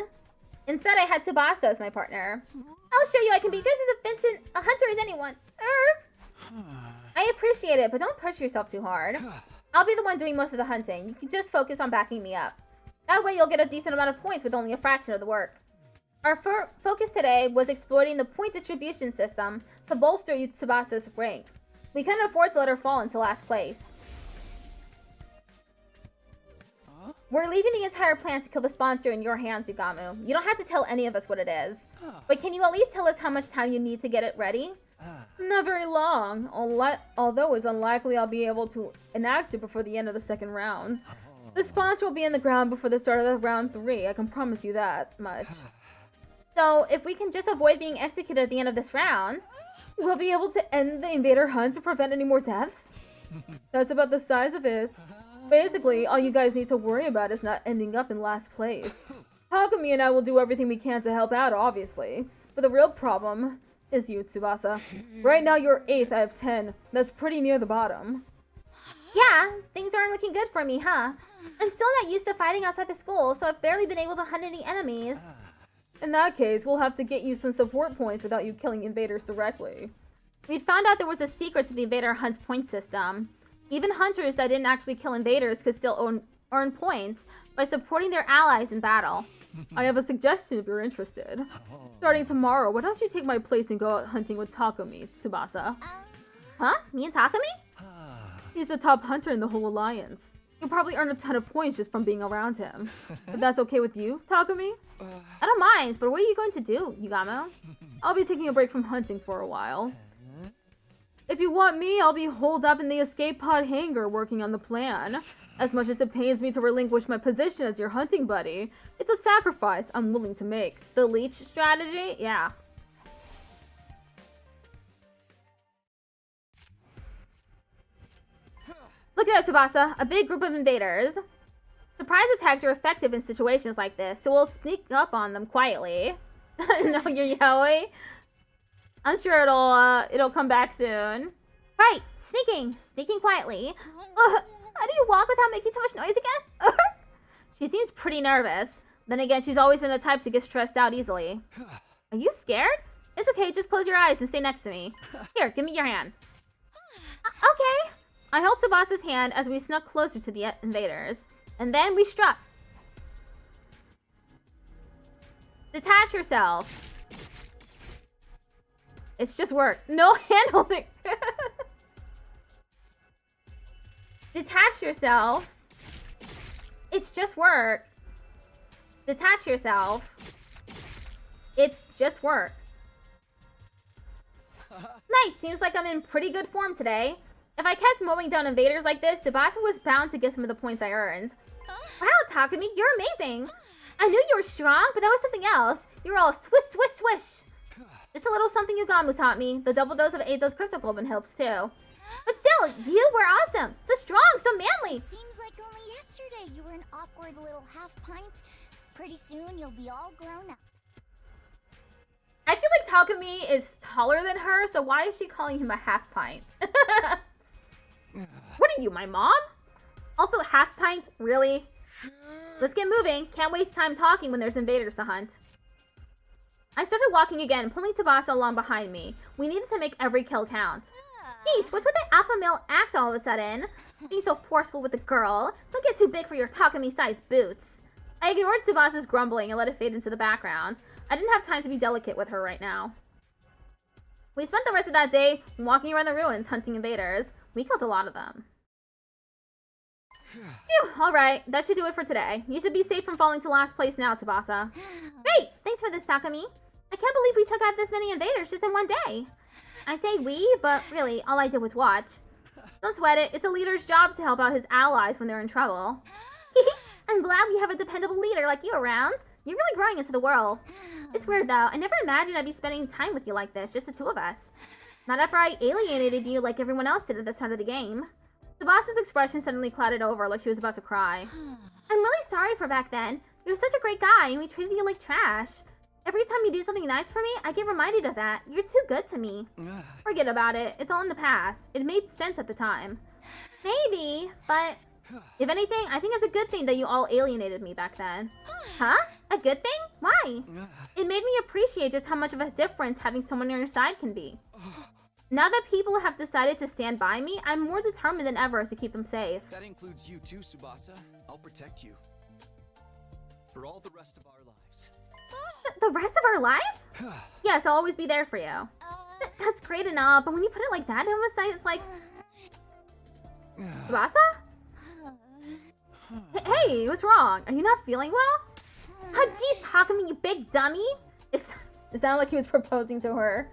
Instead, I had Tsubasa as my partner. I'll show you I can be just as efficient a hunter as anyone. I appreciate it, but don't push yourself too hard. I'll be the one doing most of the hunting. You can just focus on backing me up. That way you'll get a decent amount of points with only a fraction of the work. Our focus today was exploiting the point distribution system to bolster Tsubasa's rank. We couldn't afford to let her fall into last place. We're leaving the entire plan to kill the sponsor in your hands, Yugamu. You don't have to tell any of us what it is. But can you at least tell us how much time you need to get it ready? Not very long, although it's unlikely I'll be able to enact it before the end of the second round. The sponsor will be in the ground before the start of round 3, I can promise you that much. So, if we can just avoid being executed at the end of this round, we'll be able to end the invader hunt to prevent any more deaths? That's about the size of it. Basically, all you guys need to worry about is not ending up in last place. Takumi and I will do everything we can to help out, obviously. But the real problem is you, Tsubasa. Right now you're 8th out of 10. That's pretty near the bottom. Yeah, things aren't looking good for me, huh? I'm still not used to fighting outside the school, so I've barely been able to hunt any enemies. In that case, we'll have to get you some support points without you killing invaders directly. We'd found out there was a secret to the invader hunt point system. Even hunters that didn't actually kill invaders could still earn points by supporting their allies in battle. I have a suggestion if you're interested. Starting tomorrow, why don't you take my place and go out hunting with Takumi, Tsubasa? Huh? Me and Takumi? He's the top hunter in the whole alliance. You'll probably earn a ton of points just from being around him. But that's okay with you, Takumi? I don't mind, but what are you going to do, Yugamu? I'll be taking a break from hunting for a while. If you want me, I'll be holed up in the escape pod hangar working on the plan. As much as it pains me to relinquish my position as your hunting buddy, it's a sacrifice I'm willing to make. The leech strategy? Yeah. Look at that, Tsubasa. A big group of invaders. Surprise attacks are effective in situations like this, so we'll sneak up on them quietly. No, you're Yowie. I'm sure it'll come back soon. Right, sneaking quietly. How do you walk without making too much noise again? She seems pretty nervous. Then again, she's always been the type to get stressed out easily. Are you scared? It's okay, just close your eyes and stay next to me. Here, give me your hand. Okay. I held Tsubasa's hand as we snuck closer to the invaders. And then we struck. Detach yourself. It's just work. No hand holding. Detach yourself. It's just work. Detach yourself. It's just work. Nice, seems like I'm in pretty good form today. If I kept mowing down invaders like this, Tsubasa was bound to get some of the points I earned. Wow, Takumi, you're amazing. I knew you were strong, but that was something else. You were all swish, swish, swish. Just a little something Yugamu taught me. The double dose of Eido's cryptoglobin helps too. But still, you were awesome. So strong, so manly. It seems like only yesterday you were an awkward little half pint. Pretty soon you'll be all grown up. I feel like Takumi is taller than her, so why is she calling him a half pint? What are you, my mom? Also, half pint? Really? Let's get moving. Can't waste time talking when there's invaders to hunt. I started walking again, pulling Tsubasa along behind me. We needed to make every kill count. Jeez, what's with the alpha male act all of a sudden? Being so forceful with the girl. Don't get too big for your Takumi-sized boots. I ignored Tsubasa's grumbling and let it fade into the background. I didn't have time to be delicate with her right now. We spent the rest of that day walking around the ruins hunting invaders. We killed a lot of them. Phew, alright, that should do it for today. You should be safe from falling to last place now, Tsubasa. Great! Thanks for this, Takumi. I can't believe we took out this many invaders just in one day. I say we, but really, all I did was watch. Don't sweat it. It's a leader's job to help out his allies when they're in trouble. I'm glad we have a dependable leader like you around. You're really growing into the world. It's weird, though. I never imagined I'd be spending time with you like this, just the two of us. Not after I alienated you like everyone else did at the start of the game. Tsubasa's expression suddenly clouded over like she was about to cry. I'm really sorry for back then. You're such a great guy, and we treated you like trash. Every time you do something nice for me, I get reminded of that. You're too good to me. Forget about it. It's all in the past. It made sense at the time. Maybe, but... If anything, I think it's a good thing that you all alienated me back then. Huh? A good thing? Why? It made me appreciate just how much of a difference having someone on your side can be. Now that people have decided to stand by me, I'm more determined than ever to keep them safe. That includes you too, Tsubasa. I'll protect you. For all the rest of our lives. The rest of our lives? Yes, I'll always be there for you. That's great and all, but when you put it like that, it's like... Tsubasa? Hey, what's wrong? Are you not feeling well? Oh, jeez, Takumi, you big dummy! It sounded like he was proposing to her.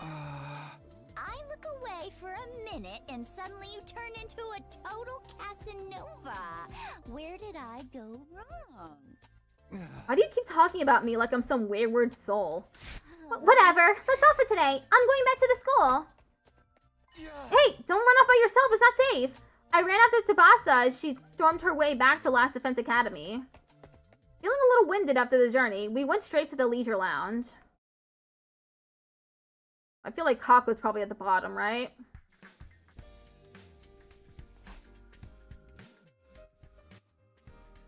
I look away for a minute and suddenly you turn into a total Casanova. Where did I go wrong? Why do you keep talking about me like I'm some wayward soul? Whatever. That's all for today. I'm going back to the school. Hey, don't run off by yourself. It's not safe. I ran after Tsubasa as she stormed her way back to Last Defense Academy. Feeling a little winded after the journey, we went straight to the leisure lounge. I feel like Kako's probably at the bottom, right?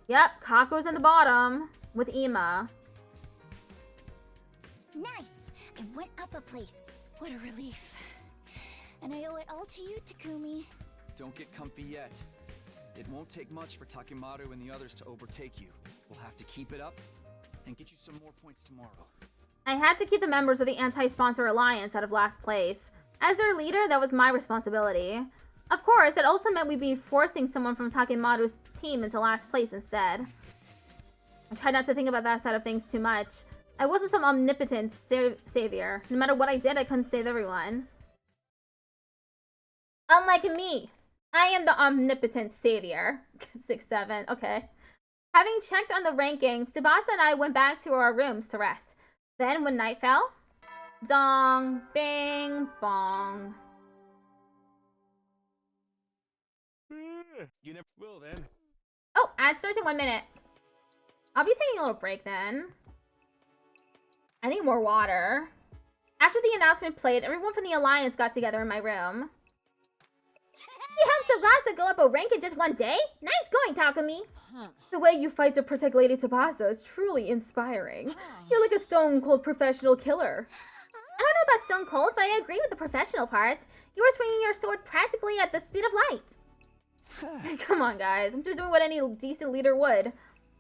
Yep, Kako's in the bottom with Ima. Nice! I went up a place. What a relief. And I owe it all to you, Takumi. Don't get comfy yet. It won't take much for Takemaru and the others to overtake you. We'll have to keep it up and get you some more points tomorrow. I had to keep the members of the Anti-Sponsor Alliance out of last place. As their leader, that was my responsibility. Of course, it also meant we'd be forcing someone from Takemaru's team into last place instead. I tried not to think about that side of things too much. I wasn't some omnipotent savior. No matter what I did, I couldn't save everyone. Unlike me, I am the omnipotent savior. 6-7, okay. Having checked on the rankings, Tsubasa and I went back to our rooms to rest. Then, when night fell, dong, bing, bong. You never will then. Oh, ad starts in 1 minute. I'll be taking a little break then. I need more water. After the announcement played, everyone from the Alliance got together in my room. You helped Tsubasa go up a rank in just 1 day? Nice going, Takumi. The way you fight to protect Lady Tsubasa is truly inspiring. You're like a stone-cold professional killer. I don't know about stone cold, but I agree with the professional parts. You were swinging your sword practically at the speed of light. Come on, guys. I'm just doing what any decent leader would.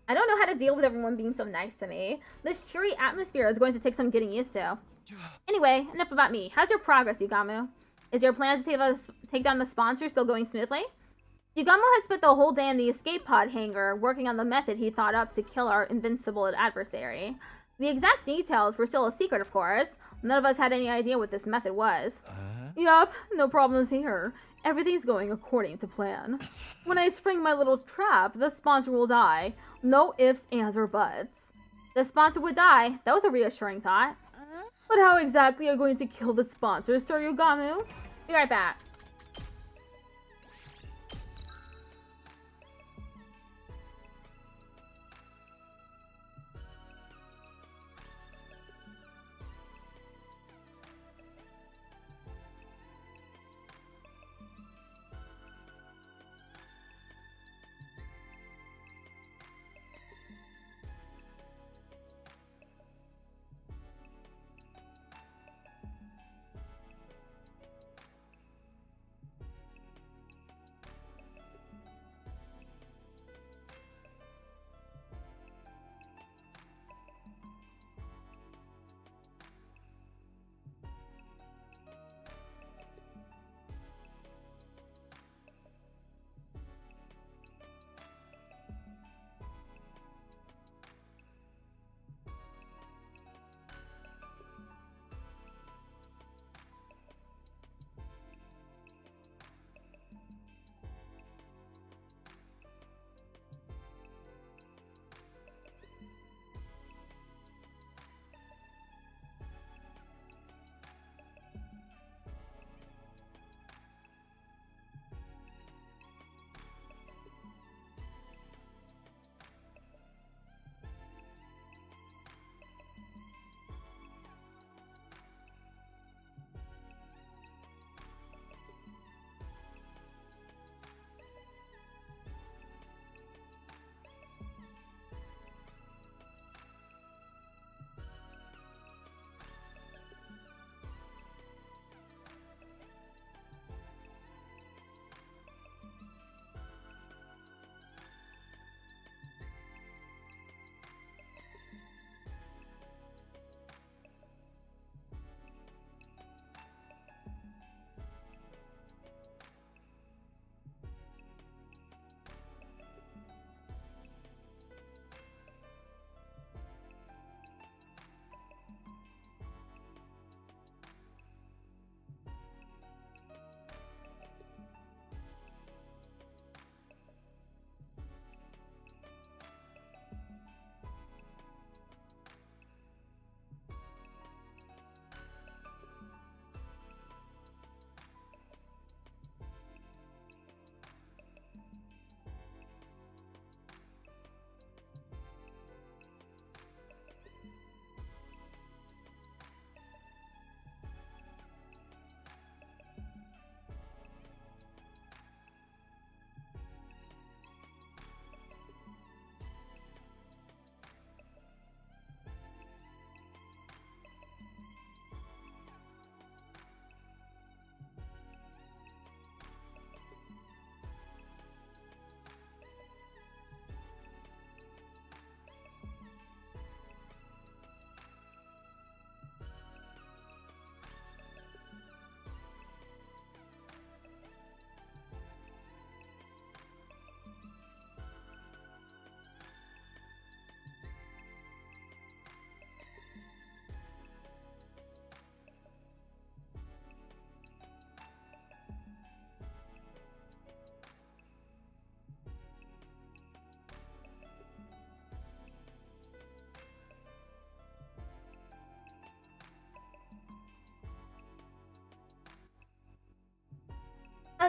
I don't know how to deal with everyone being so nice to me. This cheery atmosphere is going to take some getting used to. Anyway, enough about me. How's your progress, Yugamu? Is your plan to take down the sponsor still going smoothly? Yugamu has spent the whole day in the escape pod hangar working on the method he thought up to kill our invincible adversary. The exact details were still a secret, of course. None of us had any idea what this method was. Yup, no problems here. Everything's going according to plan. When I spring my little trap, the sponsor will die. No ifs, ands, or buts. The sponsor would die. That was a reassuring thought. But how exactly are you going to kill the sponsor, Sir Yugamu? Be right back.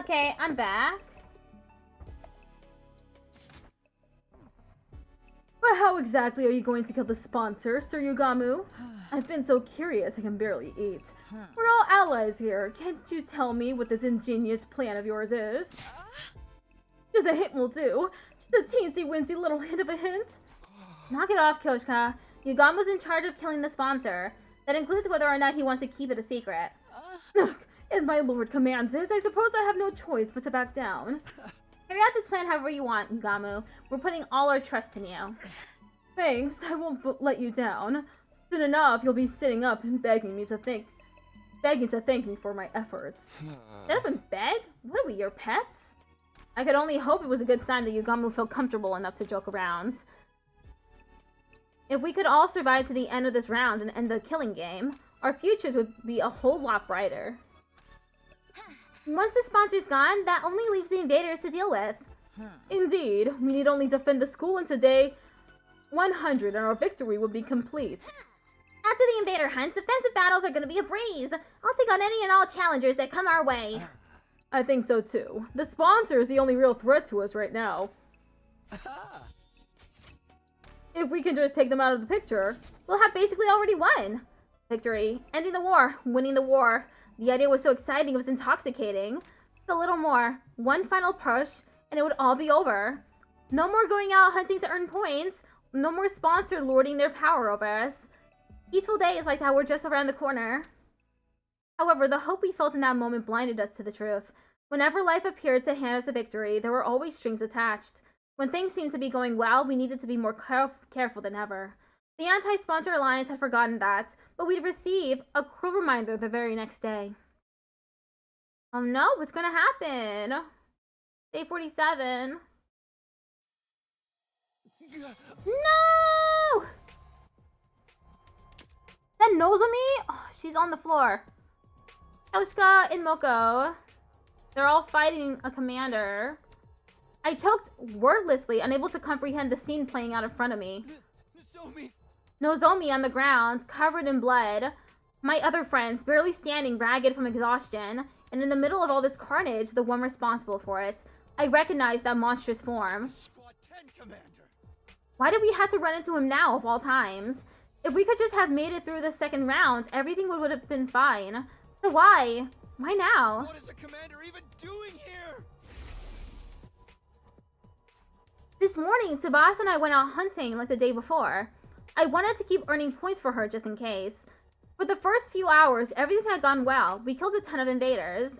Okay, I'm back. But how exactly are you going to kill the sponsor, Sir Yugamu? I've been so curious I can barely eat. We're all allies here. Can't you tell me what this ingenious plan of yours is? Just a hint will do. Just a teensy-weensy little hint of a hint. Knock it off, Kyoshka. Yugamu's in charge of killing the sponsor. That includes whether or not he wants to keep it a secret. Look, if my lord commands it, I suppose I have no choice but to back down. Carry out this plan however you want, Yugamu. We're putting all our trust in you. Thanks, I won't let you down. Soon enough, you'll be sitting up and begging to thank me for my efforts. Sit up and beg? What are we, your pets? I could only hope it was a good sign that Yugamu felt comfortable enough to joke around. If we could all survive to the end of this round and end the killing game, our futures would be a whole lot brighter. Once the sponsor's gone, that only leaves the invaders to deal with. Indeed, we need only defend the school until day 100 and our victory will be complete. After the invader hunt, defensive battles are going to be a breeze. I'll take on any and all challengers that come our way. I think so too. The sponsor is the only real threat to us right now. If we can just take them out of the picture, we'll have basically already won. Victory, ending the war, winning the war. The idea was so exciting, it was intoxicating. Just a little more, one final push, and it would all be over. No more going out hunting to earn points. No more sponsor lording their power over us. Peaceful days like that were just around the corner. However, the hope we felt in that moment blinded us to the truth. Whenever life appeared to hand us a victory, there were always strings attached. When things seemed to be going well, we needed to be more careful than ever. The Anti-Sponsor Alliance had forgotten that, but we'd receive a cruel reminder the very next day. Oh no, what's gonna happen? Day 47. No! That Nozomi? Oh, she's on the floor. Kyoshka and Moko. They're all fighting a commander. I choked wordlessly, unable to comprehend the scene playing out in front of me. Nozomi on the ground, covered in blood. My other friends, barely standing, ragged from exhaustion. And in the middle of all this carnage, the one responsible for it. I recognized that monstrous form. Squad 10 Commander. Why did we have to run into him now, of all times? If we could just have made it through the second round, everything would have been fine. So why? Why now? What is the commander even doing here? This morning, Tsubasa and I went out hunting like the day before. I wanted to keep earning points for her just in case. For the first few hours, everything had gone well. We killed a ton of invaders.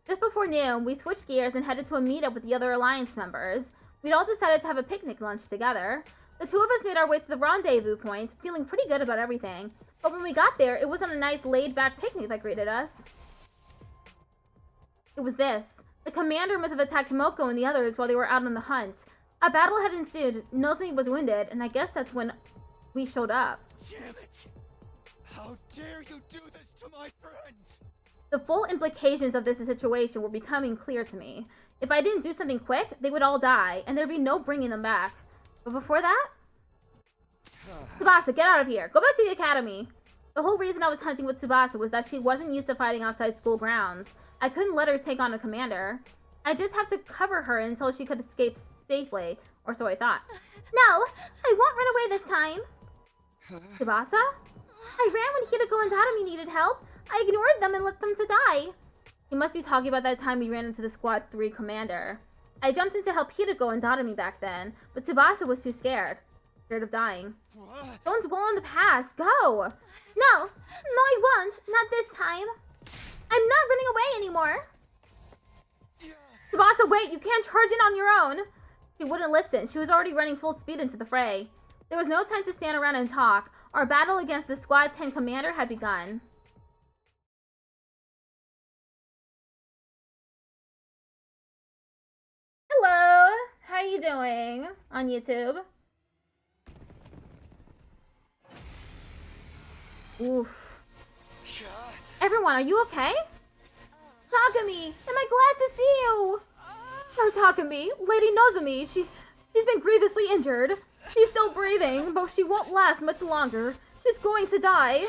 Just before noon, we switched gears and headed to a meetup with the other Alliance members. We'd all decided to have a picnic lunch together. The two of us made our way to the rendezvous point, feeling pretty good about everything. But when we got there, it wasn't a nice laid-back picnic that greeted us. It was this. The commander must have attacked Moko and the others while they were out on the hunt. A battle had ensued, Nozomi was wounded, and I guess that's when we showed up. Damn it! How dare you do this to my friends? The full implications of this situation were becoming clear to me. If I didn't do something quick, they would all die, and there'd be no bringing them back. But before that... Tsubasa, get out of here! Go back to the academy! The whole reason I was hunting with Tsubasa was that she wasn't used to fighting outside school grounds. I couldn't let her take on a commander. I just have to cover her until she could escape safely, or so I thought. No, I won't run away this time. Tsubasa? I ran when Hiroko and Tatami needed help. I ignored them and left them to die. You must be talking about that time we ran into the Squad 3 commander. I jumped in to help Hiroko and Tatami back then, but Tsubasa was too scared. Scared of dying. Don't dwell on the past. Go! No, I won't. Not this time. I'm not running away anymore. Tsubasa, wait! You can't charge in on your own! She wouldn't listen. She was already running full speed into the fray. There was no time to stand around and talk. Our battle against the Squad 10 commander had begun. Hello! How you doing on YouTube? Oof. Everyone, are you okay? Takumi, am I glad to see you? Her Takumi, Lady Nozomi, she's been grievously injured. She's still breathing, but she won't last much longer. She's going to die.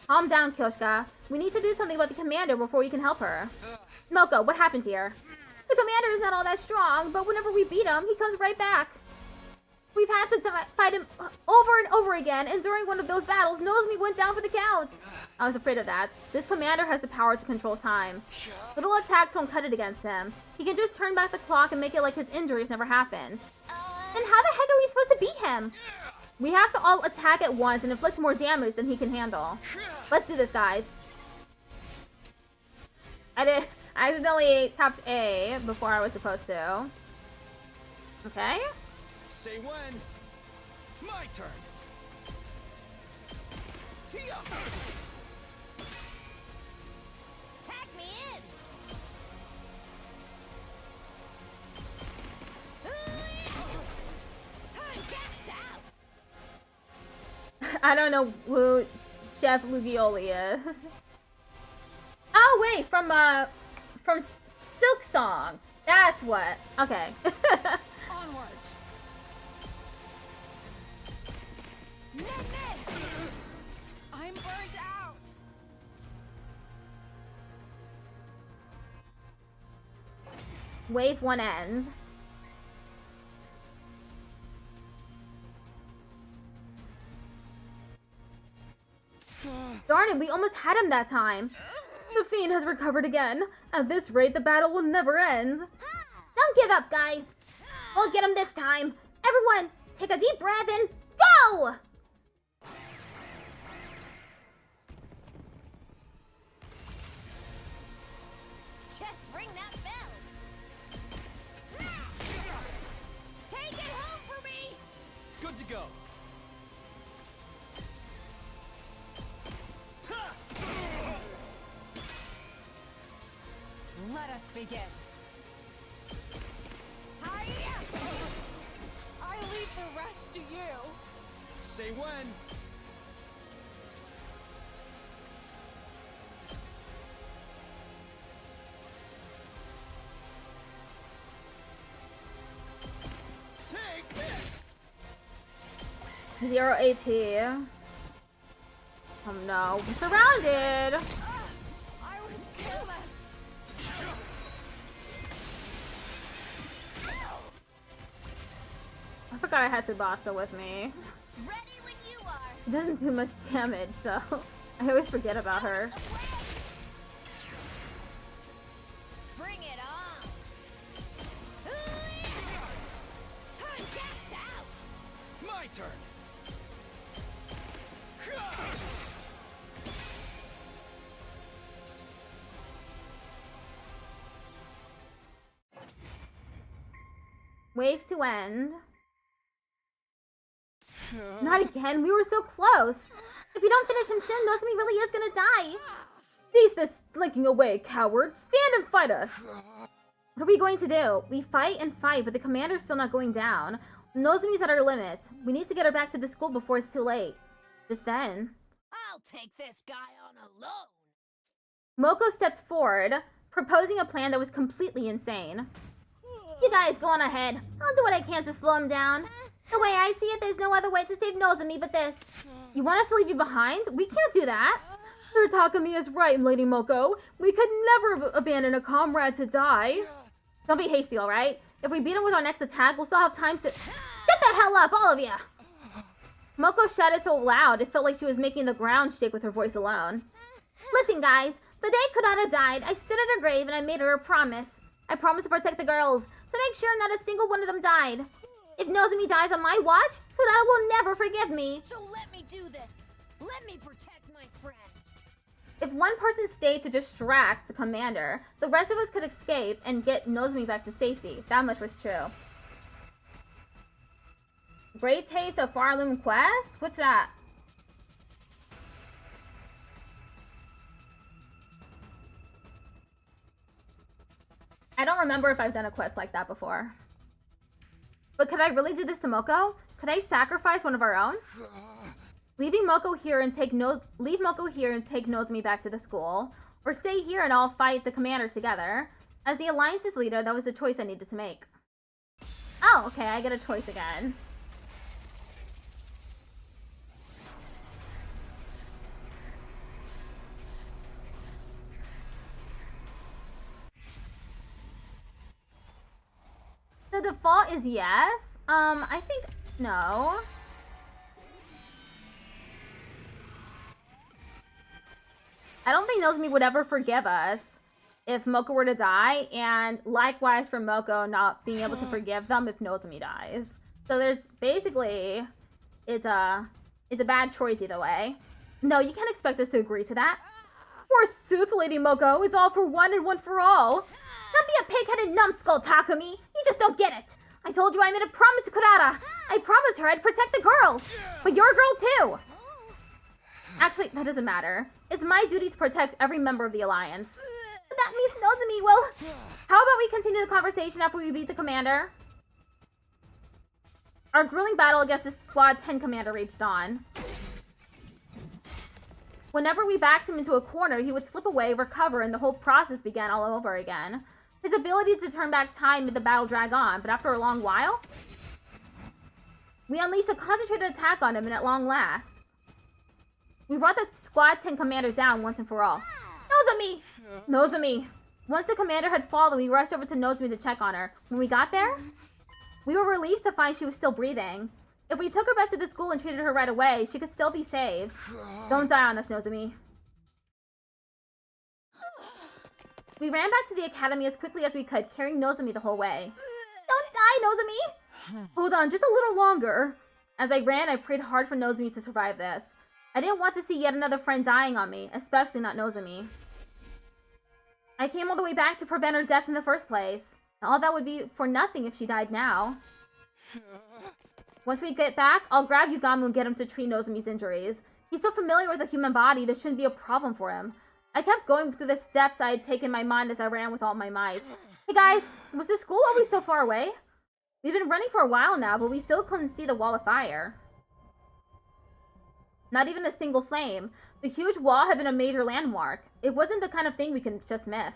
Calm down, Kyoshka. We need to do something about the commander before we can help her. Moko, what happened here? The commander is not all that strong, but whenever we beat him, he comes right back. We've had to fight him over and over again, and during one of those battles, Nozomi went down for the count. I was afraid of that. This commander has the power to control time. Little attacks won't cut it against him. He can just turn back the clock and make it like his injuries never happened. Then how the heck are we supposed to beat him? We have to all attack at once and inflict more damage than he can handle. Let's do this, guys. I accidentally tapped A before I was supposed to. Okay. Say when. My turn. Tag me in. I'm gassed out. I don't know who Chef Lugioli is. Oh wait, from Silk Song. That's what. Okay. Onward. I'm burnt out. Wave one end. Darn it, we almost had him that time. The fiend has recovered again. At this rate, the battle will never end. Don't give up, guys. We'll get him this time. Everyone, take a deep breath and go! Just ring that bell. Smash! Take it home for me. Good to go. Let us begin. I leave the rest to you. Say when. Take this. 0 AP. Oh no, we're surrounded. I was careless. I forgot I had Tsubasa with me. Ready when you are. She doesn't do much damage, so I always forget about her. Bring it on. I'm gassed out. My turn. Wave to end. Not again, we were so close. If we don't finish him soon, Nozomi really is gonna die. Cease this slinking away, coward. Stand and fight us. What are we going to do? We fight and fight, but the commander's still not going down. Nozomi's at our limit. We need to get her back to the school before it's too late. Just then, I'll take this guy on alone. Moko stepped forward, proposing a plan that was completely insane. You guys go on ahead. I'll do what I can to slow him down. The way I see it, there's no other way to save Nozomi but this. You want us to leave you behind? We can't do that. Sir Takumi is right, Lady Moko. We could never abandon a comrade to die. Don't be hasty, alright? If we beat him with our next attack, we'll still have time to— Get the hell up, all of you! Moko shouted so loud, it felt like she was making the ground shake with her voice alone. Listen, guys. The day Kurata died, I stood at her grave and I made her a promise. I promised to protect the girls, so make sure not a single one of them died. If Nozomi dies on my watch, Kurata will never forgive me. So let me do this. Let me protect my friend. If one person stayed to distract the commander, the rest of us could escape and get Nozomi back to safety. That much was true. Great taste of Farloom Quest? What's that? I don't remember if I've done a quest like that before. But could I really do this to Moko? Could I sacrifice one of our own? Leave Moko here and take Nozomi back to the school, or stay here and all fight the commander together. As the Alliance's leader, that was the choice I needed to make. Oh, okay, I get a choice again. the default is yes. I think no. I don't think Nozomi would ever forgive us if Moko were to die, and likewise for Moko not being able to forgive them if Nozomi dies. So there's basically, it's a bad choice either way. No, you can't expect us to agree to that. Forsooth, Lady Moko, it's all for one and one for all. Don't be a pig-headed numbskull, Takumi. You just don't get it. I told you I made a promise to Kurata. I promised her I'd protect the girls. But you're a girl too. Actually, that doesn't matter. It's my duty to protect every member of the Alliance. But that means Nozomi will... How about we continue the conversation after we beat the commander? Our grueling battle against the Squad 10 commander reached on. Whenever we backed him into a corner, he would slip away, recover, and the whole process began all over again. His ability to turn back time made the battle drag on, but after a long while, we unleashed a concentrated attack on him, and at long last, we brought the Squad 10 commander down once and for all. Nozomi! Nozomi! Once the commander had fallen, we rushed over to Nozomi to check on her. When we got there, we were relieved to find she was still breathing. If we took her back to the school and treated her right away, she could still be saved. Don't die on us, Nozomi. We ran back to the academy as quickly as we could, carrying Nozomi the whole way. Don't die, Nozomi! Hold on, just a little longer. As I ran, I prayed hard for Nozomi to survive this. I didn't want to see yet another friend dying on me, especially not Nozomi. I came all the way back to prevent her death in the first place. All that would be for nothing if she died now. Once we get back, I'll grab Yugamu and get him to treat Nozomi's injuries. He's so familiar with the human body, this shouldn't be a problem for him. I kept going through the steps I had taken in my mind as I ran with all my might. Hey guys, was the school always so far away? We've been running for a while now, but we still couldn't see the wall of fire. Not even a single flame. The huge wall had been a major landmark. It wasn't the kind of thing we could just miss.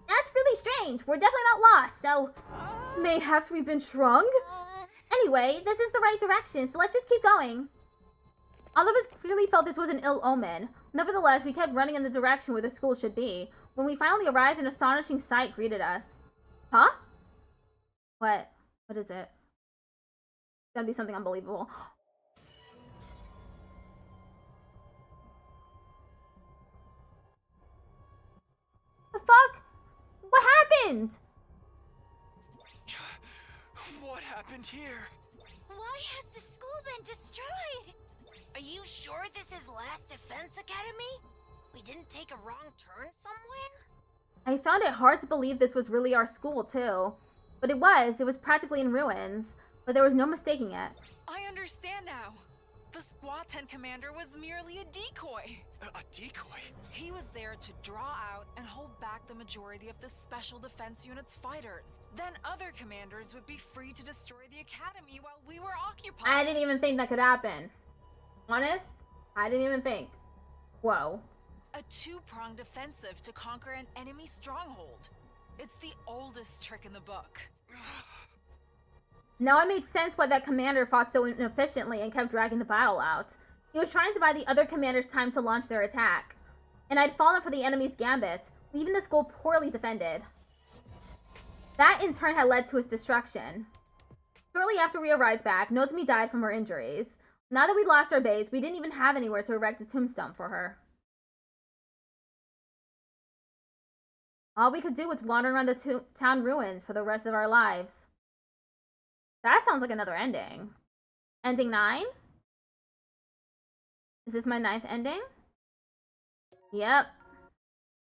That's really strange. We're definitely not lost, so... Mayhaps we've been shrunk? Anyway, this is the right direction, so let's just keep going. All of us clearly felt this was an ill omen. Nevertheless, we kept running in the direction where the school should be. When we finally arrived, an astonishing sight greeted us. Huh? What? What is it? It's gotta be something unbelievable. The fuck? What happened? What happened here? Why has the school been destroyed? Are you sure this is Last Defense Academy? We didn't take a wrong turn somewhere? I found it hard to believe this was really our school, too. But it was practically in ruins. But there was no mistaking it. I understand now. The Squad 10 commander was merely a decoy. A decoy? He was there to draw out and hold back the majority of the Special Defense Unit's fighters. Then other commanders would be free to destroy the academy while we were occupied. I didn't even think that could happen. Honest? I didn't even think. Whoa. A two-pronged offensive to conquer an enemy stronghold. It's the oldest trick in the book. Now it made sense why that commander fought so inefficiently and kept dragging the battle out. He was trying to buy the other commanders time to launch their attack. And I'd fallen for the enemy's gambit, leaving the school poorly defended. That in turn had led to its destruction. Shortly after we arrived back, Nozomi died from her injuries. Now that we'd lost our base, we didn't even have anywhere to erect a tombstone for her. All we could do was wander around the town ruins for the rest of our lives. That sounds like another ending. Ending 9? Is this my 9th ending? Yep.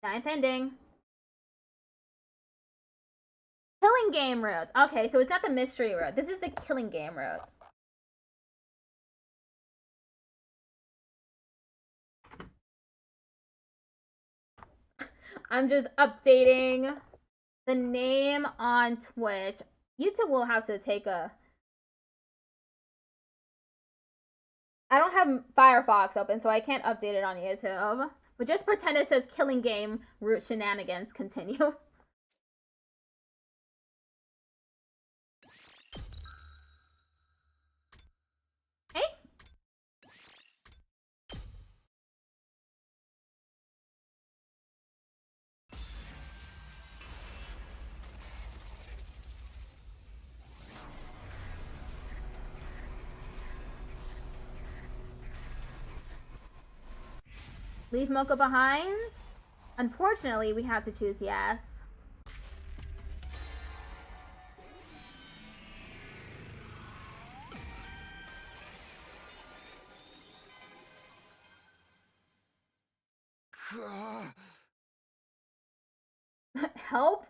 9th ending. Killing game route. Okay, so it's not the mystery route. This is the killing game route. I'm just updating the name on Twitch. YouTube will have to take a... I don't have Firefox open, so I can't update it on YouTube. But just pretend it says killing game route shenanigans continue. Hey? Leave Moko behind? Unfortunately, we had to choose yes. Help?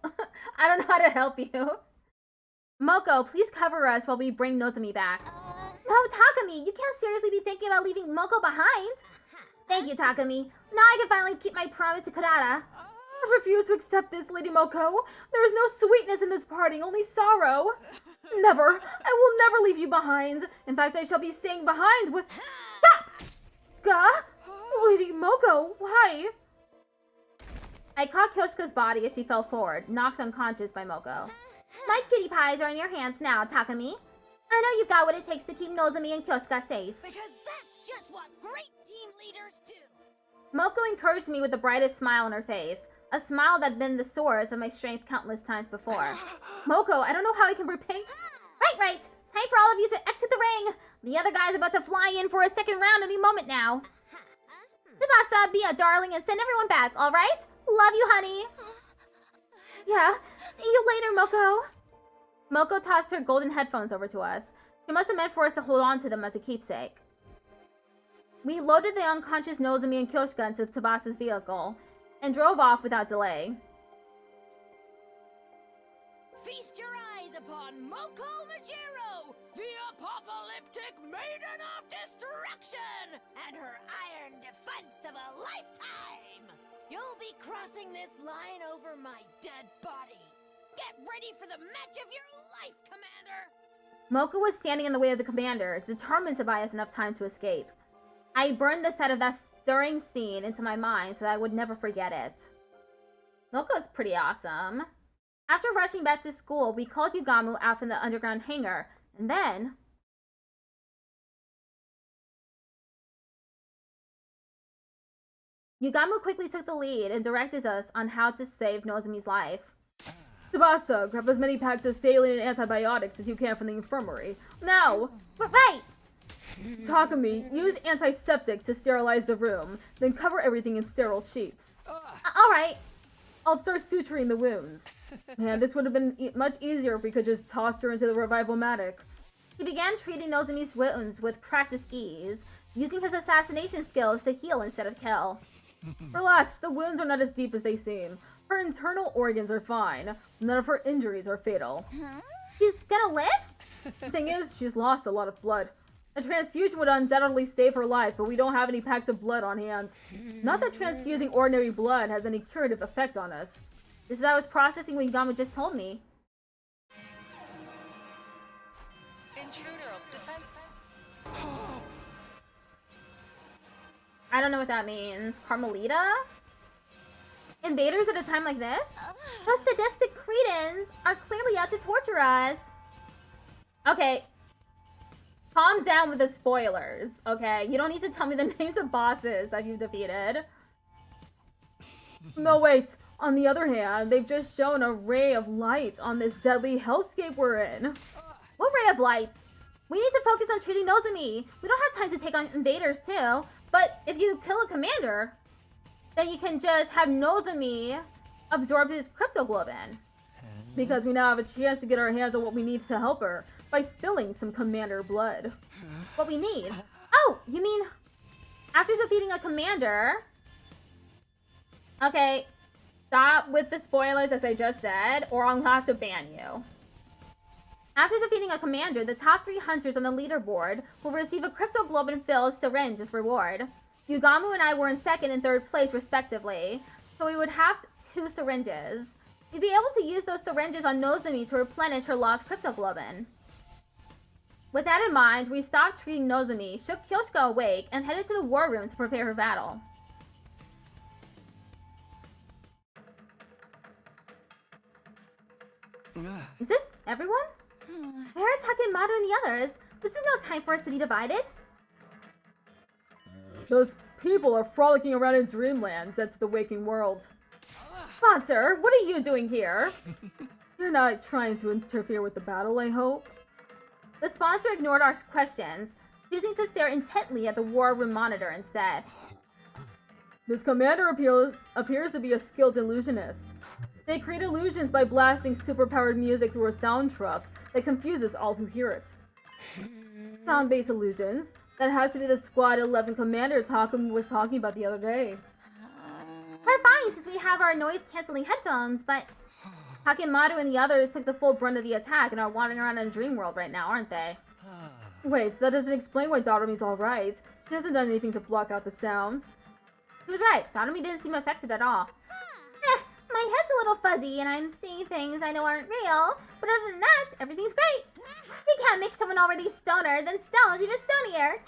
I don't know how to help you. Moko, please cover us while we bring Nozomi back. No, Takumi, you can't seriously be thinking about leaving Moko behind. Thank you, Takumi. Now I can finally keep my promise to Kurata. I refuse to accept this, Lady Moko. There is no sweetness in this party, only sorrow. Never. I will never leave you behind. In fact, I shall be staying behind with... Stop! Lady Moko, why? I caught Kyoshika's body as she fell forward, knocked unconscious by Moko. My cutie pies are in your hands now, Takumi. I know you've got what it takes to keep Nozomi and Kyoshika safe. Because that's just what great team leaders do. Moko encouraged me with the brightest smile on her face, a smile that had been the source of my strength countless times before. Moko, I don't know how I can repay... Right. Time for all of you to exit the ring. The other guy's about to fly in for a second round any moment now. Tsubasa, be a darling and send everyone back, alright? Love you, honey. Yeah. See you later, Moko. Moko tossed her golden headphones over to us. She must have meant for us to hold on to them as a keepsake. We loaded the unconscious Nozomi and Kyoshika into Tsubasa's vehicle and drove off without delay. Feast your eyes upon Moko Majiro, the apocalyptic maiden of destruction, and her iron defense of a lifetime. You'll be crossing this line over my dead body. Get ready for the match of your life, Commander! Moko was standing in the way of the commander, determined to buy us enough time to escape. I burned the set of that stirring scene into my mind so that I would never forget it. Moko's pretty awesome. After rushing back to school, we called Yugamu out from the underground hangar, and then... Yugamu quickly took the lead and directed us on how to save Nozomi's life. Tsubasa, grab as many packs of saline and antibiotics as you can from the infirmary. Now! Right! Takumi, use antiseptic to sterilize the room, then cover everything in sterile sheets. Alright. I'll start suturing the wounds. Man, this would have been much easier if we could just toss her into the revival-matic. He began treating Nozomi's wounds with practiced ease, using his assassination skills to heal instead of kill. Relax, the wounds are not as deep as they seem. Her internal organs are fine. None of her injuries are fatal. She's gonna live? The thing is, she's lost a lot of blood. A transfusion would undoubtedly save her life, but we don't have any packs of blood on hand. Not that transfusing ordinary blood has any curative effect on us. Just as I was processing what Yugamu just told me. Intruder, defense. I don't know what that means. Carmelita? Invaders at a time like this? Those sadistic cretins are clearly out to torture us. Okay. Calm down with the spoilers, okay? You don't need to tell me the names of bosses that you've defeated. No, wait. On the other hand, they've just shown a ray of light on this deadly hellscape we're in. What ray of light? We need to focus on treating Nozomi. We don't have time to take on invaders, too. But if you kill a commander, then you can just have Nozomi absorb his cryptoglobin. Because we now have a chance to get our hands on what we need to help her by spilling some commander blood. What we need? Oh, you mean after defeating a commander... Okay, stop with the spoilers as I just said, or I'll have to ban you. After defeating a commander, the top 3 hunters on the leaderboard will receive a cryptoglobin-filled syringe as reward. Yugamu and I were in 2nd and 3rd place respectively, so we would have 2 syringes. We'd be able to use those syringes on Nozomi to replenish her lost cryptoglobin. With that in mind, we stopped treating Nozomi, shook Kyoshika awake, and headed to the war room to prepare for battle. Is this everyone? Where are Takemaru and the others? This is no time for us to be divided. Those people are frolicking around in dreamland, dead to the waking world. Sponsor, what are you doing here? You're not trying to interfere with the battle, I hope? The sponsor ignored our questions, choosing to stare intently at the war room monitor instead. This commander appears to be a skilled illusionist. They create illusions by blasting superpowered music through a sound truck that confuses all who hear it. Sound-based illusions. That has to be the Squad 11 commander Takumi was talking about the other day. We're fine since we have our noise-canceling headphones, but... Hakimaru and the others took the full brunt of the attack and are wandering around in a dream world right now, aren't they? Wait, that doesn't explain why Darumi's alright. She hasn't done anything to block out the sound. He was right. Darumi didn't seem affected at all. My head's a little fuzzy and I'm seeing things I know aren't real, but other than that, everything's great. You can't make someone already stoner, then stone's even stonier.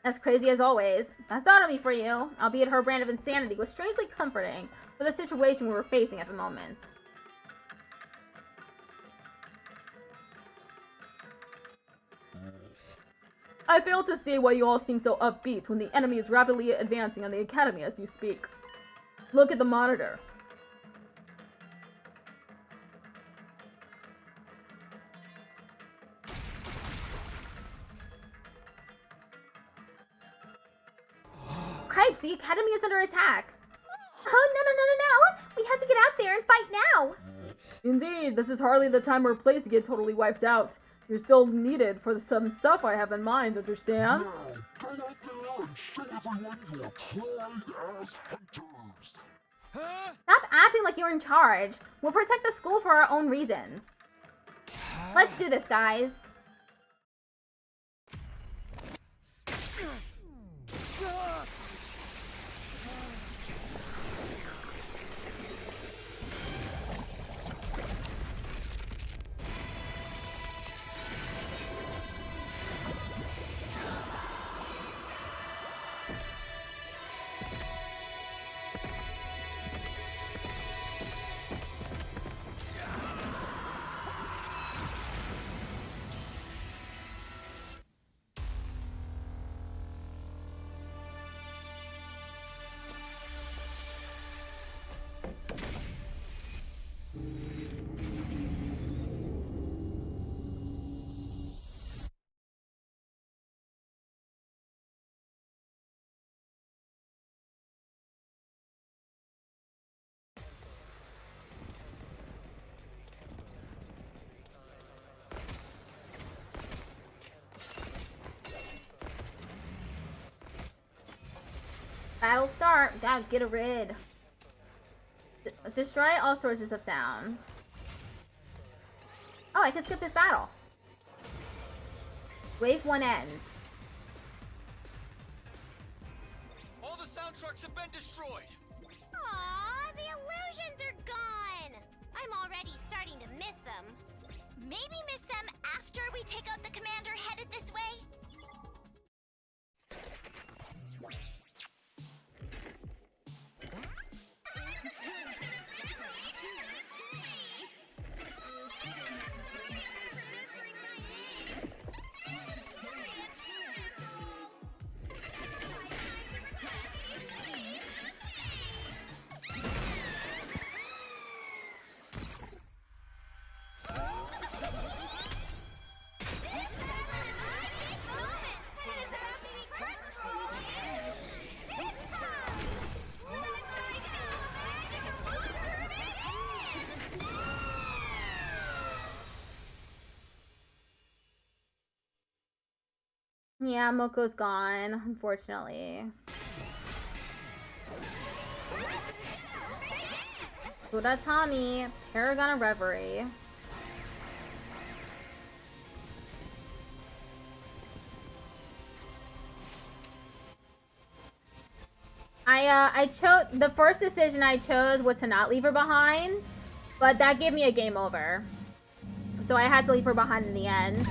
As crazy as always. That's Darumi for you. Albeit her brand of insanity was strangely comforting for the situation we were facing at the moment. I fail to see why you all seem so upbeat when the enemy is rapidly advancing on the academy as you speak. Look at the monitor. Cripes, the academy is under attack. Oh, no. We have to get out there and fight now. Indeed, this is hardly the time or place to get totally wiped out. You're still needed for some stuff I have in mind, understand? Now, go out there and show everyone your pride as hunters. Stop acting like you're in charge. We'll protect the school for our own reasons. Let's do this, guys. Battle start. Gotta get rid. Destroy all sources of sound. Oh, I can skip this battle. Wave 1 ends. All the sound trucks have been destroyed. Aw, the illusions are gone. I'm already starting to miss them. Maybe miss them after we take out the commander headed this way? Yeah, Moko's gone, unfortunately. Buddha Tommy, Paragon of Reverie. I chose, the first decision I chose was to not leave her behind, but that gave me a game over. So I had to leave her behind in the end.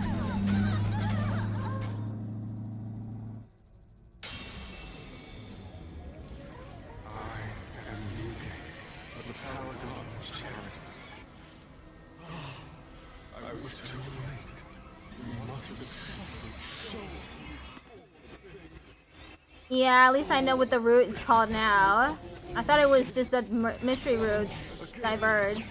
Yeah, at least I know what the route is called now. I thought it was just the mystery route diverged.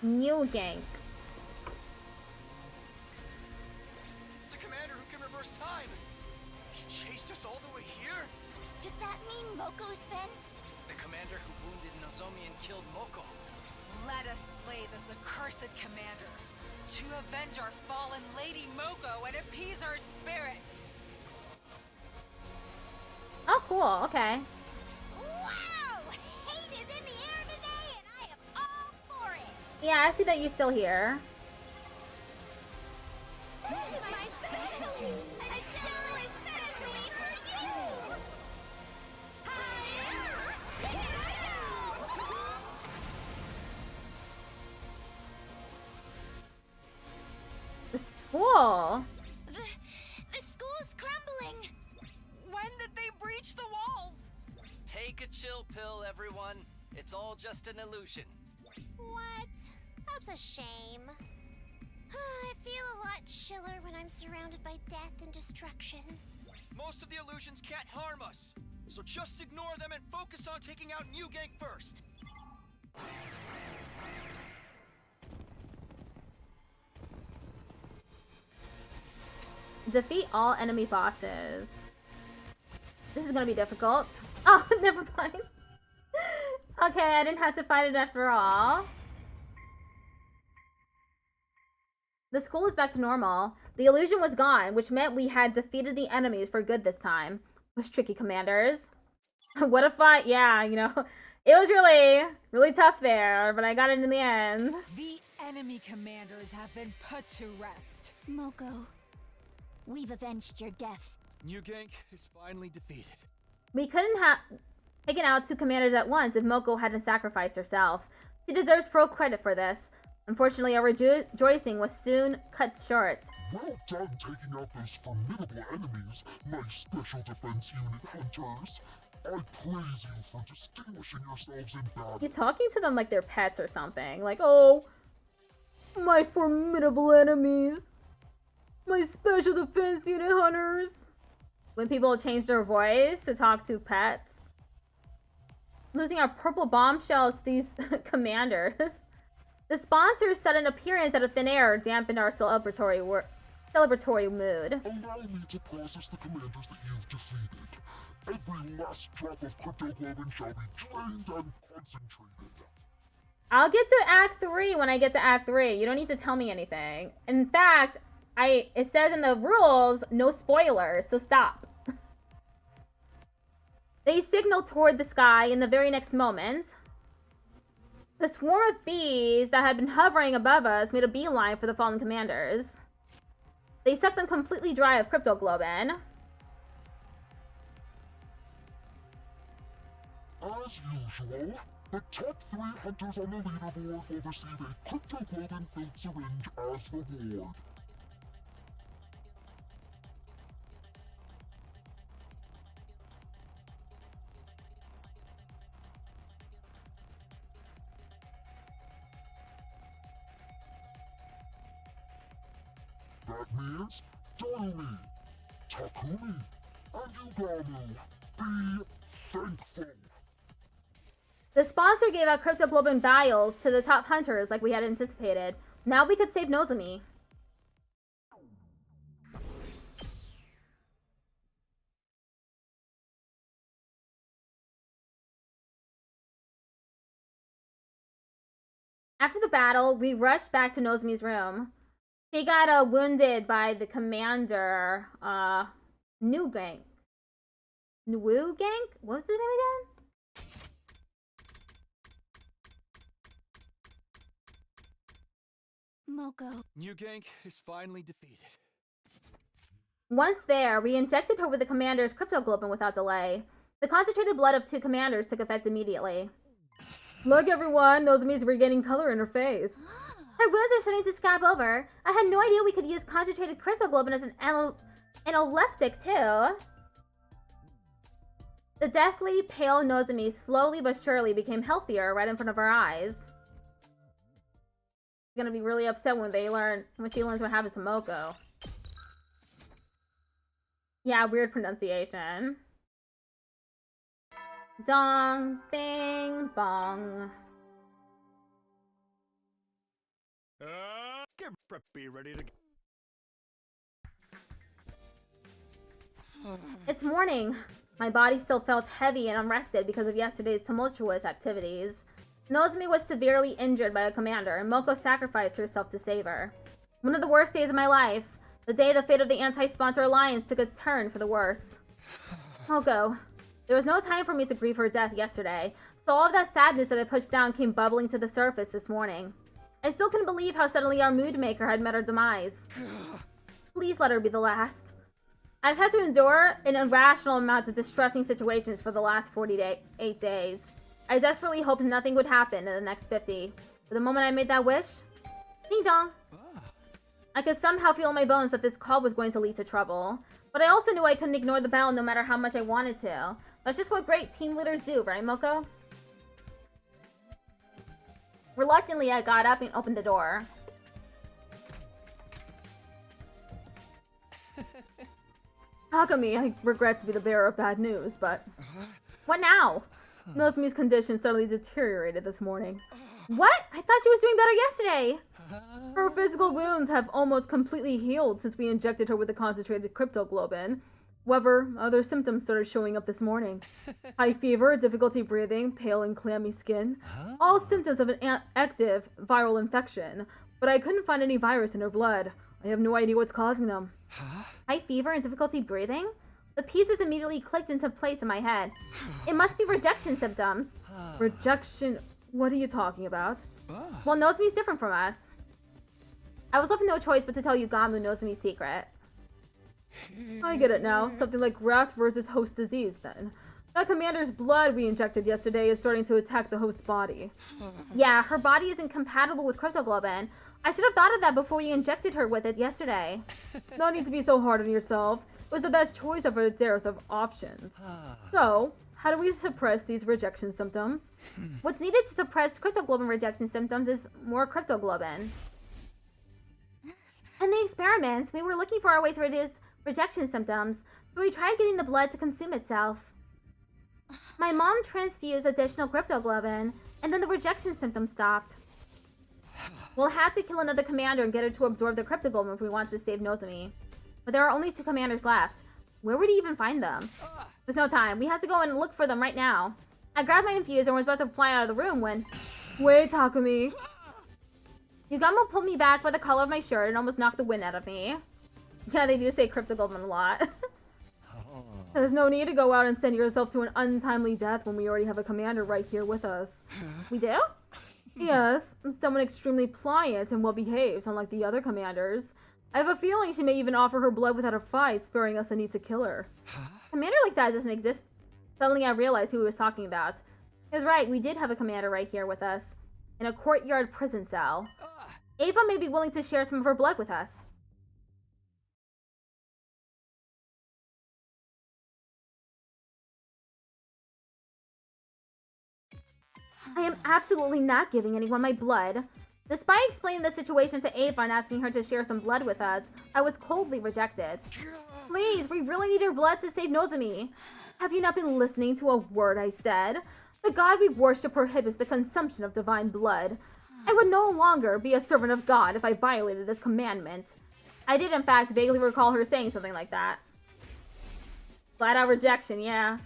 New gank. It's the commander who can reverse time. He chased us all the way here? Does that mean Moko's been? The commander who wounded Nozomi and killed Moko. Let us slay this accursed commander to avenge our fallen Lady Moko and appease her spirit. Oh, cool. Okay. Wow! Hate is in the air today, and I am all for it. Yeah, I see that you're still here. This is my specialty. A show especially for you. The school. The school's crumbling. When did they breach the walls? Take a chill pill, everyone. It's all just an illusion. What? That's a shame. I feel a lot chiller when I'm surrounded by death and destruction. Most of the illusions can't harm us. So just ignore them and focus on taking out New Gang first. Defeat all enemy bosses. This is gonna be difficult. Oh, never mind. Okay, I didn't have to fight it after all. The school is back to normal. The illusion was gone, which meant we had defeated the enemies for good this time. It was tricky, commanders. What a fight. Yeah, you know, it was really tough there, but I got it in the end. The enemy commanders have been put to rest. Moko, we've avenged your death. New Gang is finally defeated. We couldn't have taken out two commanders at once if Moko hadn't sacrificed herself. She deserves pro credit for this. Unfortunately, our rejoicing was soon cut short. Well done taking out those formidable enemies, my special defense unit hunters. I praise you for distinguishing yourselves in battle. He's talking to them like they're pets or something. Like, oh, my formidable enemies. My special defense unit hunters. When people change their voice to talk to pets. Losing our purple bombshells to these commanders. The sponsor's sudden appearance out of thin air dampened our celebratory mood. Allow me to process the commanders that you've defeated. Every last drop of cryptoglobin shall be drained and concentrated. I'll get to Act 3 when I get to Act 3. You don't need to tell me anything. In fact, it says in the rules, no spoilers, so stop. They signal toward the sky in the very next moment. The swarm of bees that had been hovering above us made a beeline for the fallen commanders. They sucked them completely dry of cryptoglobin. As usual, the top 3 hunters on the leaderboard will receive a cryptoglobin-filled syringe as reward. That means Dorumi, Takumi, and Ugamu. Be thankful. The sponsor gave out cryptoglobin vials to the top hunters like we had anticipated. Now we could save Nozomi. After the battle, we rushed back to Nozomi's room. She got wounded by the commander, New Gang. New Gang? What was his name again? Moko. New Gang is finally defeated. Once there, we injected her with the commander's cryptoglobin without delay. The concentrated blood of two commanders took effect immediately. Look, everyone, Nozomi's regaining color in her face. Her wounds are starting to scab over. I had no idea we could use concentrated cryptoglobin as an analeptic, too. The deathly pale Nozomi slowly but surely became healthier right in front of our eyes. She's gonna be really upset when she learns what happened to Moko. Yeah, weird pronunciation. Dong, bing, bong. Get preppy, ready to... It's morning. My body still felt heavy and unrested because of yesterday's tumultuous activities. Nozomi was severely injured by a commander, and Moko sacrificed herself to save her. One of the worst days of my life. The day the fate of the anti-sponsor alliance took a turn for the worse. Moko. There was no time for me to grieve her death yesterday, so all of that sadness that I pushed down came bubbling to the surface this morning. I still couldn't believe how suddenly our mood maker had met her demise. Please let her be the last. I've had to endure an irrational amount of distressing situations for the last 48 days. I desperately hoped nothing would happen in the next 50. But the moment I made that wish, ding dong. I could somehow feel in my bones that this call was going to lead to trouble. But I also knew I couldn't ignore the bell no matter how much I wanted to. That's just what great team leaders do, right, Moko? Reluctantly, I got up and opened the door. Takumi, I regret to be the bearer of bad news, but... What now? Nozomi's condition suddenly deteriorated this morning. What? I thought she was doing better yesterday. Her physical wounds have almost completely healed since we injected her with the concentrated cryptoglobin. However, other symptoms started showing up this morning. High fever, difficulty breathing, pale and clammy skin. All symptoms of an active viral infection. But I couldn't find any virus in her blood. I have no idea what's causing them. High fever and difficulty breathing? The pieces immediately clicked into place in my head. It must be rejection symptoms. Rejection? What are you talking about? Well, Nozomi's different from us. I was left with no choice but to tell Yugamu Nozomi's secret. I get it now. Something like graft versus host disease, then. That commander's blood we injected yesterday is starting to attack the host body. Yeah, her body isn't compatible with cryptoglobin. I should have thought of that before you injected her with it yesterday. No need to be so hard on yourself. It was the best choice of a dearth of options. So, how do we suppress these rejection symptoms? What's needed to suppress cryptoglobin rejection symptoms is more cryptoglobin. In the experiments, we were looking for a way to reduce rejection symptoms, so we tried getting the blood to consume itself. My mom transfused additional cryptoglobin, and then the rejection symptoms stopped. We'll have to kill another commander and get her to absorb the cryptoglobin if we want to save Nozomi. But there are only 2 commanders left. Where would he even find them? There's no time. We have to go and look for them right now. I grabbed my infuser and was about to fly out of the room when... Wait, Takumi. Yugamu pulled me back by the collar of my shirt and almost knocked the wind out of me. Yeah, they do say cryptoglobin a lot. There's no need to go out and send yourself to an untimely death when we already have a commander right here with us. We do? Yes, someone extremely pliant and well-behaved, unlike the other commanders. I have a feeling she may even offer her blood without a fight, sparing us the need to kill her. A commander like that doesn't exist. Suddenly I realized who he was talking about. He was right, we did have a commander right here with us. In a courtyard prison cell. Ava may be willing to share some of her blood with us. I am absolutely not giving anyone my blood. Despite explaining the situation to Ava and asking her to share some blood with us, I was coldly rejected. Please, we really need your blood to save Nozomi. Have you not been listening to a word I said? The god we worship prohibits the consumption of divine blood. I would no longer be a servant of God if I violated this commandment. I did in fact vaguely recall her saying something like that. Flat out rejection, yeah.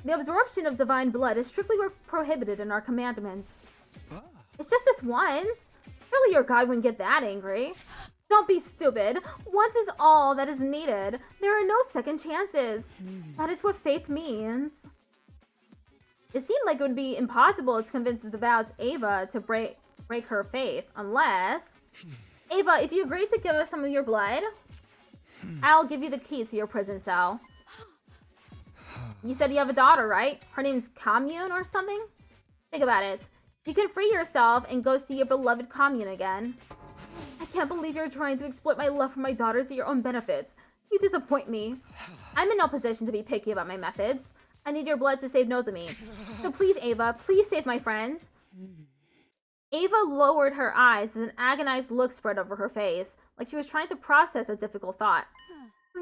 The absorption of divine blood is strictly prohibited in our commandments. It's just this once. Surely your god wouldn't get that angry. Don't be stupid. Once is all that is needed. There are no second chances. That is what faith means. It seemed like it would be impossible to convince the devout Ava to break her faith, unless... Ava, if you agree to give us some of your blood, I'll give you the key to your prison cell. You said you have a daughter, right? Her name's Commune or something? Think about it. You can free yourself and go see your beloved Commune again. I can't believe you're trying to exploit my love for my daughters to your own benefit. You disappoint me. I'm in no position to be picky about my methods. I need your blood to save Nozomi. So please, Ava, please save my friend. Ava lowered her eyes as an agonized look spread over her face, like she was trying to process a difficult thought.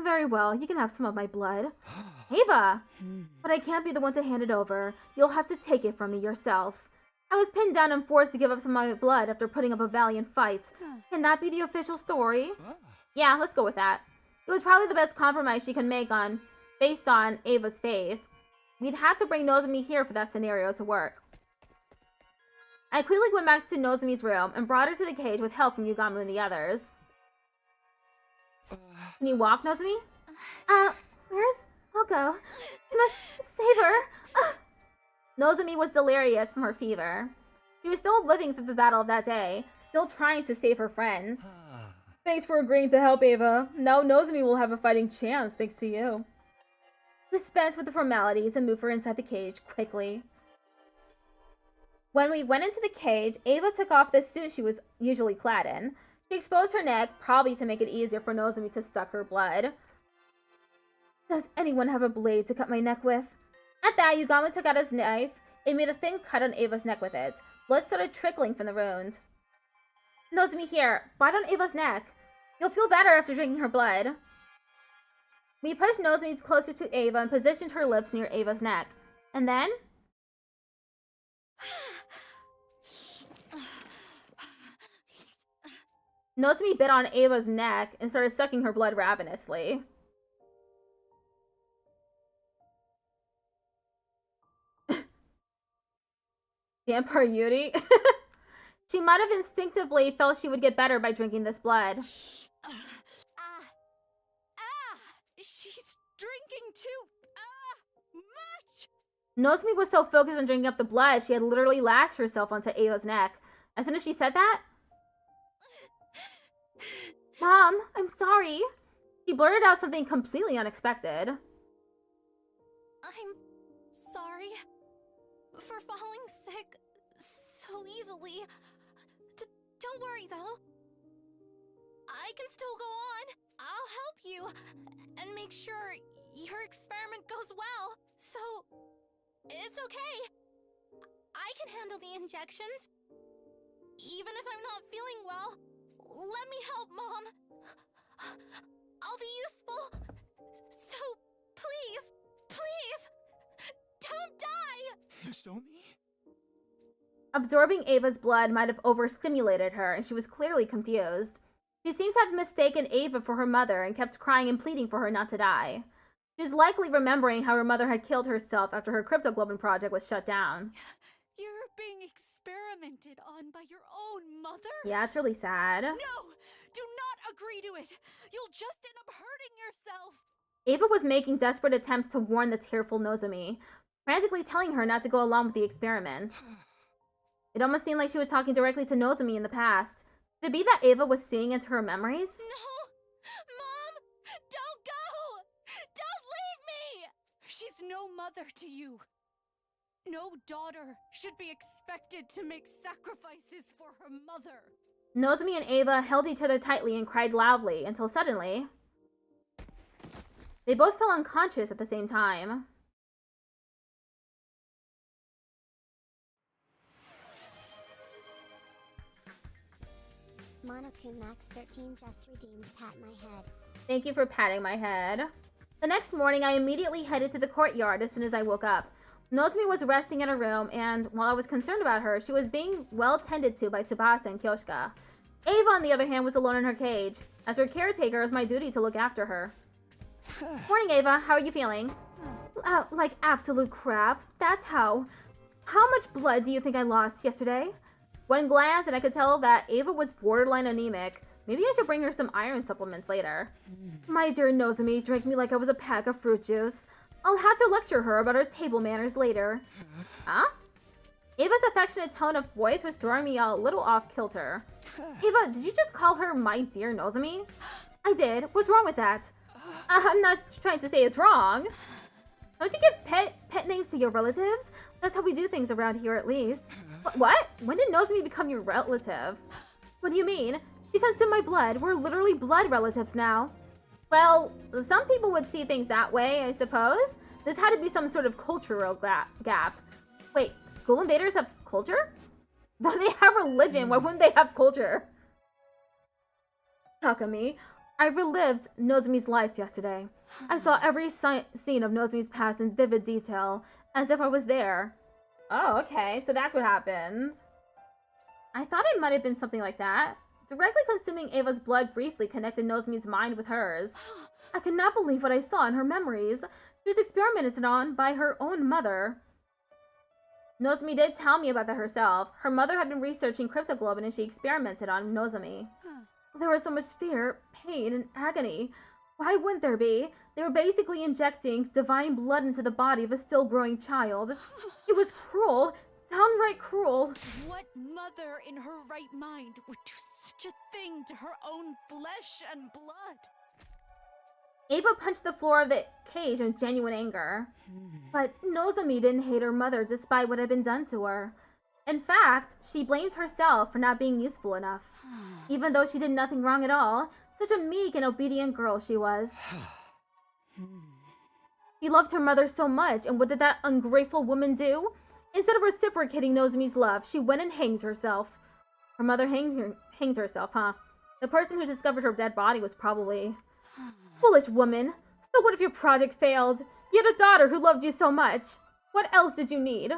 Very well, you can have some of my blood. Ava! But I can't be the one to hand it over. You'll have to take it from me yourself. I was pinned down and forced to give up some of my blood after putting up a valiant fight. Can that be the official story? Yeah, let's go with that. It was probably the best compromise she could make based on Ava's faith. We'd had to bring Nozomi here for that scenario to work. I quickly went back to Nozomi's room and brought her to the cage with help from Yugamu and the others. Can you walk, Nozomi? Where's Oko? You must save her. Nozomi was delirious from her fever. She was still living through the battle of that day, still trying to save her friend. Thanks for agreeing to help, Ava. Now Nozomi will have a fighting chance thanks to you. Dispense with the formalities and move her inside the cage quickly. When we went into the cage, Ava took off the suit she was usually clad in. She exposed her neck, probably to make it easier for Nozomi to suck her blood. Does anyone have a blade to cut my neck with? At that, Yugamu took out his knife and made a thin cut on Ava's neck with it. Blood started trickling from the wound. Nozomi, here, bite on Ava's neck. You'll feel better after drinking her blood. We pushed Nozomi closer to Ava and positioned her lips near Ava's neck. And then... Nozomi bit on Ava's neck and started sucking her blood ravenously. Vampire Yuri? She might have instinctively felt she would get better by drinking this blood. She's drinking too much! Nozomi was so focused on drinking up the blood, she had literally lashed herself onto Ava's neck. As soon as she said that... Mom, I'm sorry. She blurted out something completely unexpected. I'm sorry for falling sick so easily. Don't worry, though. I can still go on. I'll help you and make sure your experiment goes well. So, it's okay. I can handle the injections. Even if I'm not feeling well, let me help, Mom. I'll be useful. So, please, don't die! Nozomi? Absorbing Ava's blood might have overstimulated her, and she was clearly confused. She seemed to have mistaken Ava for her mother and kept crying and pleading for her not to die. She was likely remembering how her mother had killed herself after her cryptoglobin project was shut down. You're being experimented on by your own mother? Yeah, it's really sad. No! Do not agree to it! You'll just end up hurting yourself! Ava was making desperate attempts to warn the tearful Nozomi, frantically telling her not to go along with the experiment. It almost seemed like she was talking directly to Nozomi in the past. Could it be that Ava was seeing into her memories? No! Mom! Don't go! Don't leave me! She's no mother to you. No daughter should be expected to make sacrifices for her mother. Nozomi and Ava held each other tightly and cried loudly until suddenly... they both fell unconscious at the same time. Monokuma Max 13 just redeemed Pat My Head. Thank you for patting my head. The next morning, I immediately headed to the courtyard as soon as I woke up. Nozomi was resting in her room, and while I was concerned about her, she was being well tended to by Tsubasa and Kyoshika. Ava, on the other hand, was alone in her cage. As her caretaker, it was my duty to look after her. Morning, Ava. How are you feeling? Like absolute crap. That's how. How much blood do you think I lost yesterday? One glance, and I could tell that Ava was borderline anemic. Maybe I should bring her some iron supplements later. My dear Nozomi drank me like I was a pack of fruit juice. I'll have to lecture her about her table manners later. Huh? Ava's affectionate tone of voice was throwing me a little off kilter. Ava, did you just call her my dear Nozomi? I did. What's wrong with that? I'm not trying to say it's wrong. Don't you give pet names to your relatives? That's how we do things around here, at least. What? When did Nozomi become your relative? What do you mean? She consumed my blood. We're literally blood relatives now. Well, some people would see things that way, I suppose. This had to be some sort of cultural gap. Wait, school invaders have culture? Though they have religion, why wouldn't they have culture? Takumi, I relived Nozomi's life yesterday. I saw every scene of Nozomi's past in vivid detail, as if I was there. Oh, okay, so that's what happened. I thought it might have been something like that. Directly consuming Ava's blood briefly connected Nozomi's mind with hers. I could not believe what I saw in her memories. She was experimented on by her own mother. Nozomi did tell me about that herself. Her mother had been researching cryptoglobin and she experimented on Nozomi. There was so much fear, pain, and agony. Why wouldn't there be? They were basically injecting divine blood into the body of a still-growing child. It was cruel, downright cruel. What mother in her right mind would do such a thing to her own flesh and blood? Ava punched the floor of the cage in genuine anger. But Nozomi didn't hate her mother despite what had been done to her. In fact, she blamed herself for not being useful enough. Even though she did nothing wrong at all, such a meek and obedient girl she was. She loved her mother so much, and what did that ungrateful woman do? Instead of reciprocating Nozomi's love, she went and hanged herself. Her mother hanged herself, huh? The person who discovered her dead body was probably... Foolish woman. So what if your project failed? You had a daughter who loved you so much. What else did you need?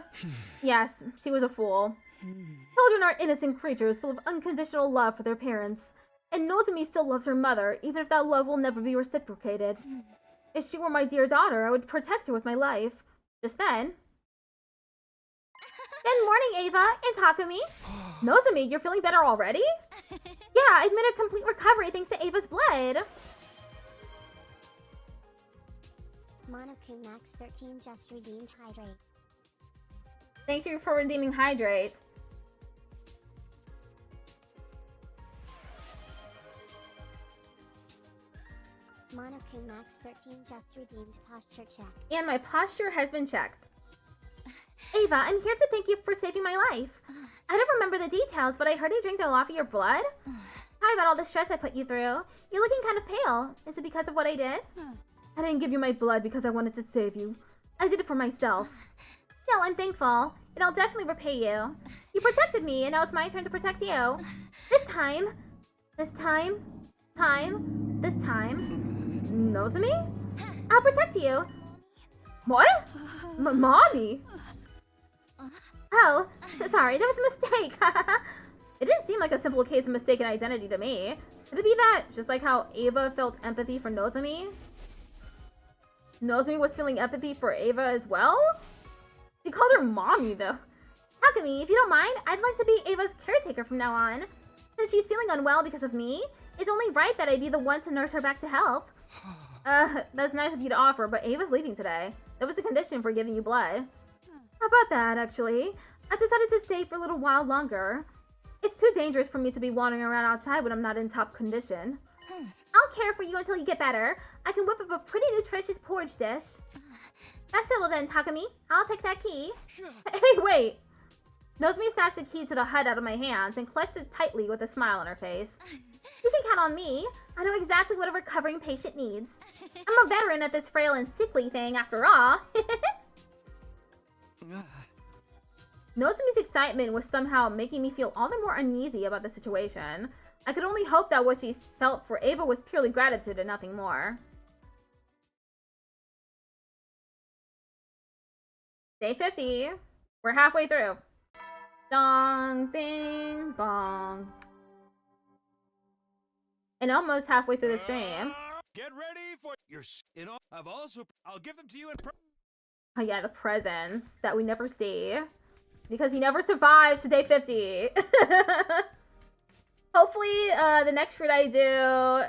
Yes, she was a fool. Children are innocent creatures full of unconditional love for their parents. And Nozomi still loves her mother, even if that love will never be reciprocated. If she were my dear daughter, I would protect her with my life. Just then... Good morning, Ava and Takumi. Nozomi, you're feeling better already? Yeah, I've made a complete recovery thanks to Ava's blood. Monokuma Max 13 just redeemed Hydrate. Thank you for redeeming Hydrate. Monokuma Max 13 just redeemed Posture Check. And my posture has been checked. Ava, I'm here to thank you for saving my life. I don't remember the details, but I heard you drank a lot of your blood. Sorry about all the stress I put you through. You're looking kind of pale. Is it because of what I did? I didn't give you my blood because I wanted to save you. I did it for myself. Still, I'm thankful, and I'll definitely repay you. You protected me, and now it's my turn to protect you. This time... Nozomi? I'll protect you. What? Mommy? Oh, sorry, that was a mistake. It didn't seem like a simple case of mistaken identity to me. Could it be that, just like how Ava felt empathy for Nozomi, Nozomi was feeling empathy for Ava as well? She called her mommy, though. Takumi, if you don't mind, I'd like to be Ava's caretaker from now on. Since she's feeling unwell because of me, it's only right that I be the one to nurse her back to health. That's nice of you to offer, but Ava's leaving today. That was the condition for giving you blood. How about that, actually? I decided to stay for a little while longer. It's too dangerous for me to be wandering around outside when I'm not in top condition. I'll care for you until you get better. I can whip up a pretty nutritious porridge dish. That's settled then, Takumi. I'll take that key. Hey, wait! Nozomi snatched the key to the hut out of my hands and clutched it tightly with a smile on her face. You can count on me. I know exactly what a recovering patient needs. I'm a veteran at this frail and sickly thing, after all. Nozomi's excitement was somehow making me feel all the more uneasy about the situation. I could only hope that what she felt for Ava was purely gratitude and nothing more. Day 50. We're halfway through. Dong, bing, bong. And almost halfway through the stream. Get ready for your I'll give them to you in Oh yeah, the presents that we never see. Because he never survives to day 50. Hopefully, the next fruit I do,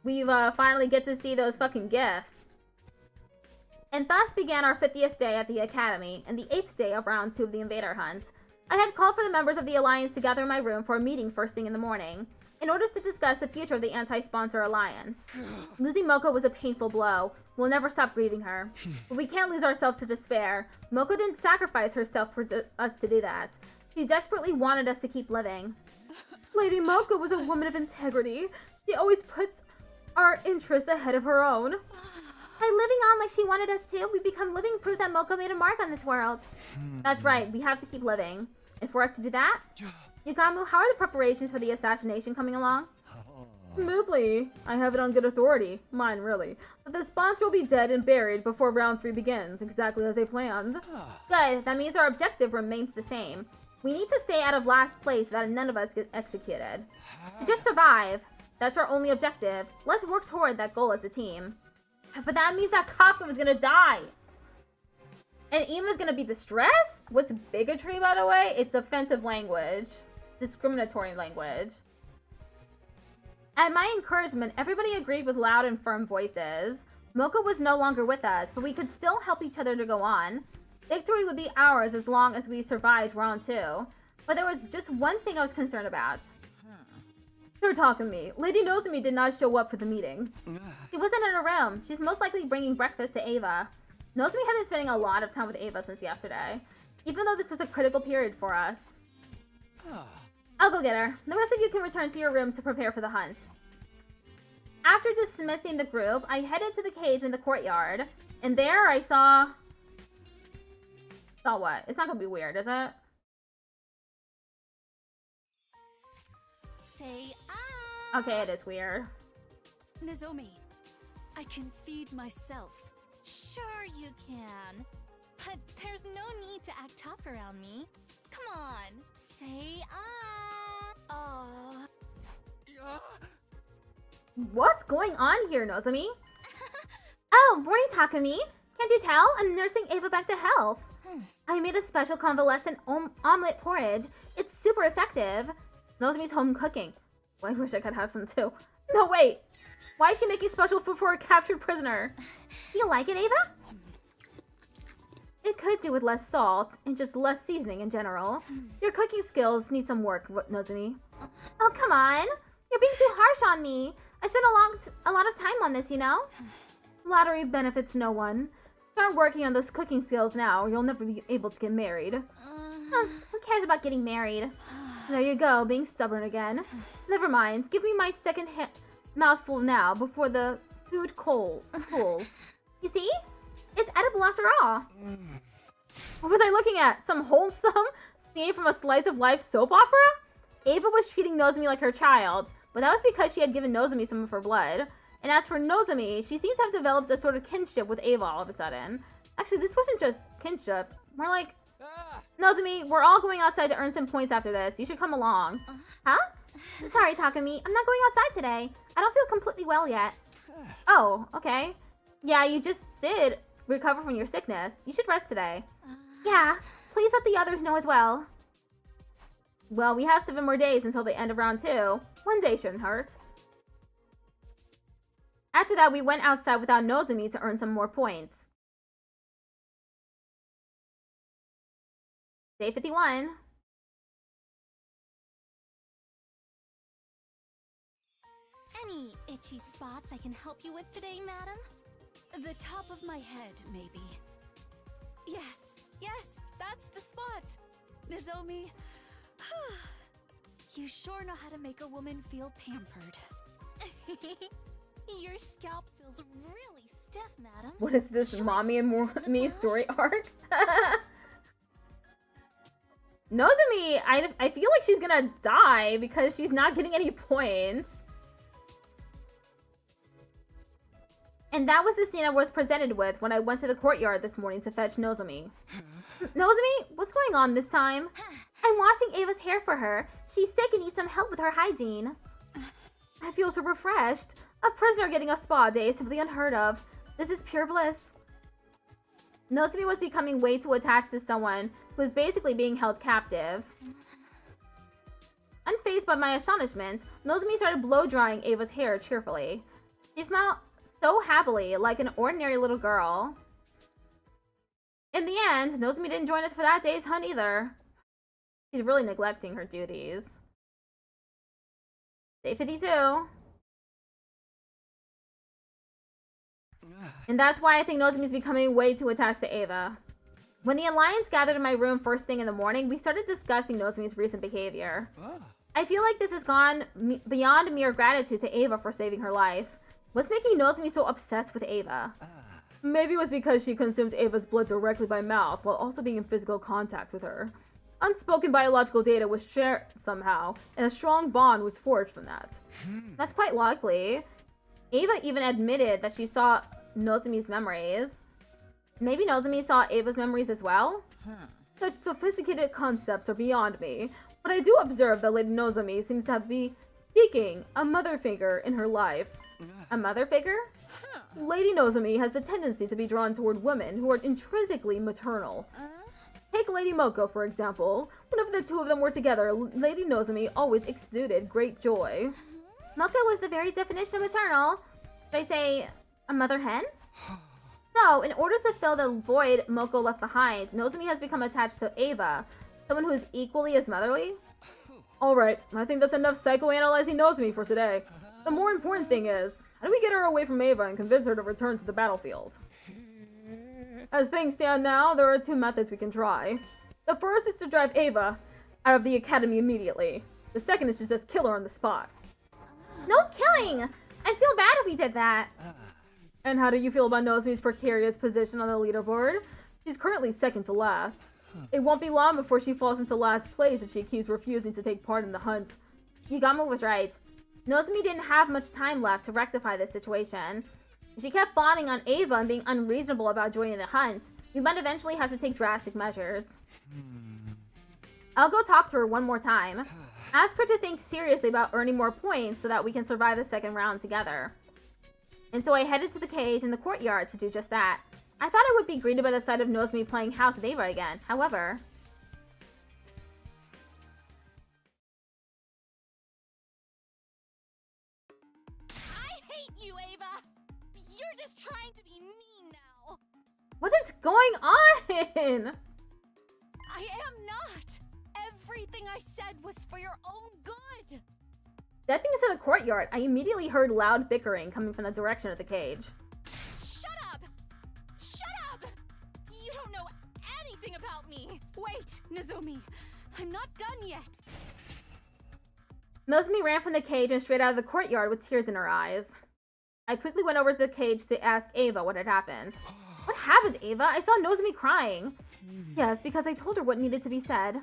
we finally get to see those fucking gifts. And thus began our 50th day at the Academy, and the 8th day of round 2 of the Invader Hunt. I had called for the members of the Alliance to gather in my room for a meeting first thing in the morning, in order to discuss the future of the Anti-Sponsor Alliance. Losing Moko was a painful blow. We'll never stop grieving her. But we can't lose ourselves to despair. Moko didn't sacrifice herself for us to do that. She desperately wanted us to keep living. Lady Moko was a woman of integrity. She always puts our interests ahead of her own. By living on like she wanted us to, we become living proof that Moko made a mark on this world. That's right, we have to keep living. And for us to do that, Yugamu, how are the preparations for the assassination coming along? Smoothly. I have it on good authority. Mine, really. But the sponsor will be dead and buried before round 3 begins, exactly as they planned. Good, that means our objective remains the same. We need to stay out of last place so that none of us get executed. To just survive. That's our only objective. Let's work toward that goal as a team. But that means that Kaku is gonna die. And Ima's gonna be distressed? What's bigotry, by the way? It's offensive language. Discriminatory language. At my encouragement, everybody agreed with loud and firm voices. Moko was no longer with us, but we could still help each other to go on. Victory would be ours as long as we survived round 2. But there was just one thing I was concerned about. You're talking to me. Lady Nozomi did not show up for the meeting. She wasn't in her room. She's most likely bringing breakfast to Ava. Nozomi had been spending a lot of time with Ava since yesterday, even though this was a critical period for us. I'll go get her. The rest of you can return to your rooms to prepare for the hunt. After dismissing the group, I headed to the cage in the courtyard, and there I saw... Saw what? It's not gonna be weird, is it? Say Okay, it is weird. Nozomi, I can feed myself. Sure you can. But there's no need to act tough around me. Come on, say What's going on here, Nozomi? Oh, morning, Takumi. Can't you tell? I'm nursing Ava back to health. I made a special convalescent omelet porridge. It's super effective. Nozomi's home cooking. Well, I wish I could have some too. No, wait. Why is she making special food for a captured prisoner? You like it, Ava? It could do with less salt and just less seasoning in general. Your cooking skills need some work, Nozomi. Oh, come on. You're being too harsh on me. I spent a lot of time on this, you know? Lottery benefits no one. Start working on those cooking skills now, or you'll never be able to get married. Who cares about getting married? There you go, being stubborn again. Never mind, give me my second mouthful now, before the food cools. You see? It's edible after all. What was I looking at? Some wholesome scene from a slice of life soap opera? Ava was treating Nozomi like her child, but that was because she had given Nozomi some of her blood. And as for Nozomi, she seems to have developed a sort of kinship with Ava all of a sudden. Actually, this wasn't just kinship. More like, Nozomi, we're all going outside to earn some points after this. You should come along. Huh? Sorry, Takumi. I'm not going outside today. I don't feel completely well yet. Oh, okay. Yeah, you just did recover from your sickness. You should rest today. Yeah, please let the others know as well. Well, we have 7 more days until the end of round 2. One day shouldn't hurt. After that, we went outside without Nozomi to earn some more points. Day 51. Any itchy spots I can help you with today, madam? The top of my head, maybe. Yes, that's the spot. Nozomi, you sure know how to make a woman feel pampered. Your scalp feels really stiff, madam. What is this, Mommy and Me story arc? Nozomi, I feel like she's gonna die because she's not getting any points. And that was the scene I was presented with when I went to the courtyard this morning to fetch Nozomi. Nozomi, what's going on this time? I'm washing Ava's hair for her. She's sick and needs some help with her hygiene. I feel so refreshed. A prisoner getting a spa day is simply unheard of. This is pure bliss. Nozomi was becoming way too attached to someone who was basically being held captive. Unfazed by my astonishment, Nozomi started blow-drying Ava's hair cheerfully. She smiled so happily, like an ordinary little girl. In the end, Nozomi didn't join us for that day's hunt either. She's really neglecting her duties. Day 52. And that's why I think Nozomi's becoming way too attached to Ava. When the Alliance gathered in my room first thing in the morning, we started discussing Nozomi's recent behavior. I feel like this has gone beyond mere gratitude to Ava for saving her life. What's making Nozomi so obsessed with Ava? Maybe it was because she consumed Ava's blood directly by mouth while also being in physical contact with her. Unspoken biological data was shared somehow, and a strong bond was forged from that. That's quite likely. Ava even admitted that she saw Nozomi's memories. Maybe Nozomi saw Ava's memories as well? Such sophisticated concepts are beyond me, but I do observe that Lady Nozomi seems to be seeking a mother figure in her life. A mother figure? Lady Nozomi has a tendency to be drawn toward women who are intrinsically maternal. Take Lady Moko, for example. Whenever the two of them were together, Lady Nozomi always exuded great joy. Moko was the very definition of maternal. Should I say a mother hen? So, in order to fill the void Moko left behind, Nozomi has become attached to Ava, someone who is equally as motherly. Alright, I think that's enough psychoanalyzing Nozomi for today. The more important thing is, how do we get her away from Ava and convince her to return to the battlefield? As things stand now, there are two methods we can try. The first is to drive Ava out of the academy immediately. The second is to just kill her on the spot. No killing! I'd feel bad if we did that. And how do you feel about Nozomi's precarious position on the leaderboard? She's currently second to last. It won't be long before she falls into last place if she keeps refusing to take part in the hunt. Yugamo was right. Nozomi didn't have much time left to rectify this situation. If she kept fawning on Ava and being unreasonable about joining the hunt, we might eventually have to take drastic measures. I'll go talk to her one more time. Ask her to think seriously about earning more points so that we can survive the second round together. And so I headed to the cage in the courtyard to do just that. I thought I would be greeted by the sight of Nozomi playing house with Ava again. However... I hate you, Ava! You're just trying to be mean now! What is going on? I am not! Everything I said was for your own good! Stepping into the courtyard, I immediately heard loud bickering coming from the direction of the cage. Shut up! Shut up! You don't know anything about me! Wait, Nozomi! I'm not done yet! Nozomi ran from the cage and straight out of the courtyard with tears in her eyes. I quickly went over to the cage to ask Ava what had happened. What happened, Ava? I saw Nozomi crying. Yes, because I told her what needed to be said.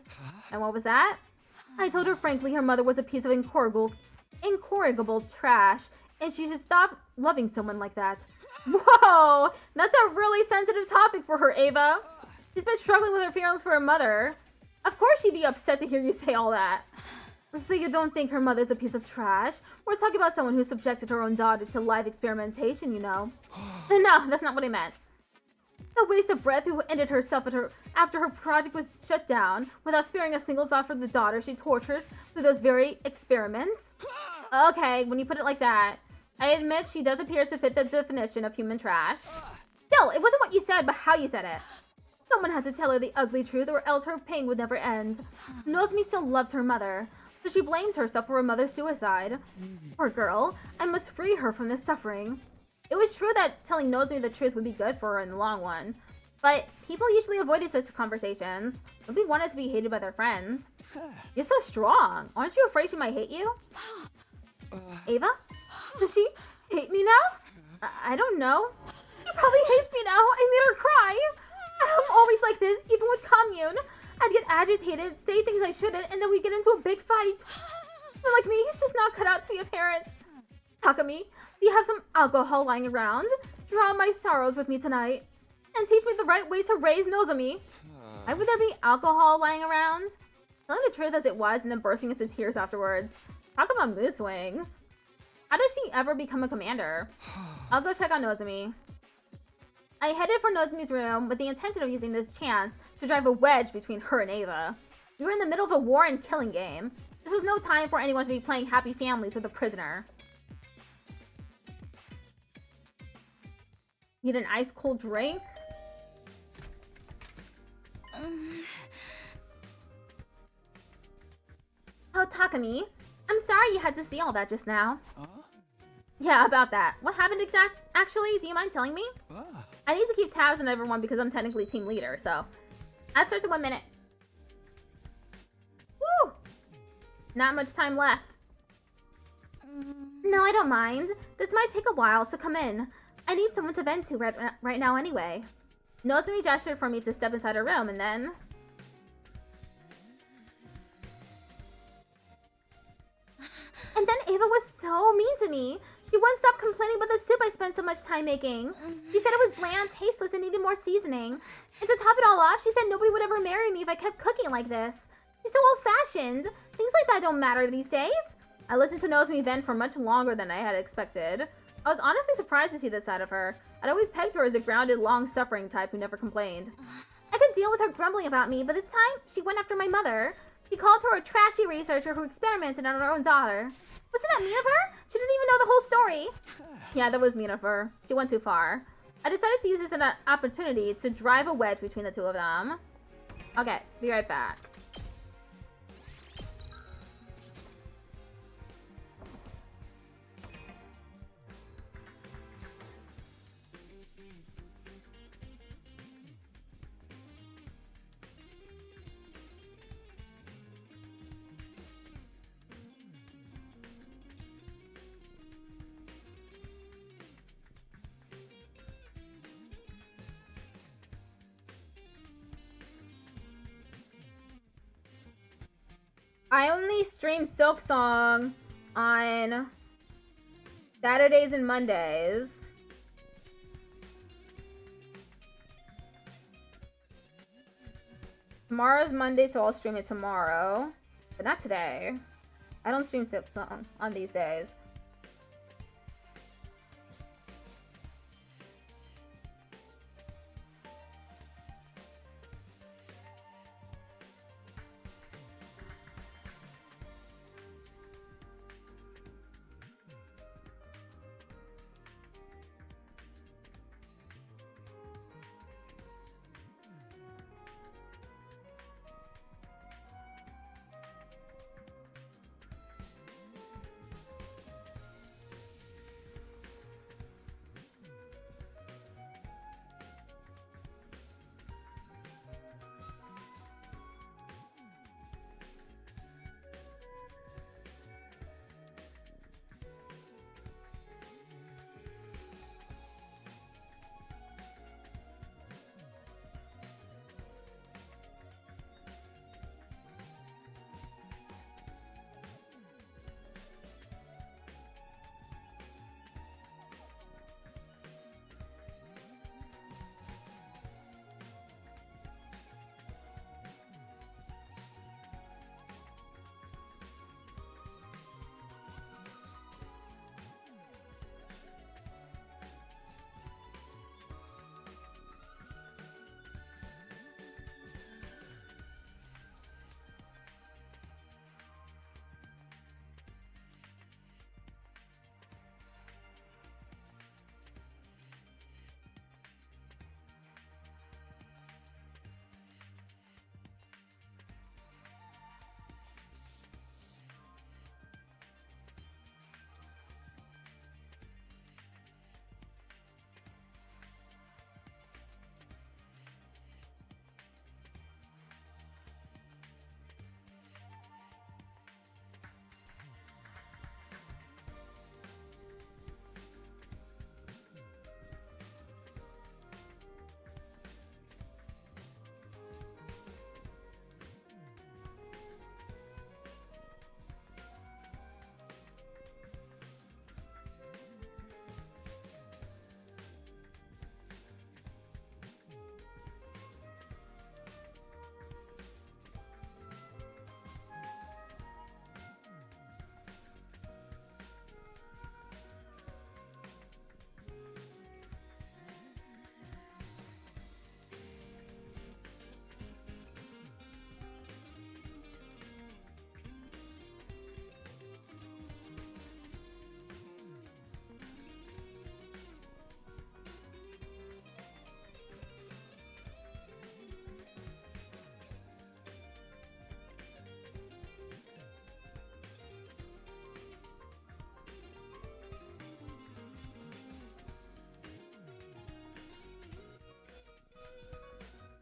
And what was that? I told her frankly her mother was a piece of incorrigible trash, and she should stop loving someone like that. Whoa! That's a really sensitive topic for her, Ava. She's been struggling with her feelings for her mother. Of course she'd be upset to hear you say all that. So you don't think her mother's a piece of trash? We're talking about someone who subjected her own daughter to live experimentation, you know. No, that's not what I meant. The waste of breath who ended herself after her project was shut down without sparing a single thought for the daughter she tortured through those very experiments. Okay, when you put it like that, I admit she does appear to fit the definition of human trash. Still, it wasn't what you said, but how you said it. Someone had to tell her the ugly truth or else her pain would never end. Nozomi still loves her mother, so she blames herself for her mother's suicide. Poor girl, I must free her from this suffering. It was true that telling Nozomi the truth would be good for her in the long run, but people usually avoided such conversations. Nobody wanted to be hated by their friends. You're so strong. Aren't you afraid she might hate you? Ava? Does she hate me now? I don't know. She probably hates me now. I made her cry. I'm always like this, even with commune. I'd get agitated, say things I shouldn't, and then we'd get into a big fight. Someone like me is just not cut out to be a parent. Takumi, do you have some alcohol lying around? Drown my sorrows with me tonight. And teach me the right way to raise Nozomi. Why would there be alcohol lying around? Telling the truth as it was and then bursting into tears afterwards. Talk about mood swings. How does she ever become a commander? I'll go check on Nozomi. I headed for Nozomi's room with the intention of using this chance to drive a wedge between her and Ava. We were in the middle of a war and killing game. This was no time for anyone to be playing happy families with a prisoner. Need an ice cold drink? Oh, Takumi, I'm sorry you had to see all that just now. Yeah, about that. What happened actually? Do you mind telling me? I need to keep tabs on everyone because I'm technically team leader, so... That starts in 1 minute. Woo! Not much time left. No, I don't mind. This might take a while, so come in. I need someone to vent to right now anyway. Nozomi gestured for me to step inside her room, and then... And then Ava was so mean to me. She wouldn't stop complaining about the soup I spent so much time making. She said it was bland, tasteless, and needed more seasoning. And to top it all off, she said nobody would ever marry me if I kept cooking like this. She's so old-fashioned. Things like that don't matter these days. I listened to Nozomi vent for much longer than I had expected. I was honestly surprised to see this side of her. I'd always pegged her as a grounded, long-suffering type who never complained. I could deal with her grumbling about me, but this time, she went after my mother. She called her a trashy researcher who experimented on her own daughter. Wasn't that mean of her? She didn't even know the whole story. Yeah, that was mean of her. She went too far. I decided to use this as an opportunity to drive a wedge between the two of them. Okay, be right back. I only stream Silk Song on Saturdays and Mondays. Tomorrow's Monday, so I'll stream it tomorrow. But not today. I don't stream Silk Song on these days.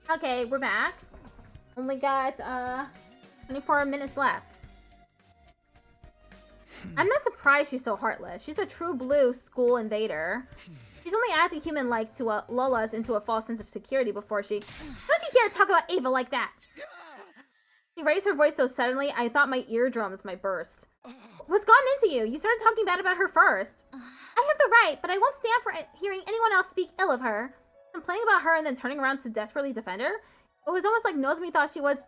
Okay, we're back. Only got 24 minutes left. I'm not surprised she's so heartless. She's a true blue school invader. She's only acting human-like to lull us into a false sense of security before she... Don't you dare talk about Ava like that! She raised her voice so suddenly, I thought my eardrums might burst. What's gotten into you? You started talking bad about her first. I have the right, but I won't stand for hearing anyone else speak ill of her. Complaining about her and then turning around to desperately defend her? It was almost like Nozomi thought she was...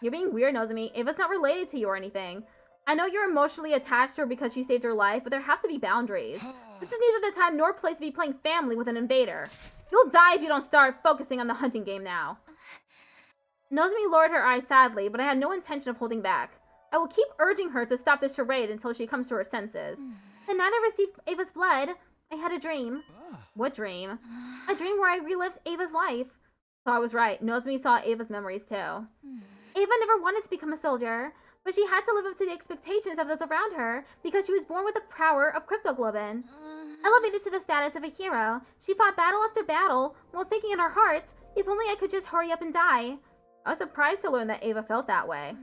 You're being weird, Nozomi. Ava's not related to you or anything. I know you're emotionally attached to her because she saved your life, but there have to be boundaries. This is neither the time nor place to be playing family with an invader. You'll die if you don't start focusing on the hunting game now. Nozomi lowered her eyes sadly, but I had no intention of holding back. I will keep urging her to stop this charade until she comes to her senses. The night I received Ava's blood, I had a dream. What dream? A dream where I relived Ava's life. So I was right. Nozomi saw Ava's memories too. Ava never wanted to become a soldier, but she had to live up to the expectations of those around her because she was born with the power of cryptoglobin. Elevated to the status of a hero, she fought battle after battle while thinking in her heart, if only I could just hurry up and die. I was surprised to learn that Ava felt that way.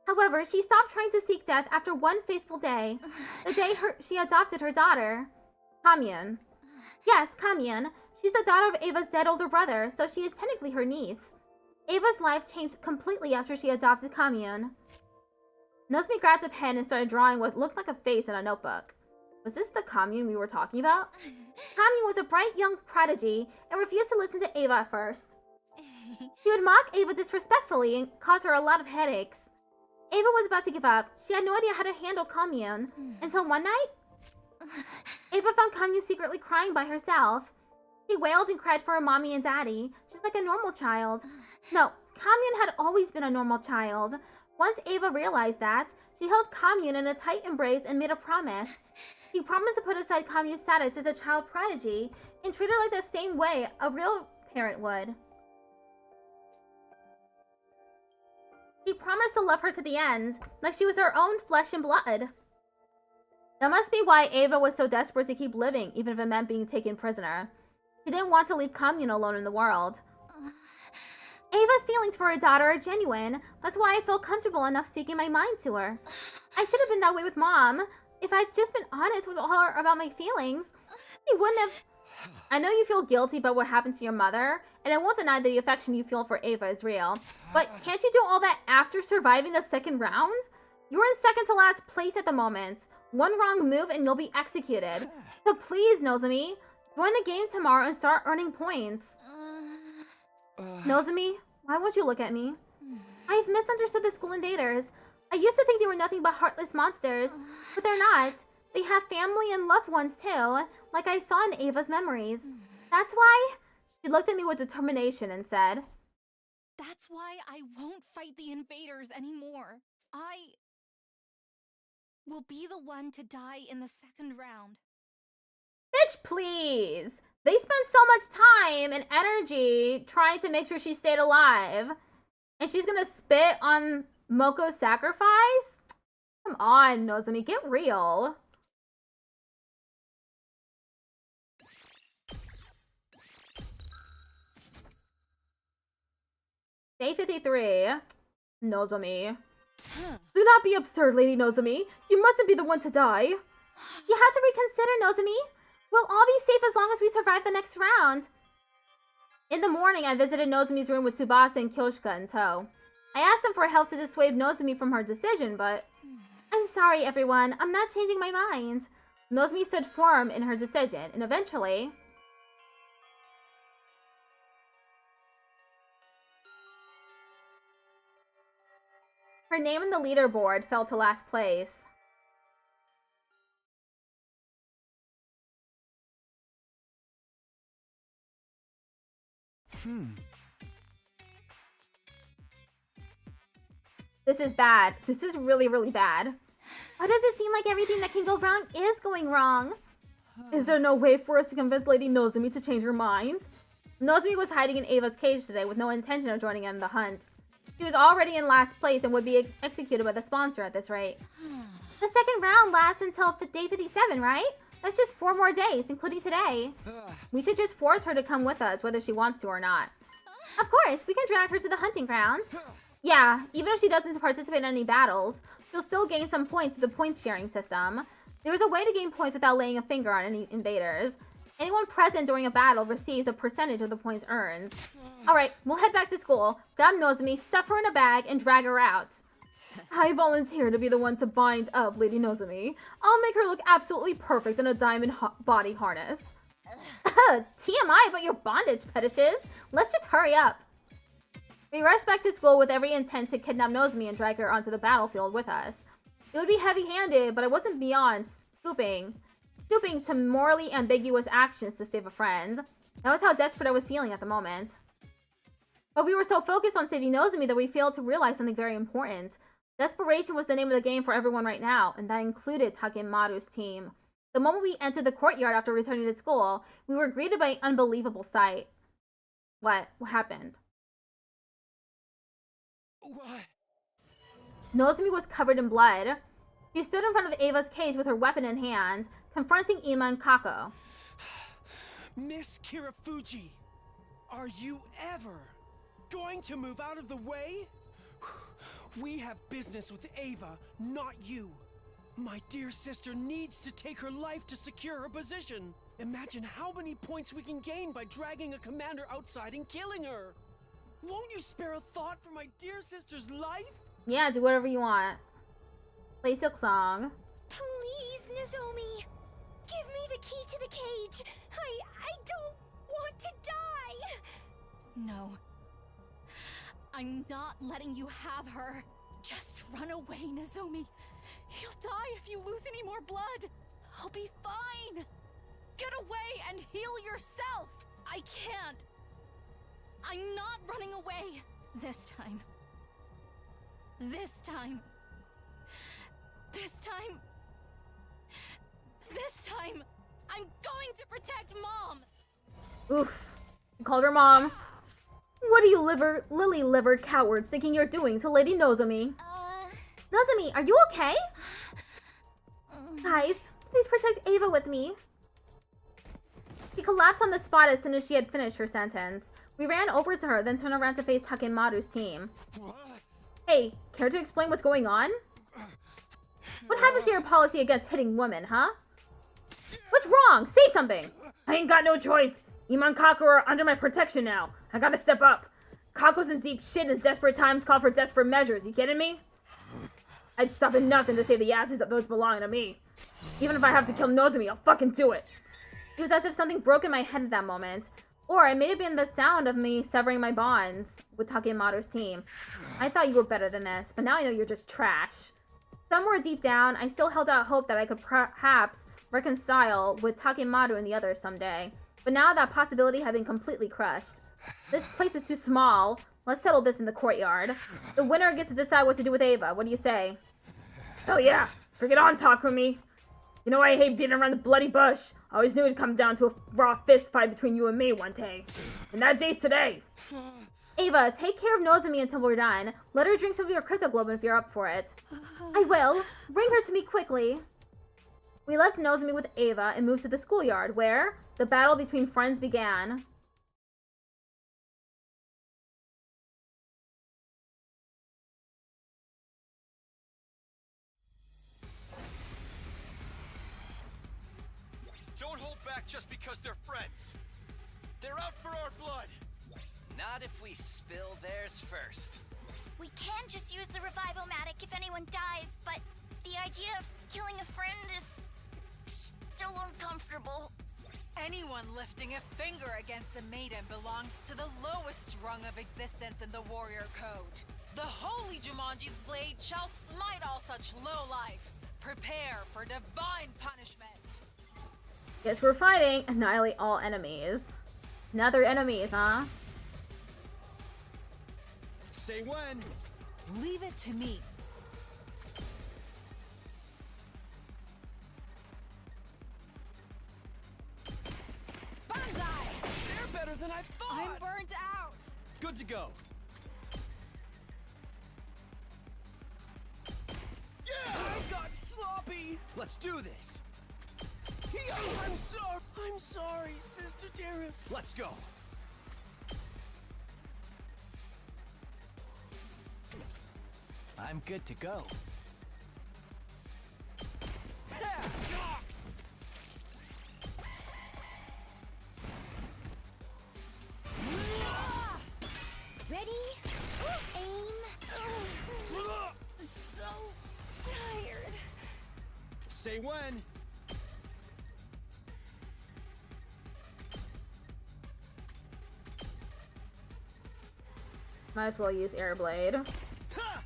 However, she stopped trying to seek death after one faithful day. The day she adopted her daughter. Kamyun. Yes, Kamyun. She's the daughter of Ava's dead older brother, so she is technically her niece. Ava's life changed completely after she adopted Kamyun. Nozomi grabbed a pen and started drawing what looked like a face in a notebook. Was this the Kamyun we were talking about? Kamyun was a bright young prodigy and refused to listen to Ava at first. He would mock Ava disrespectfully and cause her a lot of headaches. Ava was about to give up. She had no idea how to handle Kamyun until one night, Ava found Kamyun secretly crying by herself. She wailed and cried for her mommy and daddy, just like a normal child. No, Kamyun had always been a normal child. Once Ava realized that, she held Kamyun in a tight embrace and made a promise. She promised to put aside Kamyun's status as a child prodigy and treat her like the same way a real parent would. She promised to love her to the end, like she was her own flesh and blood. That must be why Ava was so desperate to keep living, even if it meant being taken prisoner. She didn't want to leave Kamyun alone in the world. Ava's feelings for her daughter are genuine. That's why I felt comfortable enough speaking my mind to her. I should have been that way with Mom. If I'd just been honest with her about my feelings, she wouldn't have... I know you feel guilty about what happened to your mother, and I won't deny the affection you feel for Ava is real. But can't you do all that after surviving the second round? You're in second to last place at the moment. One wrong move and you'll be executed. So please, Nozomi, join the game tomorrow and start earning points. Nozomi, why won't you look at me? I've misunderstood the school invaders. I used to think they were nothing but heartless monsters, but they're not. They have family and loved ones too, like I saw in Ava's memories. That's why... She looked at me with determination and said, That's why I won't fight the invaders anymore. I will be the one to die in the second round. Bitch, please! They spent so much time and energy trying to make sure she stayed alive. And she's gonna spit on Moko's sacrifice? Come on, Nozomi, get real. Day 53. Nozomi. Do not be absurd, Lady Nozomi. You mustn't be the one to die. You have to reconsider, Nozomi. We'll all be safe as long as we survive the next round. In the morning, I visited Nozomi's room with Tsubasa and Kyoshika in tow. I asked them for help to dissuade Nozomi from her decision, but... I'm sorry, everyone. I'm not changing my mind. Nozomi stood firm in her decision, and eventually... her name in the leaderboard fell to last place. This is bad. This is really, really bad. Why does it seem like everything that can go wrong is going wrong? Is there no way for us to convince Lady Nozomi to change her mind? Nozomi was hiding in Ava's cage today with no intention of joining in the hunt. She was already in last place and would be executed by the sponsor at this rate. The second round lasts until day 57, right? That's just 4 more days, including today. We should just force her to come with us, whether she wants to or not. Of course, we can drag her to the hunting ground. Yeah, even if she doesn't participate in any battles, she'll still gain some points through the points sharing system. There's a way to gain points without laying a finger on any invaders. Anyone present during a battle receives a percentage of the points earned. Alright, we'll head back to school, grab Nozomi, stuff her in a bag, and drag her out. I volunteer to be the one to bind up Lady Nozomi. I'll make her look absolutely perfect in a diamond body harness. TMI about your bondage fetishes. Let's just hurry up. We rushed back to school with every intent to kidnap Nozomi and drag her onto the battlefield with us. It would be heavy-handed, but I wasn't beyond stooping to morally ambiguous actions to save a friend. That was how desperate I was feeling at the moment. But we were so focused on saving Nozomi that we failed to realize something very important. Desperation was the name of the game for everyone right now, and that included Takemaru's team. The moment we entered the courtyard after returning to school, we were greeted by an unbelievable sight. What happened? What? Nozomi was covered in blood. She stood in front of Ava's cage with her weapon in hand, confronting Ima and Kako. Miss Kirafuji, are you ever going to move out of the way? We have business with Ava, not you. My dear sister needs to take her life to secure her position. Imagine how many points we can gain by dragging a commander outside and killing her. Won't you spare a thought for my dear sister's life? Yeah, do whatever you want. Play Silk Song. Please, Nozomi. Give me the key to the cage. I don't want to die. No. I'm not letting you have her. Just run away, Nozomi. You'll die if you lose any more blood. I'll be fine. Get away and heal yourself. I can't. I'm not running away. This time. This time. This time. This time. I'm going to protect Mom. Oof. You called her mom. What are you lily-livered cowards thinking you're doing to Lady Nozomi? Nozomi, are you okay? Guys, please protect Ava with me. She collapsed on the spot as soon as she had finished her sentence. We ran over to her, then turned around to face Takemaru's team. Hey, care to explain what's going on? What happens to your policy against hitting women, huh? What's wrong? Say something! I ain't got no choice. Ima and Kako are under my protection now. I gotta step up. Kako's in deep shit and desperate times call for desperate measures. You kidding me? I'd stop at nothing to save the asses of those belonging to me. Even if I have to kill Nozomi, I'll fucking do it. It was as if something broke in my head at that moment. Or it may have been the sound of me severing my bonds with Takemaru's team. I thought you were better than this, but now I know you're just trash. Somewhere deep down, I still held out hope that I could perhaps reconcile with Takemaru and the others someday. But now that possibility had been completely crushed. This place is too small. Let's settle this in the courtyard. The winner gets to decide what to do with Ava. What do you say? Hell yeah! Bring it on, Takumi! You know I hate beating around the bloody bush. I always knew it'd come down to a raw fist fight between you and me one day. And that day's today! Ava, take care of Nozomi until we're done. Let her drink some of your cryptoglobin if you're up for it. I will. Bring her to me quickly. We left Nozomi with Ava and moved to the schoolyard, where the battle between friends began. Don't hold back just because they're friends. They're out for our blood. Not if we spill theirs first. We can just use the revivomatic if anyone dies, but the idea of killing a friend is still uncomfortable. Anyone lifting a finger against a maiden belongs to the lowest rung of existence in the warrior code. The holy Jumanji's blade shall smite all such lowlifes. Prepare for divine punishment. Guess we're fighting. Annihilate all enemies. Another enemies, huh? Say when. Leave it to me. Banzai! They're better than I thought! I'm burnt out! Good to go. Yeah! I got sloppy! Let's do this. I'm sorry, Sister Dearest. Let's go. I'm good to go. Just say when. Might as well use Air Blade. Ha!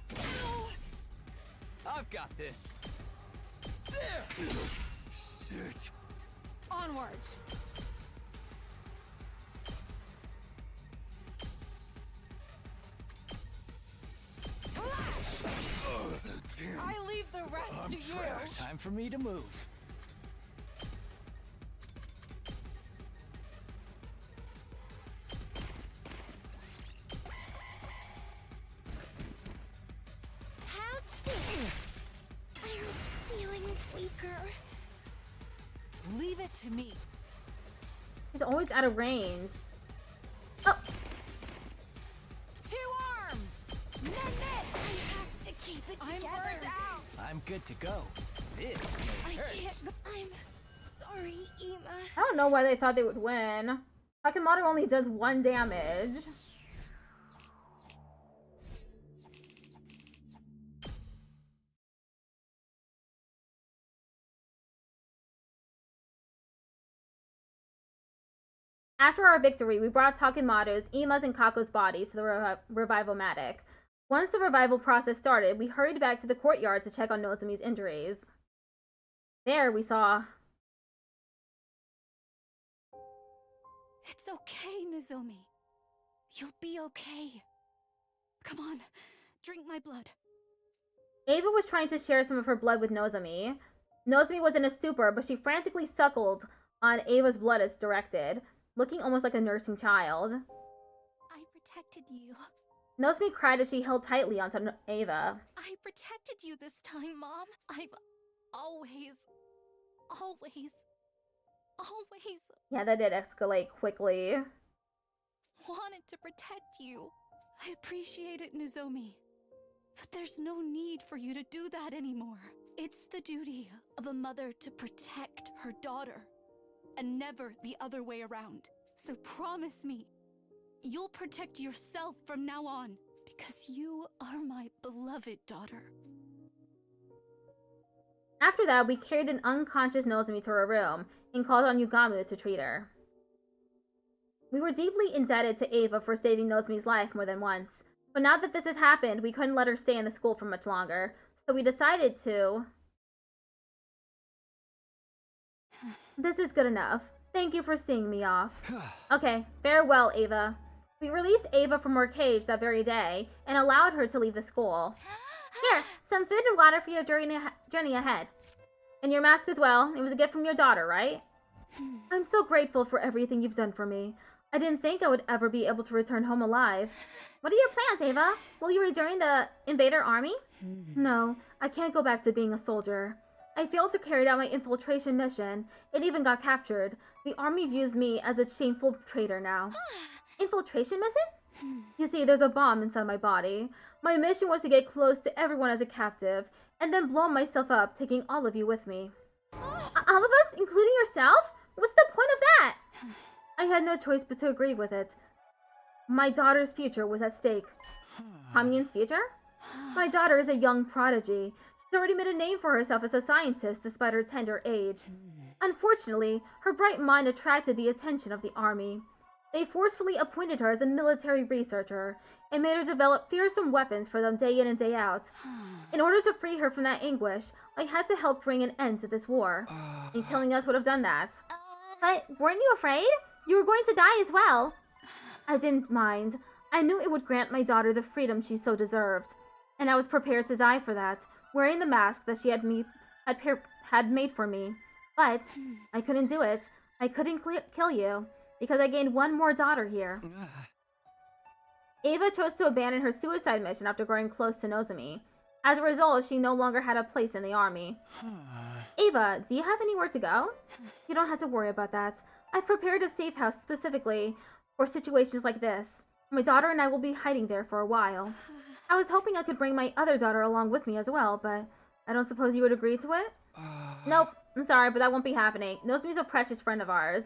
I've got this. There. Shit. Onward. Damn. I leave the rest to you. Time for me to move. How's this? I'm feeling weaker. Leave it to me. He's always out of range. Oh! 2 arms! Mend it! I have to keep it together. I'm burnt out. I'm good to go. This I hurts. can't. I'm sorry, Ema. I don't know why they thought they would win. Takemoto only does 1 damage. After our victory, we brought Takemoto's, Ima's, and Kako's bodies to the revival-matic. Once the revival process started, we hurried back to the courtyard to check on Nozomi's injuries. There, we saw... It's okay, Nozomi. You'll be okay. Come on, drink my blood. Ava was trying to share some of her blood with Nozomi. Nozomi was in a stupor, but she frantically suckled on Ava's blood as directed, looking almost like a nursing child. I protected you. Nozomi cried as she held tightly onto Ava. I protected you this time, Mom. I've always... Yeah, that did escalate quickly. wanted to protect you. I appreciate it, Nozomi. But there's no need for you to do that anymore. It's the duty of a mother to protect her daughter, and never the other way around. So promise me, you'll protect yourself from now on, because you are my beloved daughter. After that, we carried an unconscious Nozomi to her room and called on Yugamu to treat her. We were deeply indebted to Ava for saving Nozomi's life more than once, but now that this had happened, we couldn't let her stay in the school for much longer, so we decided to... This is good enough. Thank you for seeing me off. Okay, farewell, Ava. We released Ava from her cage that very day and allowed her to leave the school. Here, some food and water for your journey ahead. And your mask as well. It was a gift from your daughter, right? I'm so grateful for everything you've done for me. I didn't think I would ever be able to return home alive. What are your plans, Ava? Will you rejoin the invader army? No, I can't go back to being a soldier. I failed to carry out my infiltration mission. It even got captured. The army views me as a shameful traitor now. Infiltration mission? You see, there's a bomb inside my body. My mission was to get close to everyone as a captive, and then blow myself up, taking all of you with me. All of us, including yourself? What's the point of that? I had no choice but to agree with it. My daughter's future was at stake. Hamyun's future? My daughter is a young prodigy. She's already made a name for herself as a scientist despite her tender age. Unfortunately, her bright mind attracted the attention of the army. They forcefully appointed her as a military researcher and made her develop fearsome weapons for them day in and day out. In order to free her from that anguish, I had to help bring an end to this war. And killing us would have done that. But weren't you afraid? You were going to die as well. I didn't mind. I knew it would grant my daughter the freedom she so deserved. And I was prepared to die for that, wearing the mask that she had made for me. But I couldn't do it. I couldn't kill you, because I gained one more daughter here. Ava chose to abandon her suicide mission after growing close to Nozomi. As a result, she no longer had a place in the army. Ava, do you have anywhere to go? You don't have to worry about that. I've prepared a safe house specifically for situations like this. My daughter and I will be hiding there for a while. I was hoping I could bring my other daughter along with me as well, but I don't suppose you would agree to it? Nope, I'm sorry, but that won't be happening. Nozomi's a precious friend of ours.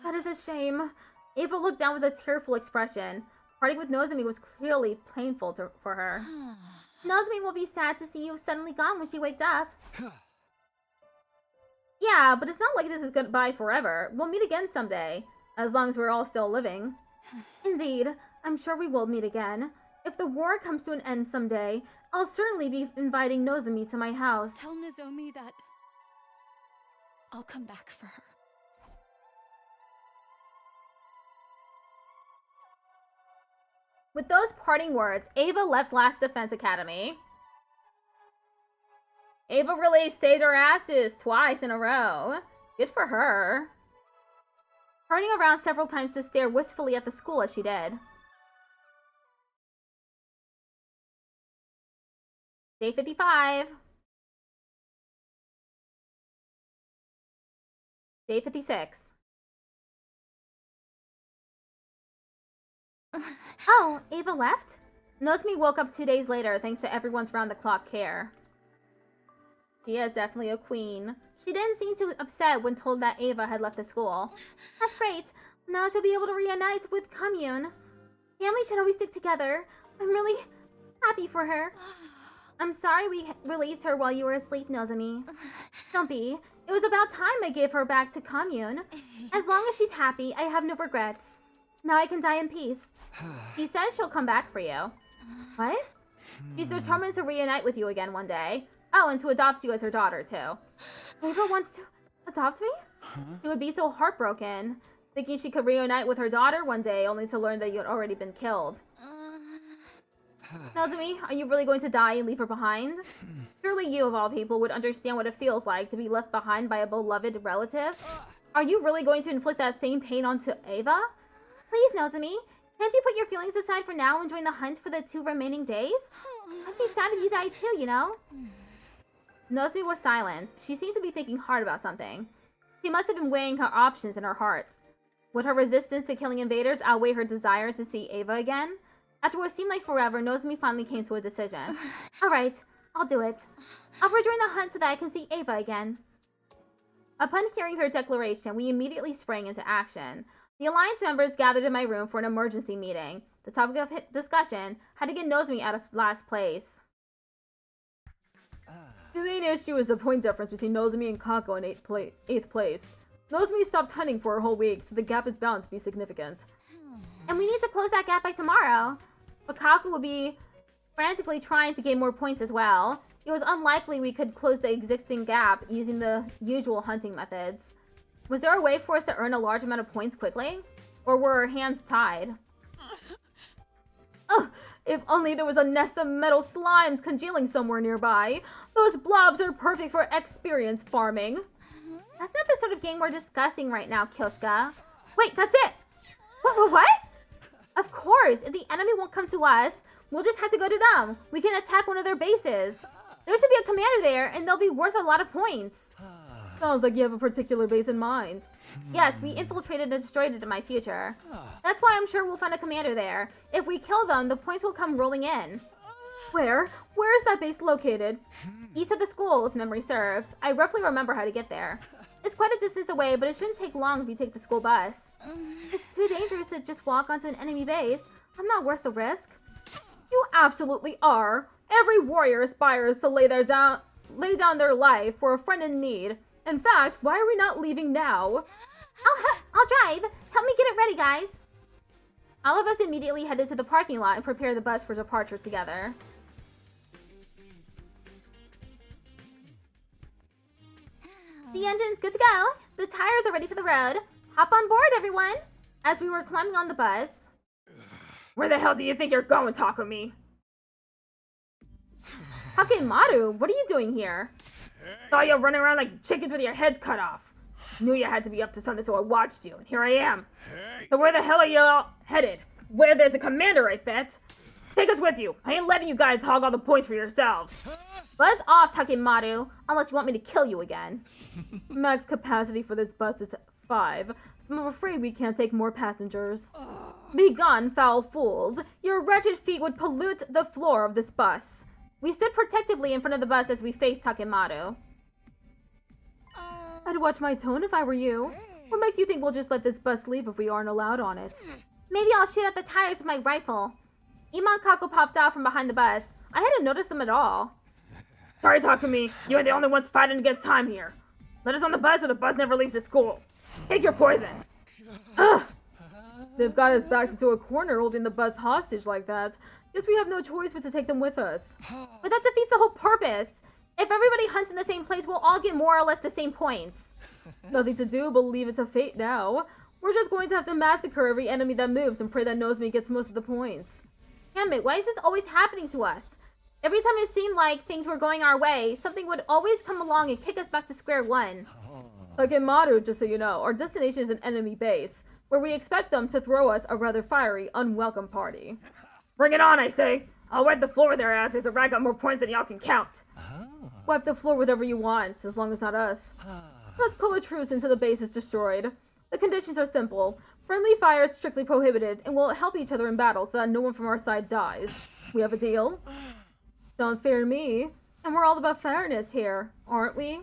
That is a shame. Ava looked down with a tearful expression. Parting with Nozomi was clearly painful for her. Nozomi will be sad to see you suddenly gone when she wakes up. Yeah, but it's not like this is goodbye forever. We'll meet again someday, as long as we're all still living. Indeed, I'm sure we will meet again. If the war comes to an end someday, I'll certainly be inviting Nozomi to my house. Tell Nozomi that I'll come back for her. With those parting words, Ava left Last Defense Academy. Ava really saved her asses twice in a row. Good for her. Turning around several times to stare wistfully at the school as she did. Day 55. Day 56. Oh, Ava left? Nozomi woke up 2 days later thanks to everyone's round-the-clock care. She is definitely a queen. She didn't seem too upset when told that Ava had left the school. That's great. Now she'll be able to reunite with Commune. Family should always stick together. I'm really happy for her. I'm sorry we released her while you were asleep, Nozomi. Don't be. It was about time I gave her back to Commune. As long as she's happy, I have no regrets. Now I can die in peace. She says she'll come back for you. What? She's determined to reunite with you again one day. Oh, and to adopt you as her daughter, too. Ava wants to adopt me? She would be so heartbroken, thinking she could reunite with her daughter one day, only to learn that you had already been killed. Nozomi, are you really going to die and leave her behind? Surely you, of all people, would understand what it feels like to be left behind by a beloved relative. Are you really going to inflict that same pain onto Ava? Please, Nozomi, can't you put your feelings aside for now and join the hunt for the 2 remaining days? I'd be sad if you died too, you know? Nozomi was silent. She seemed to be thinking hard about something. She must have been weighing her options in her heart. Would her resistance to killing invaders outweigh her desire to see Ava again? After what seemed like forever, Nozomi finally came to a decision. Alright, I'll do it. I'll rejoin the hunt so that I can see Ava again. Upon hearing her declaration, we immediately sprang into action. The Alliance members gathered in my room for an emergency meeting. The topic of discussion had to get Nozomi out of last place. The main issue is the point difference between Nozomi and Kako in 8th place. Nozomi stopped hunting for a whole week, so the gap is bound to be significant. And we need to close that gap by tomorrow. But Kako will be frantically trying to gain more points as well. It was unlikely we could close the existing gap using the usual hunting methods. Was there a way for us to earn a large amount of points quickly? Or were our hands tied? Oh, if only there was a nest of metal slimes congealing somewhere nearby. Those blobs are perfect for experience farming. That's not the sort of game we're discussing right now, Kyoshka. Wait, that's it! What? Of course, if the enemy won't come to us, we'll just have to go to them. We can attack one of their bases. There should be a commander there, and they'll be worth a lot of points. Sounds like you have a particular base in mind. Yes, we infiltrated and destroyed it in my future. That's why I'm sure we'll find a commander there. If we kill them, the points will come rolling in. Where? Where is that base located? East of the school, if memory serves. I roughly remember how to get there. It's quite a distance away, but it shouldn't take long if you take the school bus. It's too dangerous to just walk onto an enemy base. I'm not worth the risk. You absolutely are. Every warrior aspires to lay down their life for a friend in need. In fact, why are we not leaving now? I'll drive. Help me get it ready, guys. All of us immediately headed to the parking lot and prepared the bus for departure together. The engine's good to go. The tires are ready for the road. Hop on board, everyone. As we were climbing on the bus. Where the hell do you think you're going, Takumi? Takemaru, what are you doing here? Saw you running around like chickens with your heads cut off. Knew you had to be up to something, so I watched you, and here I am. Hey. So where the hell are you all headed? Where there's a commander, I bet. Take us with you. I ain't letting you guys hog all the points for yourselves. Buzz off, Takemaru, unless you want me to kill you again. Max capacity for this bus is 5, so I'm afraid we can't take more passengers. Be gone, foul fools. Your wretched feet would pollute the floor of this bus. We stood protectively in front of the bus as we faced Takemaru. I'd watch my tone if I were you. What makes you think we'll just let this bus leave if we aren't allowed on it? Maybe I'll shoot out the tires with my rifle. Ima and Kako popped out from behind the bus. I hadn't noticed them at all. Sorry, Takumi. You are the only ones fighting against time here. Let us on the bus or the bus never leaves the school. Take your poison. Ugh. They've got us backed into a corner holding the bus hostage like that. Guess we have no choice but to take them with us. But that defeats the whole purpose. If everybody hunts in the same place, we'll all get more or less the same points. Nothing to do but leave it to fate now. We're just going to have to massacre every enemy that moves and pray that Nozomi gets most of the points. Damn it, why is this always happening to us? Every time it seemed like things were going our way, something would always come along and kick us back to square one. Like in Maru, just so you know, our destination is an enemy base, where we expect them to throw us a rather fiery, unwelcome party. Bring it on, I say! I'll wipe the floor with their asses and rack up more points than y'all can count. Wipe the floor whatever you want, as long as not us. Let's call a truce until the base is destroyed. The conditions are simple. Friendly fire is strictly prohibited, and we'll help each other in battle so that no one from our side dies. We have a deal? Sounds fair to me. And we're all about fairness here, aren't we?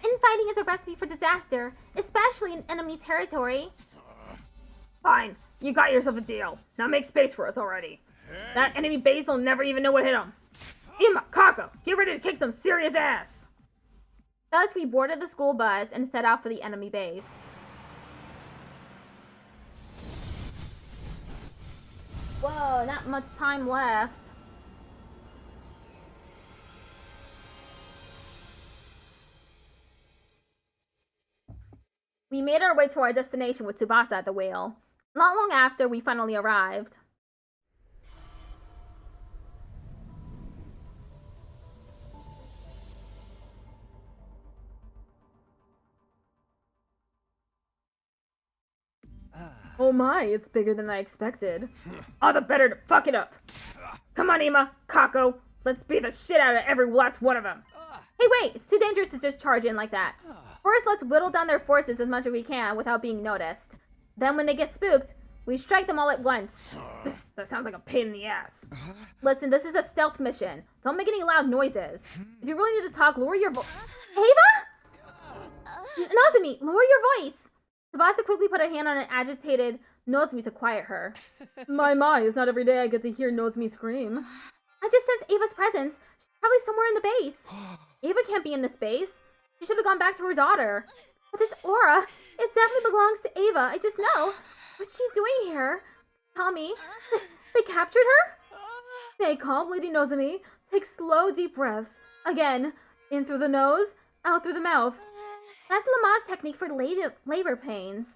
Infighting is a recipe for disaster, especially in enemy territory. Fine, you got yourself a deal. Now make space for us already. That enemy base will never even know what hit them. Ima, Kako, get ready to kick some serious ass! Thus, we boarded the school bus and set out for the enemy base. Whoa, not much time left. We made our way to our destination with Tsubasa at the wheel. Not long after, we finally arrived. Oh my, it's bigger than I expected. All the better to fuck it up. Come on, Ima, Kako, let's beat the shit out of every last one of them. Hey, wait, it's too dangerous to just charge in like that. First, let's whittle down their forces as much as we can without being noticed. Then when they get spooked, we strike them all at once. That sounds like a pain in the ass. Listen, this is a stealth mission. Don't make any loud noises. If you really need to talk, lower your voice. Ava? Nozomi, lower your voice. Tsubasa quickly put a hand on an agitated Nozomi to quiet her. My, it's not every day I get to hear Nozomi scream. I just sensed Ava's presence. She's probably somewhere in the base. Ava can't be in this base. She should have gone back to her daughter. But this aura, it definitely belongs to Ava. I just know. What's she doing here? Tell me. They captured her? Stay calm, Lady Nozomi. Take slow, deep breaths. Again, in through the nose, out through the mouth. That's Lama's technique for labor pains.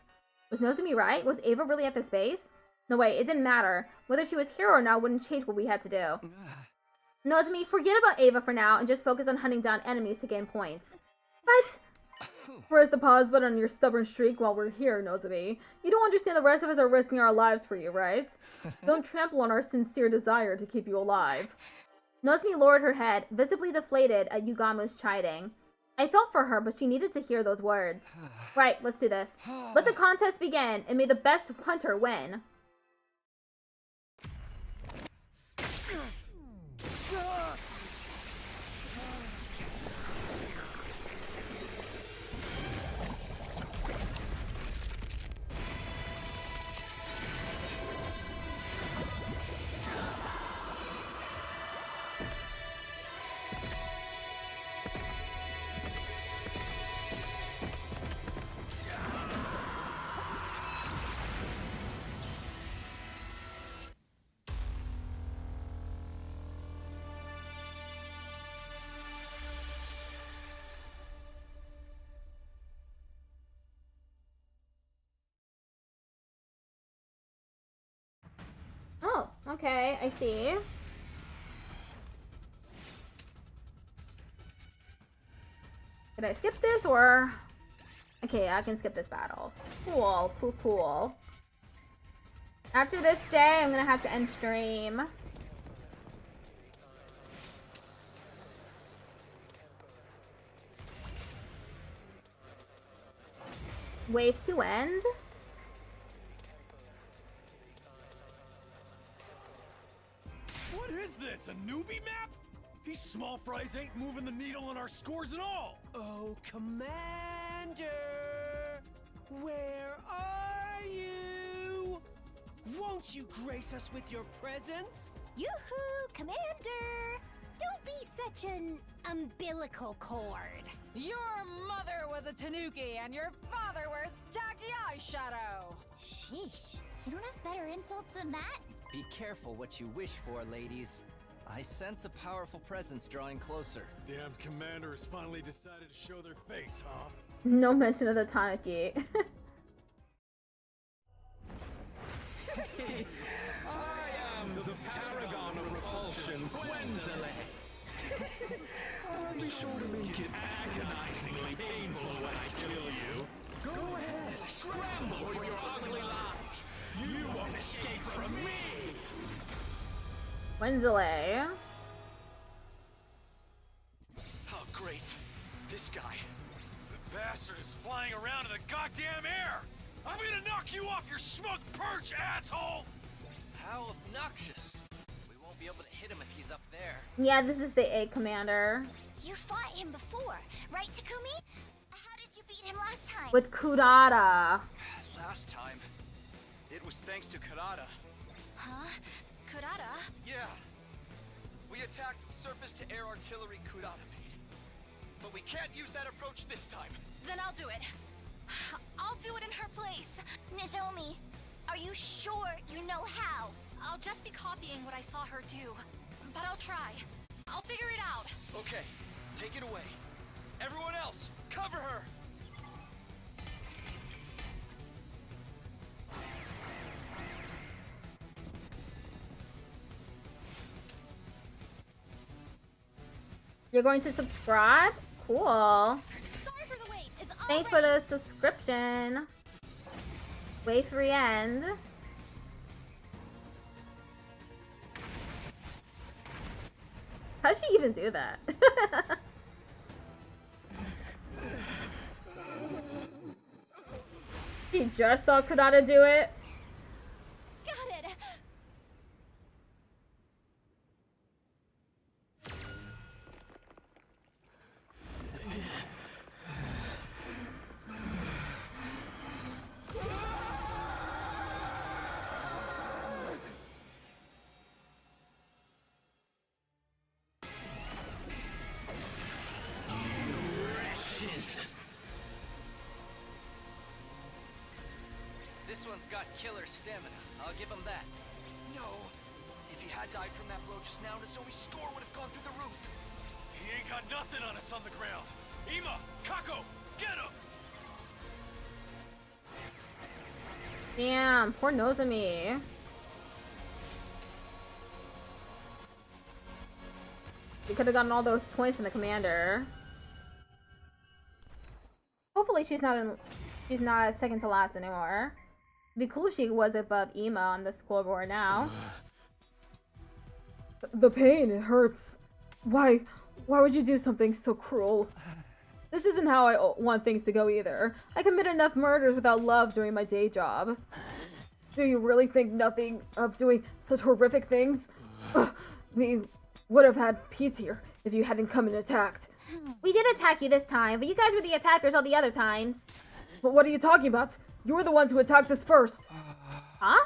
Was Nozomi right? Was Ava really at this base? No, wait, it didn't matter. Whether she was here or not wouldn't change what we had to do. Nozomi, forget about Ava for now and just focus on hunting down enemies to gain points. But... Press the pause button on your stubborn streak while we're here, Nozomi. You don't understand the rest of us are risking our lives for you, right? Don't trample on our sincere desire to keep you alive. Nozomi lowered her head, visibly deflated at Yugamu's chiding. I felt for her, but she needed to hear those words. Right, let's do this. Let the contest begin, and may the best hunter win. Oh, okay, I see. Did I skip this or... Okay, I can skip this battle. Cool, cool, cool. After this day, I'm gonna have to end stream. Wave to end. What is this, a newbie map? These small fries ain't moving the needle on our scores at all! Oh, Commander! Where are you? Won't you grace us with your presence? Yoo-hoo, Commander! Don't be such an umbilical cord. Your mother was a tanuki, and your father wears tacky eyeshadow. Sheesh, you don't have better insults than that? Be careful what you wish for, ladies. I sense a powerful presence drawing closer. Damned commander has finally decided to show their face, huh? No mention of the tanuki. I am the paragon of repulsion, Gwenzile. I'll be sure to make it agonizingly painful when I kill you. Go ahead, scramble for your ugly lives. You won't escape from me. Wenzile. Oh, great. This guy. The bastard is flying around in the goddamn air! I'm gonna knock you off your smug perch, asshole! How obnoxious. We won't be able to hit him if he's up there. Yeah, this is the A commander. You fought him before, right, Takumi? How did you beat him last time? With Kurata. Last time, it was thanks to Karada. Huh? Kurata? Yeah. We attacked surface-to-air artillery Kurata made. But we can't use that approach this time. Then I'll do it. I'll do it in her place. Nozomi, are you sure you know how? I'll just be copying what I saw her do. But I'll try. I'll figure it out. Okay, take it away. Everyone else, cover her! You're going to subscribe? Cool. Sorry for the wait. It's all Thanks for the subscription. Wave 3 end. How does she even do that? She just saw Kurata do it. Got it. This one's got killer stamina. I'll give him that. No. If he had died from that blow just now, Nozomi's score would have gone through the roof. He ain't got nothing on us on the ground. Ima, Kako, get him! Damn, poor Nozomi. We could have gotten all those points from the commander. Hopefully she's not second to last anymore. It'd be cool if she was above Ima on the scoreboard now. The pain, it hurts. Why would you do something so cruel? This isn't how I want things to go either. I commit enough murders without love during my day job. Do you really think nothing of doing such horrific things? We would have had peace here if you hadn't come and attacked. We did attack you this time, but you guys were the attackers all the other times. But what are you talking about? You were the ones who attacked us first. Huh?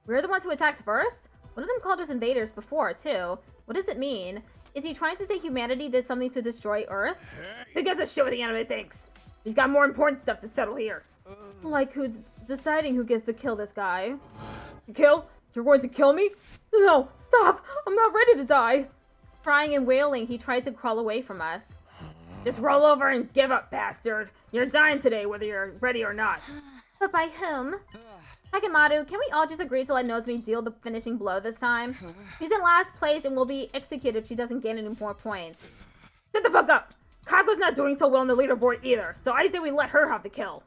We're the ones who attacked first? One of them called us invaders before, too. What does it mean? Is he trying to say humanity did something to destroy Earth? Who gives a shit what the anime thinks? We've got more important stuff to settle here. Like who's deciding who gets to kill this guy? Kill? You're going to kill me? No, stop! I'm not ready to die! Crying and wailing, he tried to crawl away from us. Just roll over and give up, bastard! You're dying today, whether you're ready or not. But by whom? Takemaru, can we all just agree to let Nozomi deal the finishing blow this time? She's in last place and will be executed if she doesn't gain any more points. Shut the fuck up! Kako's not doing so well on the leaderboard either, so I say we let her have the kill.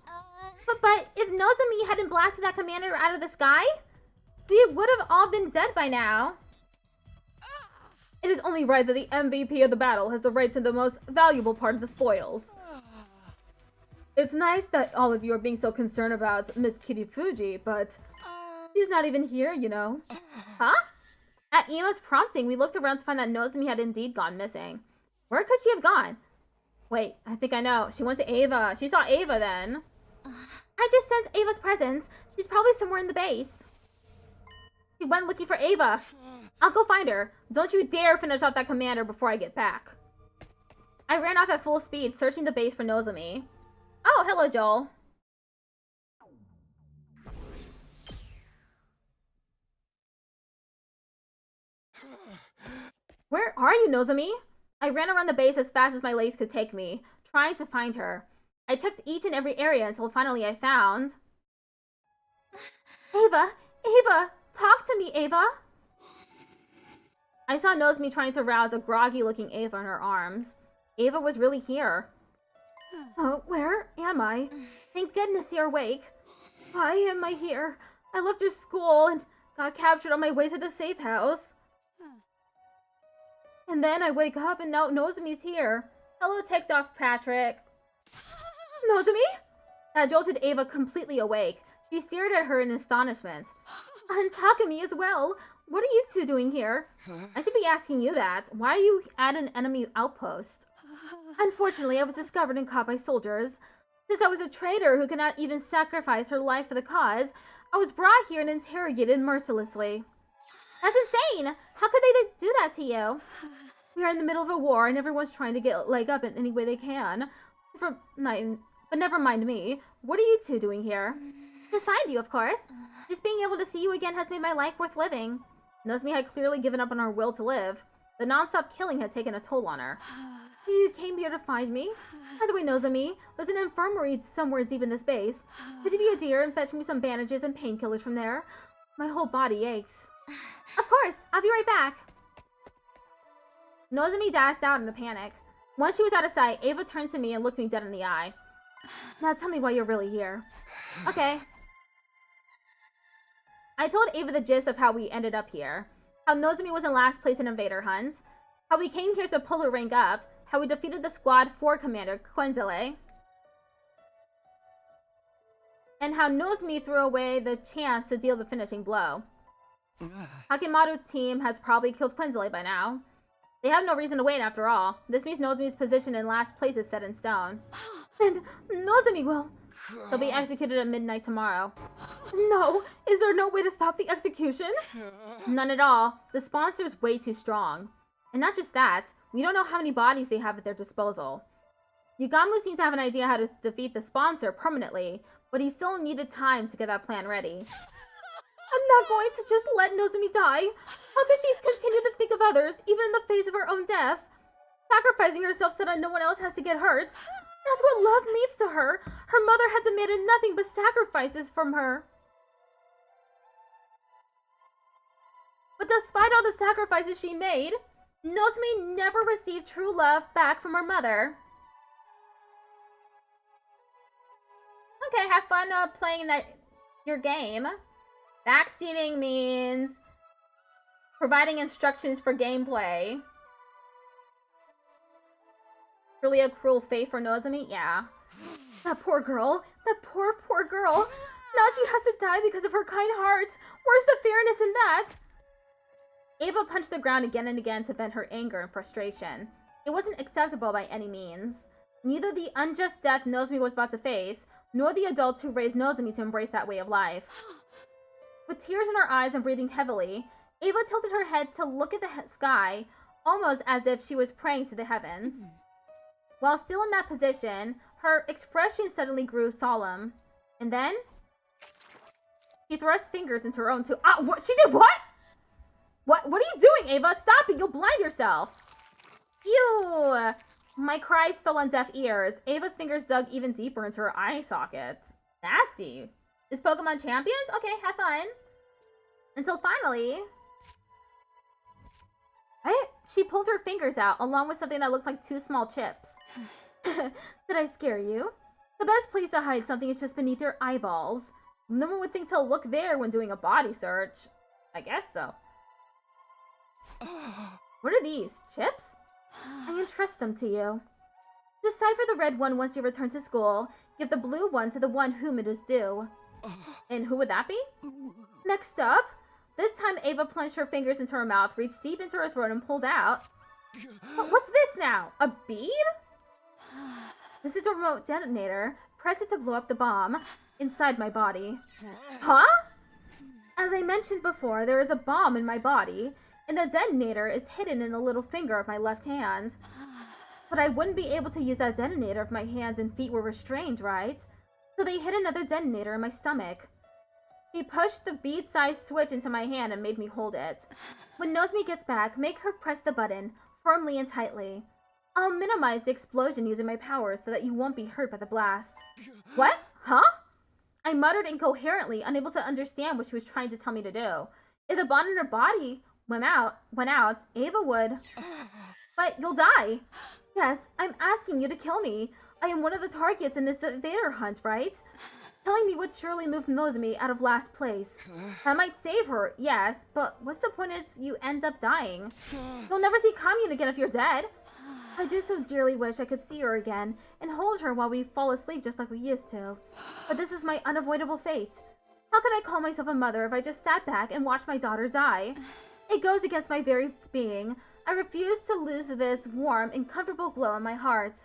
But if Nozomi hadn't blasted that commander out of the sky, we would have all been dead by now. It is only right that the MVP of the battle has the right to the most valuable part of the spoils. It's nice that all of you are being so concerned about Miss Kirifuji, but she's not even here, you know. Huh? At Ima's prompting, we looked around to find that Nozomi had indeed gone missing. Where could she have gone? Wait, I think I know. She went to Ava. She saw Ava then. I just sensed Ava's presence. She's probably somewhere in the base. She went looking for Ava. I'll go find her. Don't you dare finish off that commander before I get back. I ran off at full speed, searching the base for Nozomi. Oh, hello, Joel. Where are you, Nozomi? I ran around the base as fast as my legs could take me, trying to find her. I checked each and every area until finally I found... Ava! Ava! Talk to me, Ava! I saw Nozomi trying to rouse a groggy-looking Ava in her arms. Ava was really here. Oh, where am I? Thank goodness you're awake. Why am I here? I left your school and got captured on my way to the safe house. And then I wake up and now Nozomi's here. Hello, ticked off Patrick. Nozomi? That jolted Ava completely awake. She stared at her in astonishment. And Takumi as well. What are you two doing here? I should be asking you that. Why are you at an enemy outpost? Unfortunately, I was discovered and caught by soldiers. Since I was a traitor who could not even sacrifice her life for the cause, I was brought here and interrogated mercilessly. That's insane! How could they do that to you? We are in the middle of a war and everyone's trying to get a leg up in any way they can. But never mind me. What are you two doing here? To find you, of course. Just being able to see you again has made my life worth living. Nozomi had clearly given up on her will to live. The non-stop killing had taken a toll on her. You came here to find me? By the way, Nozomi, there's an infirmary somewhere deep in this base. Could you be a dear and fetch me some bandages and painkillers from there? My whole body aches. Of course, I'll be right back. Nozomi dashed out in a panic. Once she was out of sight, Ava turned to me and looked me dead in the eye. Now tell me why you're really here. Okay. I told Ava the gist of how we ended up here. How Nozomi was in last place in Invader Hunt. How we came here to pull her rank up. How we defeated the Squad 4 commander, Quenzele. And how Nozomi threw away the chance to deal the finishing blow. Hakimaru's team has probably killed Quenzele by now. They have no reason to wait after all. This means Nozomi's position in last place is set in stone. And Nozomi will... He'll be executed at midnight tomorrow. No! Is there no way to stop the execution? None at all. The sponsor is way too strong. And not just that, we don't know how many bodies they have at their disposal. Yugamu seems to have an idea how to defeat the sponsor permanently, but he still needed time to get that plan ready. I'm not going to just let Nozomi die. How could she continue to think of others, even in the face of her own death? Sacrificing herself so that no one else has to get hurt. That's what love means to her. Her mother had demanded nothing but sacrifices from her. But despite all the sacrifices she made, Nozomi never received true love back from her mother. Okay, have fun playing your game. Backseating means providing instructions for gameplay. Really a cruel fate for Nozomi? Yeah. That poor girl. That poor girl. Now she has to die because of her kind heart. Where's the fairness in that? Ava punched the ground again and again to vent her anger and frustration. It wasn't acceptable by any means. Neither the unjust death Nozomi was about to face, nor the adults who raised Nozomi to embrace that way of life. With tears in her eyes and breathing heavily, Ava tilted her head to look at the sky, almost as if she was praying to the heavens. While still in that position, her expression suddenly grew solemn. And then, she thrust fingers into her own too. Ah, what? She did what? What are you doing, Ava? Stop it! You'll blind yourself! Ew! My cries fell on deaf ears. Ava's fingers dug even deeper into her eye sockets. Nasty. Is Pokemon Champions? Okay, have fun. Until finally... What? She pulled her fingers out, along with something that looked like 2 small chips. Did I scare you? The best place to hide something is just beneath your eyeballs. No one would think to look there when doing a body search. I guess so. What are these? Chips? I entrust them to you. Decipher the red one once you return to school. Give the blue one to the one whom it is due. And who would that be? Next up. This time Ava plunged her fingers into her mouth, reached deep into her throat, and pulled out. But what's this now? A bead? This is a remote detonator. Press it to blow up the bomb inside my body. Huh? As I mentioned before, there is a bomb in my body, and the detonator is hidden in the little finger of my left hand. But I wouldn't be able to use that detonator if my hands and feet were restrained, right? So they hid another detonator in my stomach. She pushed the bead-sized switch into my hand and made me hold it. When Nozomi gets back, make her press the button, firmly and tightly. I'll minimize the explosion using my powers so that you won't be hurt by the blast. What? Huh? I muttered incoherently, unable to understand what she was trying to tell me to do. If the bond in her body went out, Ava would... But you'll die. Yes, I'm asking you to kill me. I am one of the targets in this invader hunt, right? Killing me would surely move Nozomi out of last place. That might save her, yes, but what's the point if you end up dying? You'll never see Commune again if you're dead. I do so dearly wish I could see her again and hold her while we fall asleep just like we used to. But this is my unavoidable fate. How could I call myself a mother if I just sat back and watched my daughter die? It goes against my very being. I refuse to lose this warm and comfortable glow in my heart.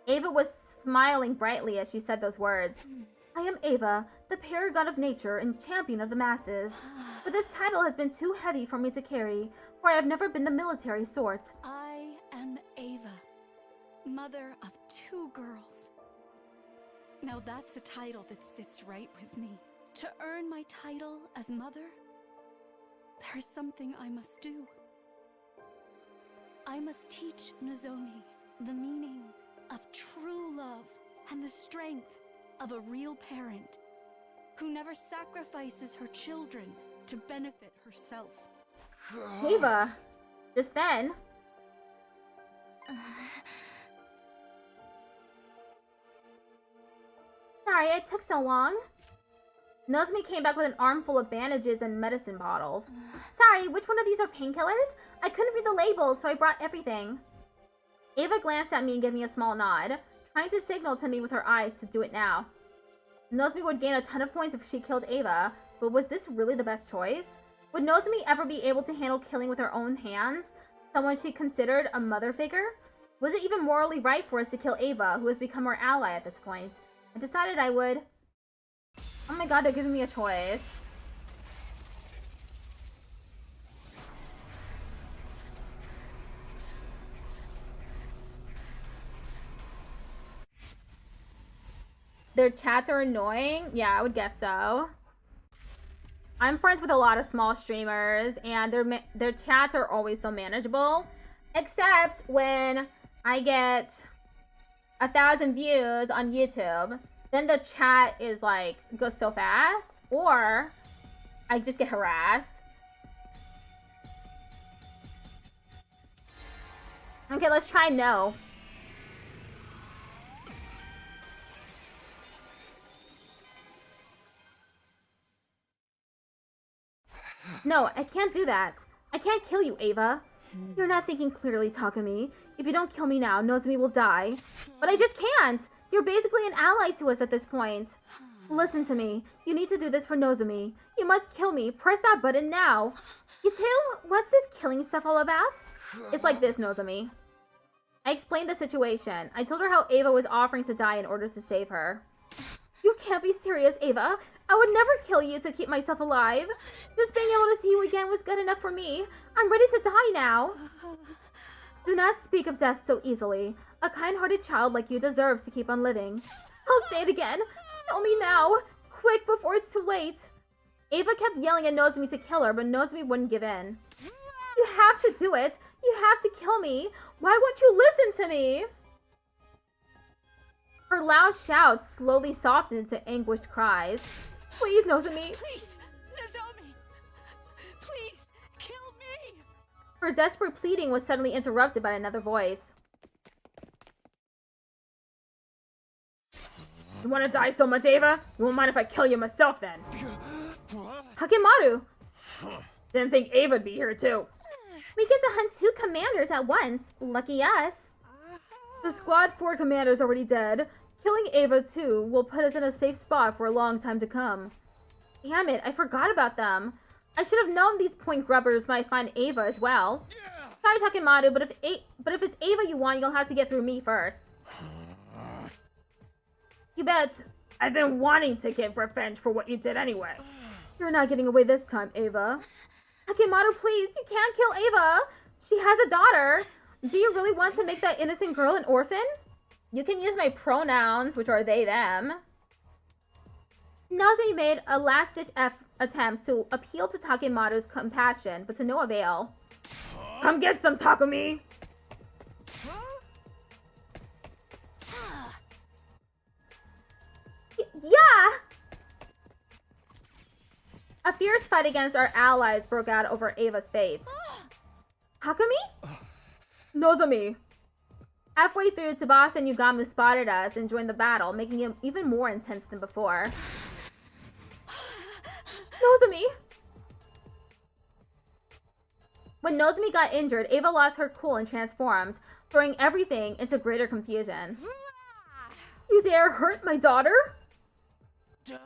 Ava was smiling brightly as she said those words. I am Ava, the paragon of nature and champion of the masses. But this title has been too heavy for me to carry, for I have never been the military sort. I am Ava, mother of 2 girls. Now that's a title that sits right with me. To earn my title as mother, there is something I must do. I must teach Nozomi the meaning of true love and the strength of a real parent who never sacrifices her children to benefit herself. Ava, just then. Sorry it took so long. Nozomi came back with an armful of bandages and medicine bottles. Sorry, which one of these are painkillers? I couldn't read the label, so I brought everything. Ava glanced at me and gave me a small nod, trying to signal to me with her eyes to do it now. Nozomi would gain a ton of points if she killed Ava, but was this really the best choice? Would Nozomi ever be able to handle killing with her own hands someone she considered a mother figure? Was it even morally right for us to kill Ava, who has become our ally at this point? I decided I would. Oh my god, they're giving me a choice. Their chats are annoying? Yeah, I would guess so. I'm friends with a lot of small streamers, and their chats are always so manageable. Except when I get 1,000 views on YouTube, then the chat is like, goes so fast, or I just get harassed. Okay, let's try no. No, I can't do that. I can't kill you, Ava. You're not thinking clearly, Takumi. If you don't kill me now, Nozomi will die. But I just can't! You're basically an ally to us at this point. Listen to me. You need to do this for Nozomi. You must kill me. Press that button now. You too? What's this killing stuff all about? It's like this, Nozomi. I explained the situation. I told her how Ava was offering to die in order to save her. You can't be serious, Ava. I would never kill you to keep myself alive. Just being able to see you again was good enough for me. I'm ready to die now. Do not speak of death so easily. A kind-hearted child like you deserves to keep on living. I'll say it again. Kill me now. Quick, before it's too late. Ava kept yelling at Nozomi to kill her, but Nozomi wouldn't give in. You have to do it. You have to kill me. Why won't you listen to me? Her loud shouts slowly softened to anguished cries. Please, Nozomi. Please, Nozomi. Please, kill me. Her desperate pleading was suddenly interrupted by another voice. You want to die so much, Ava? You won't mind if I kill you myself, then. Hakemaru! Didn't think Ava'd be here, too. We get to hunt 2 commanders at once. Lucky us. The squad 4 commanders already dead. Killing Ava, too, will put us in a safe spot for a long time to come. Damn it, I forgot about them. I should have known these point grubbers might find Ava as well. Sorry, Takemaru, but if it's Ava you want, you'll have to get through me first. You bet. I've been wanting to get revenge for what you did anyway. You're not getting away this time, Ava. Takemaru, please, you can't kill Ava. She has a daughter. Do you really want to make that innocent girl an orphan? You can use my pronouns, which are they, them. Nozomi made a last-ditch attempt to appeal to Takemaru's compassion, but to no avail. Come get some, Takumi! Yeah! A fierce fight against our allies broke out over Ava's fate. Takumi? Nozomi. Halfway through, Tsubasa and Yugamu spotted us and joined the battle, making it even more intense than before. Nozomi! When Nozomi got injured, Ava lost her cool and transformed, throwing everything into greater confusion. You dare hurt my daughter? Duh?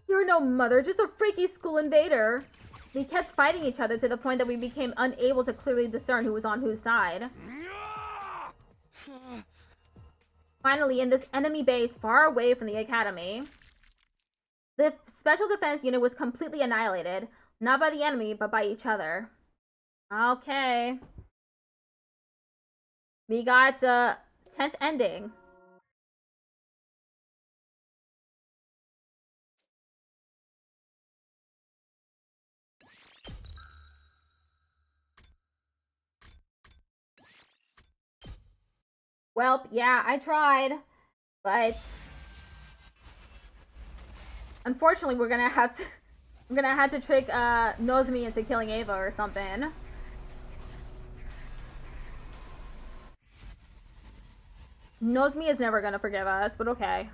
You're no mother, just a freaky school invader. We kept fighting each other to the point that we became unable to clearly discern who was on whose side. Finally, in this enemy base far away from the academy, the special defense unit was completely annihilated, not by the enemy, but by each other. Okay. We got 10th ending. Well, yeah, I tried, but unfortunately, we're gonna have to trick Nozomi into killing Ava or something. Nozomi is never gonna forgive us, but okay.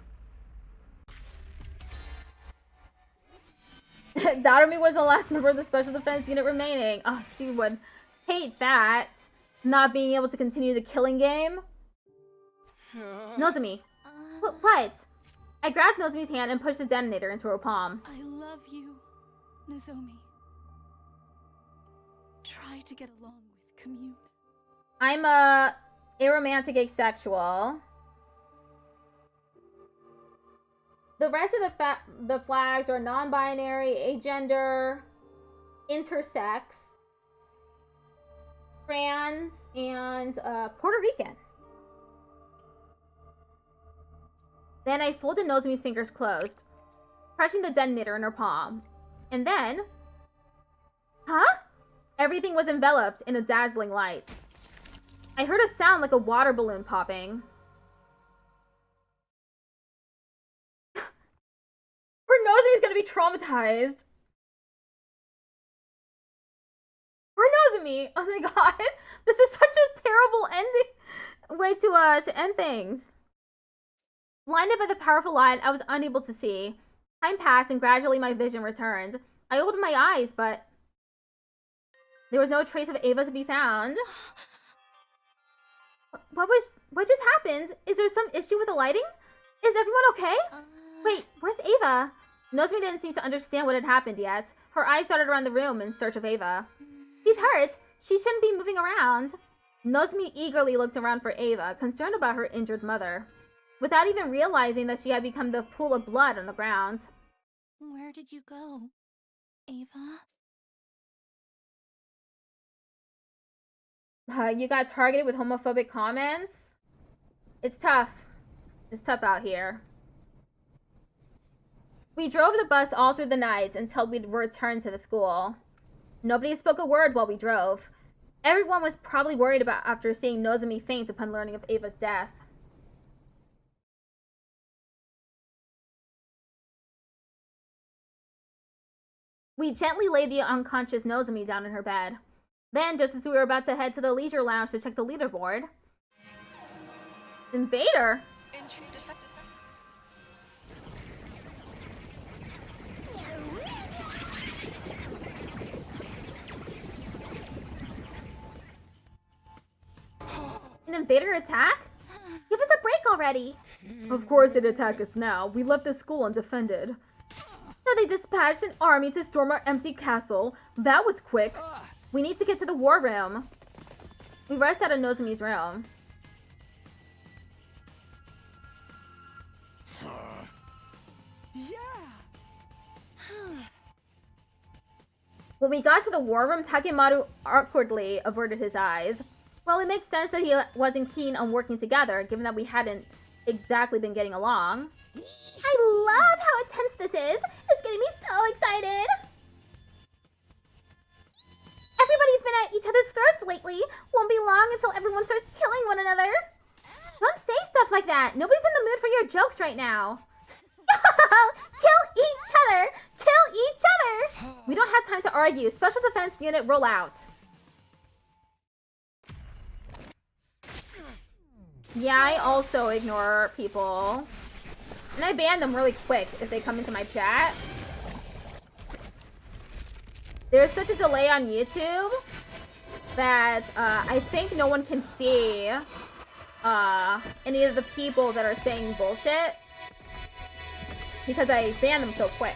Darumi was the last member of the special defense unit remaining. Oh, she would hate that. Not being able to continue the killing game. Nozomi. What? I grabbed Nozomi's hand and pushed the detonator into her palm. I love you, Nozomi. Try to get along with commune. I'm a aromantic asexual. The rest of the flags are non-binary, agender, intersex, trans, and Puerto Rican. Then I folded Nozomi's fingers closed, crushing the detonator in her palm. And then... Huh? Everything was enveloped in a dazzling light. I heard a sound like a water balloon popping. Poor Nozomi's gonna be traumatized. Poor Nozomi! Oh my god! This is such a terrible ending way to end things. Blinded by the powerful light, I was unable to see. Time passed and gradually my vision returned. I opened my eyes, but there was no trace of Ava to be found. What just happened? Is there some issue with the lighting? Is everyone okay? Wait, where's Ava? Nozomi didn't seem to understand what had happened yet. Her eyes darted around the room in search of Ava. She's hurt. She shouldn't be moving around. Nozomi eagerly looked around for Ava, concerned about her injured mother, without even realizing that she had become the pool of blood on the ground. Where did you go, Ava? You got targeted with homophobic comments? It's tough. It's tough out here. We drove the bus all through the night until we'd returned to the school. Nobody spoke a word while we drove. Everyone was probably worried about after seeing Nozomi faint upon learning of Ava's death. We gently laid the unconscious Nozomi down in her bed. Then, just as we were about to head to the leisure lounge to check the leaderboard... Invader? Entry defective. An invader attack? Give us a break already. Of course they'd attack us now. We left the school undefended. So they dispatched an army to storm our empty castle. That was quick. We need to get to the war room. We rushed out of Nozomi's room. When we got to the war room, Takemaru awkwardly averted his eyes. Well, it makes sense that he wasn't keen on working together, given that we hadn't exactly been getting along. I love how intense this is. It's getting me so excited. Everybody's been at each other's throats lately. Won't be long until everyone starts killing one another. Don't say stuff like that. Nobody's in the mood for your jokes right now. Kill each other! Kill each other! We don't have time to argue. Special Defense Unit, roll out. Yeah, I also ignore people. And I ban them really quick if they come into my chat. There's such a delay on YouTube that I think no one can see any of the people that are saying bullshit because I ban them so quick.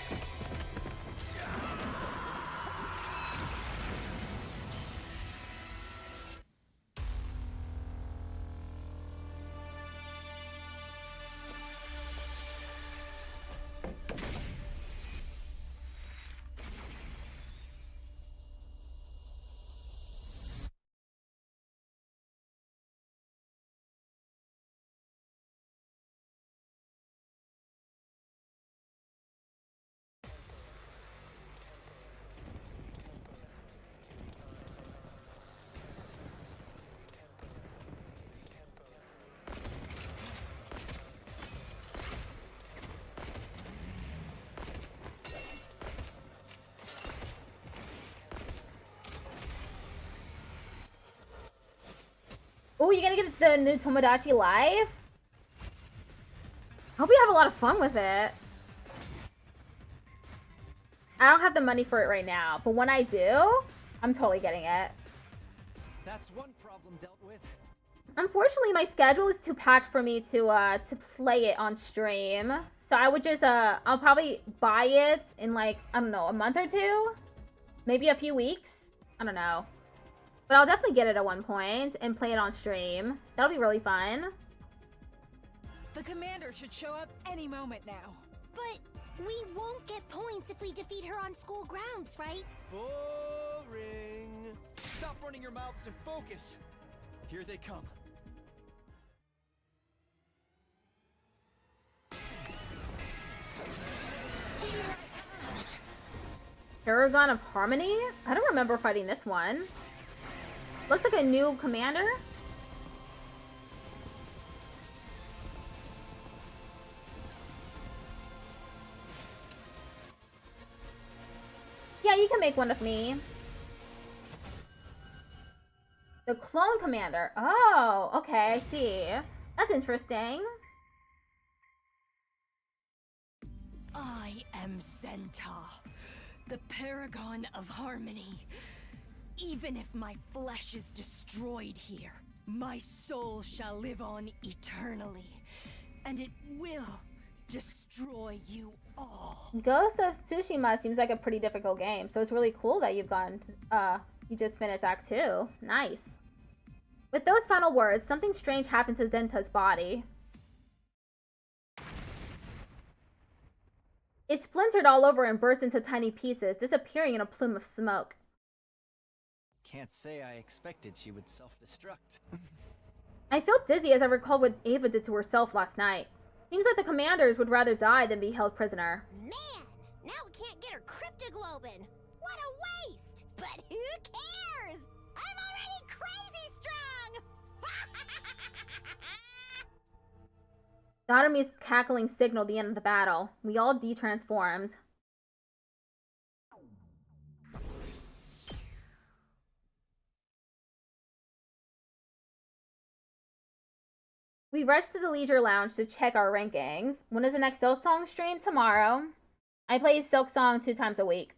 Oh, you're gonna get the new Tomodachi Live? Hope you have a lot of fun with it. I don't have the money for it right now, but when I do, I'm totally getting it. That's one problem dealt with. Unfortunately, my schedule is too packed for me to play it on stream. So I would just, I'll probably buy it in like, I don't know, a month or two? Maybe a few weeks? I don't know. But I'll definitely get it at one point and play it on stream. That'll be really fun. The commander should show up any moment now. But we won't get points if we defeat her on school grounds, right? Boring. Stop running your mouths and focus. Here they come. Paragon of Harmony? I don't remember fighting this one. Looks like a new commander. Yeah, you can make one of me. The clone commander. Oh, okay, I see. That's interesting. I am Centaur, the paragon of harmony. Even if my flesh is destroyed here, my soul shall live on eternally, and it will destroy you all. Ghost of Tsushima seems like a pretty difficult game, so it's really cool that you've you just finished Act 2. Nice. With those final words, something strange happened to Zenta's body. It splintered all over and burst into tiny pieces, disappearing in a plume of smoke. Can't say I expected she would self-destruct. I felt dizzy as I recalled what Ava did to herself last night. Seems like the commanders would rather die than be held prisoner. Man, now we can't get her cryptoglobin. What a waste! But who cares? I'm already crazy strong! Darumi's cackling signaled the end of the battle. We all detransformed. We rushed to the Leisure Lounge to check our rankings. When is the next Silk Song stream? Tomorrow. I play Silk Song 2 times a week.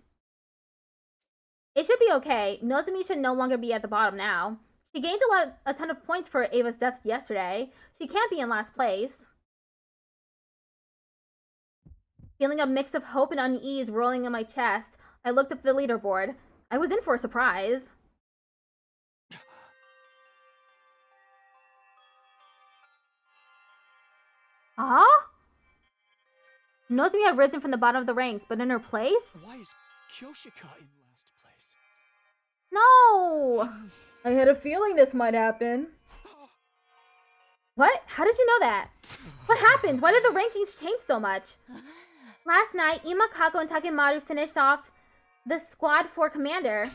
It should be okay. Nozomi should no longer be at the bottom now. She gained a ton of points for Ava's death yesterday. She can't be in last place. Feeling a mix of hope and unease rolling in my chest, I looked up the leaderboard. I was in for a surprise. Huh? Nozomi had risen from the bottom of the ranks, but in her place? Why is Kyoshika in last place? No! I had a feeling this might happen. What? How did you know that? What happened? Why did the rankings change so much? Last night, Ima, Kako, and Takemaru finished off the Squad 4 commander.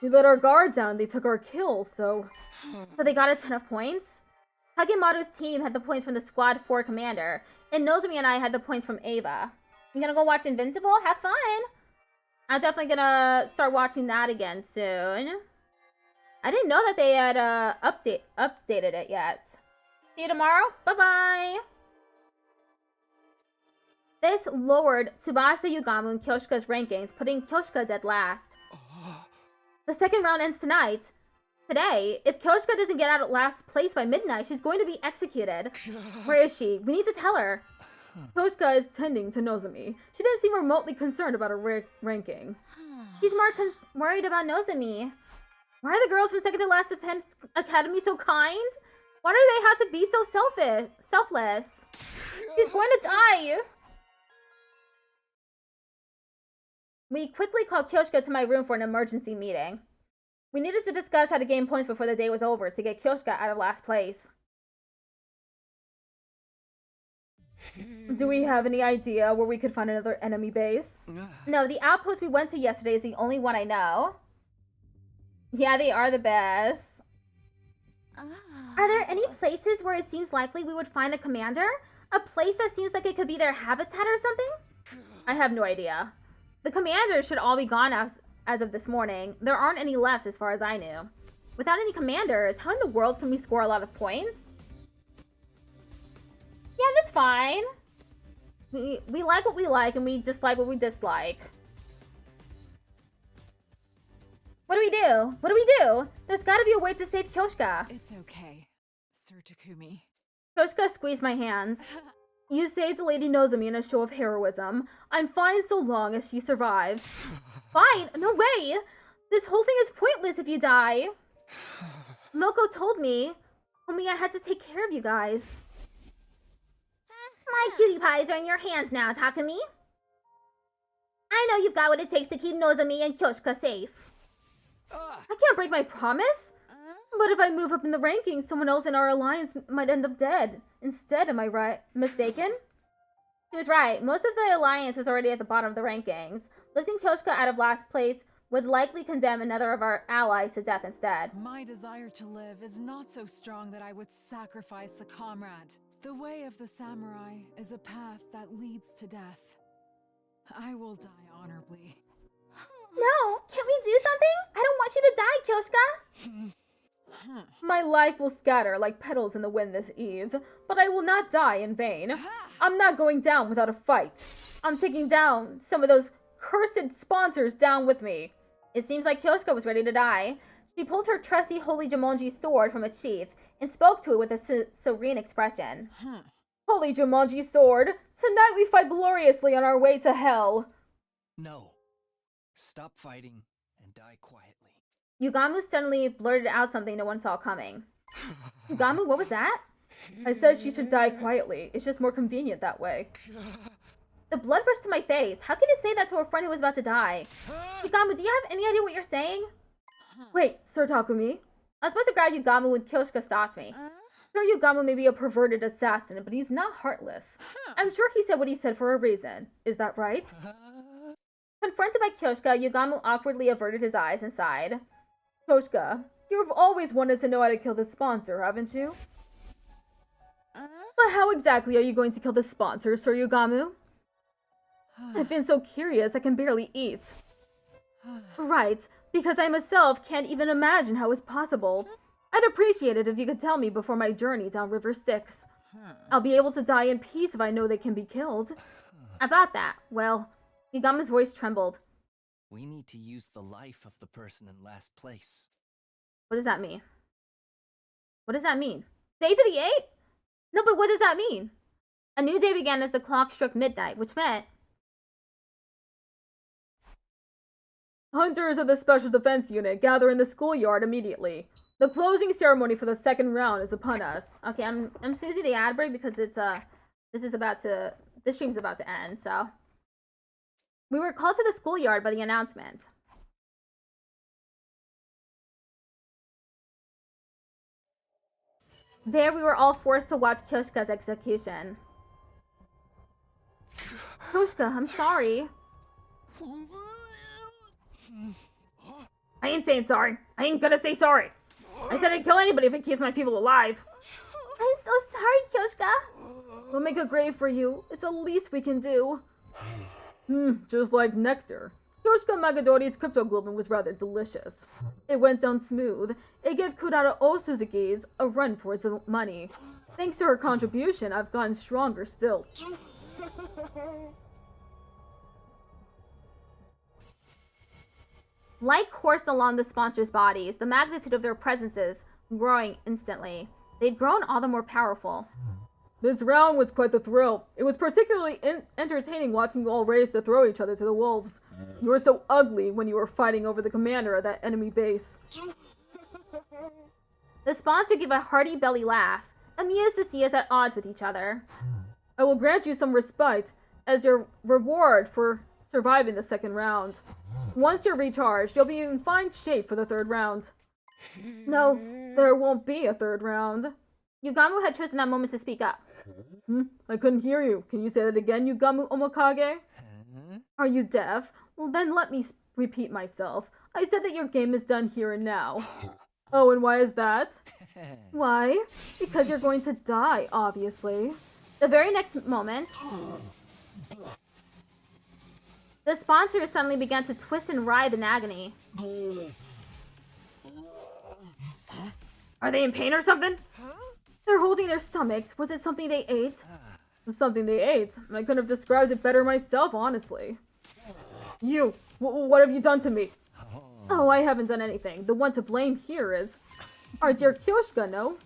We let our guard down and they took our kills, so they got a ton of points? Takemaru's team had the points from the Squad 4 commander, and Nozomi and I had the points from Ava. You gonna go watch Invincible? Have fun! I'm definitely gonna start watching that again soon. I didn't know that they had updated it yet. See you tomorrow. Bye-bye. This lowered Tsubasa, Yugamu, and Kyoshika's rankings, putting Kyoshika dead last. The second round ends tonight. Today, if Kyoshika doesn't get out at last place by midnight, she's going to be executed. Where is she? We need to tell her. Kyoshika is tending to Nozomi. She didn't seem remotely concerned about her ranking. She's more worried about Nozomi. Why are the girls from Second to Last Defense Academy so kind? Why do they have to be so selfless? She's going to die! We quickly called Kyoshika to my room for an emergency meeting. We needed to discuss how to gain points before the day was over to get Kyoshika out of last place. Do we have any idea where we could find another enemy base? No, the outpost we went to yesterday is the only one I know. Yeah, they are the best. Are there any places where it seems likely we would find a commander? A place that seems like it could be their habitat or something? I have no idea. The commanders should all be gone as of this morning. There aren't any left as far as I knew. Without any commanders, how in the world can we score a lot of points? Yeah, that's fine. We like what we like and we dislike what we dislike. What do we do? What do we do? There's gotta be a way to save Kyoshika. It's okay, Sir Takumi. Kyoshika squeezed my hands. You saved Lady Nozomi in a show of heroism. I'm fine so long as she survives. Fine? No way! This whole thing is pointless if you die. Moko told me I had to take care of you guys. My cutie pies are in your hands now, Takumi. I know you've got what it takes to keep Nozomi and Kyoshika safe. I can't break my promise. But if I move up in the rankings, someone else in our alliance might end up dead. Instead, am I right? Mistaken? She was right. Most of the alliance was already at the bottom of the rankings. Lifting Kyoshika out of last place would likely condemn another of our allies to death instead. My desire to live is not so strong that I would sacrifice a comrade. The way of the samurai is a path that leads to death. I will die honorably. No! Can't we do something? I don't want you to die, Kyoshika! My life will scatter like petals in the wind this eve, but I will not die in vain. I'm not going down without a fight. I'm taking down some of those cursed sponsors down with me. It seems like Kyoshika was ready to die. She pulled her trusty Holy Jumonji sword from its sheath and spoke to it with a serene expression. Holy Jumonji sword, tonight we fight gloriously on our way to hell. No. Stop fighting and die quietly. Yugamu suddenly blurted out something no one saw coming. Yugamu, what was that? I said she should die quietly. It's just more convenient that way. The blood rushed to my face. How can you say that to a friend who was about to die? Yugamu, do you have any idea what you're saying? Wait, Sir Takumi? I was about to grab Yugamu when Kyoshika stopped me. Sir Yugamu may be a perverted assassin, but he's not heartless. I'm sure he said what he said for a reason. Is that right? Confronted by Kyoshika, Yugamu awkwardly averted his eyes and sighed. Kyoshika, you've always wanted to know how to kill the sponsor, haven't you? But how exactly are you going to kill the sponsor, Sir Yugamu? I've been so curious I can barely eat. Right, because I myself can't even imagine how it's possible. I'd appreciate it if you could tell me before my journey down River Styx. I'll be able to die in peace if I know they can be killed. About that, well, Yugamu's voice trembled. We need to use the life of the person in last place. What does that mean? What does that mean? Day for the 8? No, but what does that mean? A new day began as the clock struck midnight, which meant... Hunters of the Special Defense Unit gather in the schoolyard immediately. The closing ceremony for the second round is upon us. Okay, I'm Susie the ad break because it's this stream's about to end, so... We were called to the schoolyard by the announcement. There we were all forced to watch Kyoshka's execution. Kyoshka, I'm sorry. I ain't saying sorry. I ain't gonna say sorry. I said I'd kill anybody if it keeps my people alive. I'm so sorry, Kyoshka. We'll make a grave for you. It's the least we can do. Just like nectar. Kyoshka Magadori's cryptoglobin was rather delicious. It went down smooth. It gave Kurata Osuzuki's a run for its money. Thanks to her contribution, I've gotten stronger still. Light coursed along the sponsors' bodies, the magnitude of their presences growing instantly. They'd grown all the more powerful. This round was quite the thrill. It was particularly entertaining watching you all race to throw each other to the wolves. You were so ugly when you were fighting over the commander of that enemy base. The sponsor gave a hearty belly laugh, amused to see us at odds with each other. I will grant you some respite as your reward for surviving the second round. Once you're recharged, you'll be in fine shape for the third round. No, there won't be a third round. Yugamu had chosen that moment to speak up. I couldn't hear you. Can you say that again, Yugamu Omokage? Are you deaf? Well, then let me repeat myself. I said that your game is done here and now. Oh, and why is that? Why? Because you're going to die, obviously. The very next moment, the sponsors suddenly began to twist and writhe in agony. Are they in pain or something? They're holding their stomachs. Was it something they ate? Something they ate. I couldn't have described it better myself, honestly. You! What have you done to me? Oh, I haven't done anything. The one to blame here is our dear Kyoshka, no?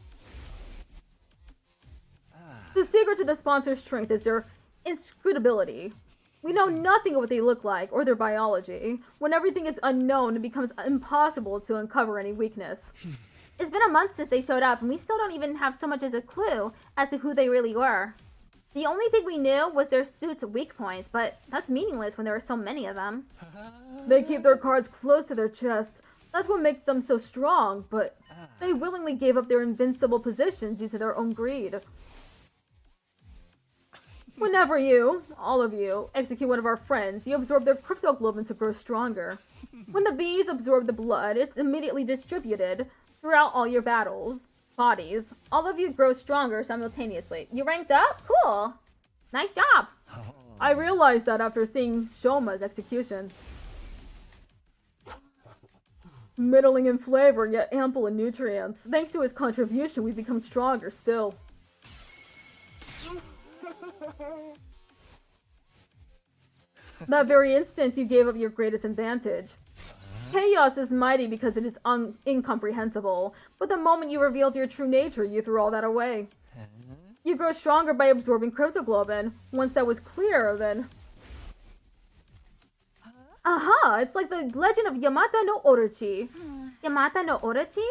The secret to the sponsor's strength is their inscrutability. We know nothing of what they look like or their biology. When everything is unknown, it becomes impossible to uncover any weakness. It's been a month since they showed up, and we still don't even have so much as a clue as to who they really were. The only thing we knew was their suit's weak points, but that's meaningless when there are so many of them. They keep their cards close to their chests. That's what makes them so strong, but they willingly gave up their invincible position due to their own greed. Whenever you, all of you, execute one of our friends, you absorb their cryptoglobin to grow stronger. When the bees absorb the blood, it's immediately distributed throughout all your bodies. All of you grow stronger simultaneously. You ranked up? Cool. Nice job. I realized that after seeing Shoma's execution. Middling in flavor, yet ample in nutrients. Thanks to his contribution, we've become stronger still. That very instant, you gave up your greatest advantage. Chaos is mighty because it is incomprehensible, but the moment you revealed your true nature, you threw all that away. You grow stronger by absorbing cryptoglobin. Once that was clear, then... Aha! It's like the legend of Yamata no Orochi. Yamata no Orochi?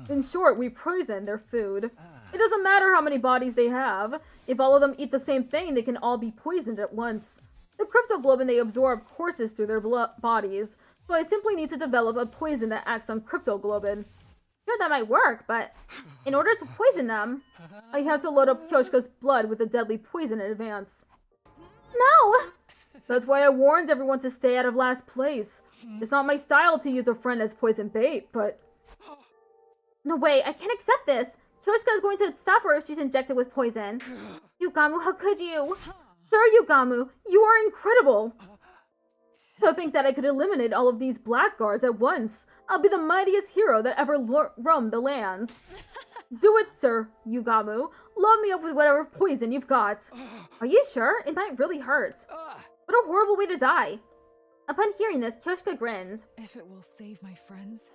In short, we poison their food. It doesn't matter how many bodies they have. If all of them eat the same thing, they can all be poisoned at once. The cryptoglobin they absorb courses through their bodies, so I simply need to develop a poison that acts on cryptoglobin. Sure, that might work, but in order to poison them, I have to load up Kyoshka's blood with a deadly poison in advance. No! That's why I warned everyone to stay out of last place. It's not my style to use a friend as poison bait, but... No way, I can't accept this! Kyoshka is going to suffer if she's injected with poison. Yugamu, how could you? Sure, Yugamu, you are incredible! To think that I could eliminate all of these blackguards at once. I'll be the mightiest hero that ever roamed the lands. Do it, sir, Yugamu. Load me up with whatever poison you've got. Are you sure? It might really hurt. What a horrible way to die. Upon hearing this, Kyoshka grinned. If it will save my friends,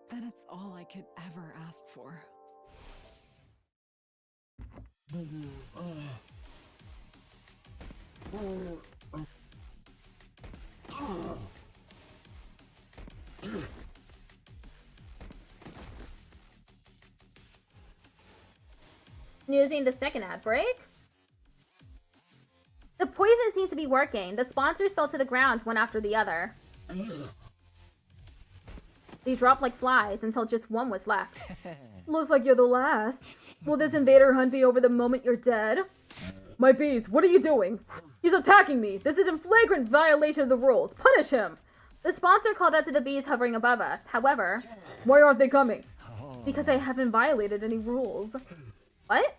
then it's all I could ever ask for. Snoozing the second ad break. The poison seems to be working. The sponsors fell to the ground one after the other. They dropped like flies until just one was left. Looks like you're the last. Will this invader hunt me over the moment you're dead? My bees, what are you doing? He's attacking me. This is in flagrant violation of the rules. Punish him. The sponsor called out to the bees hovering above us. However, why aren't they coming? Because I haven't violated any rules. What?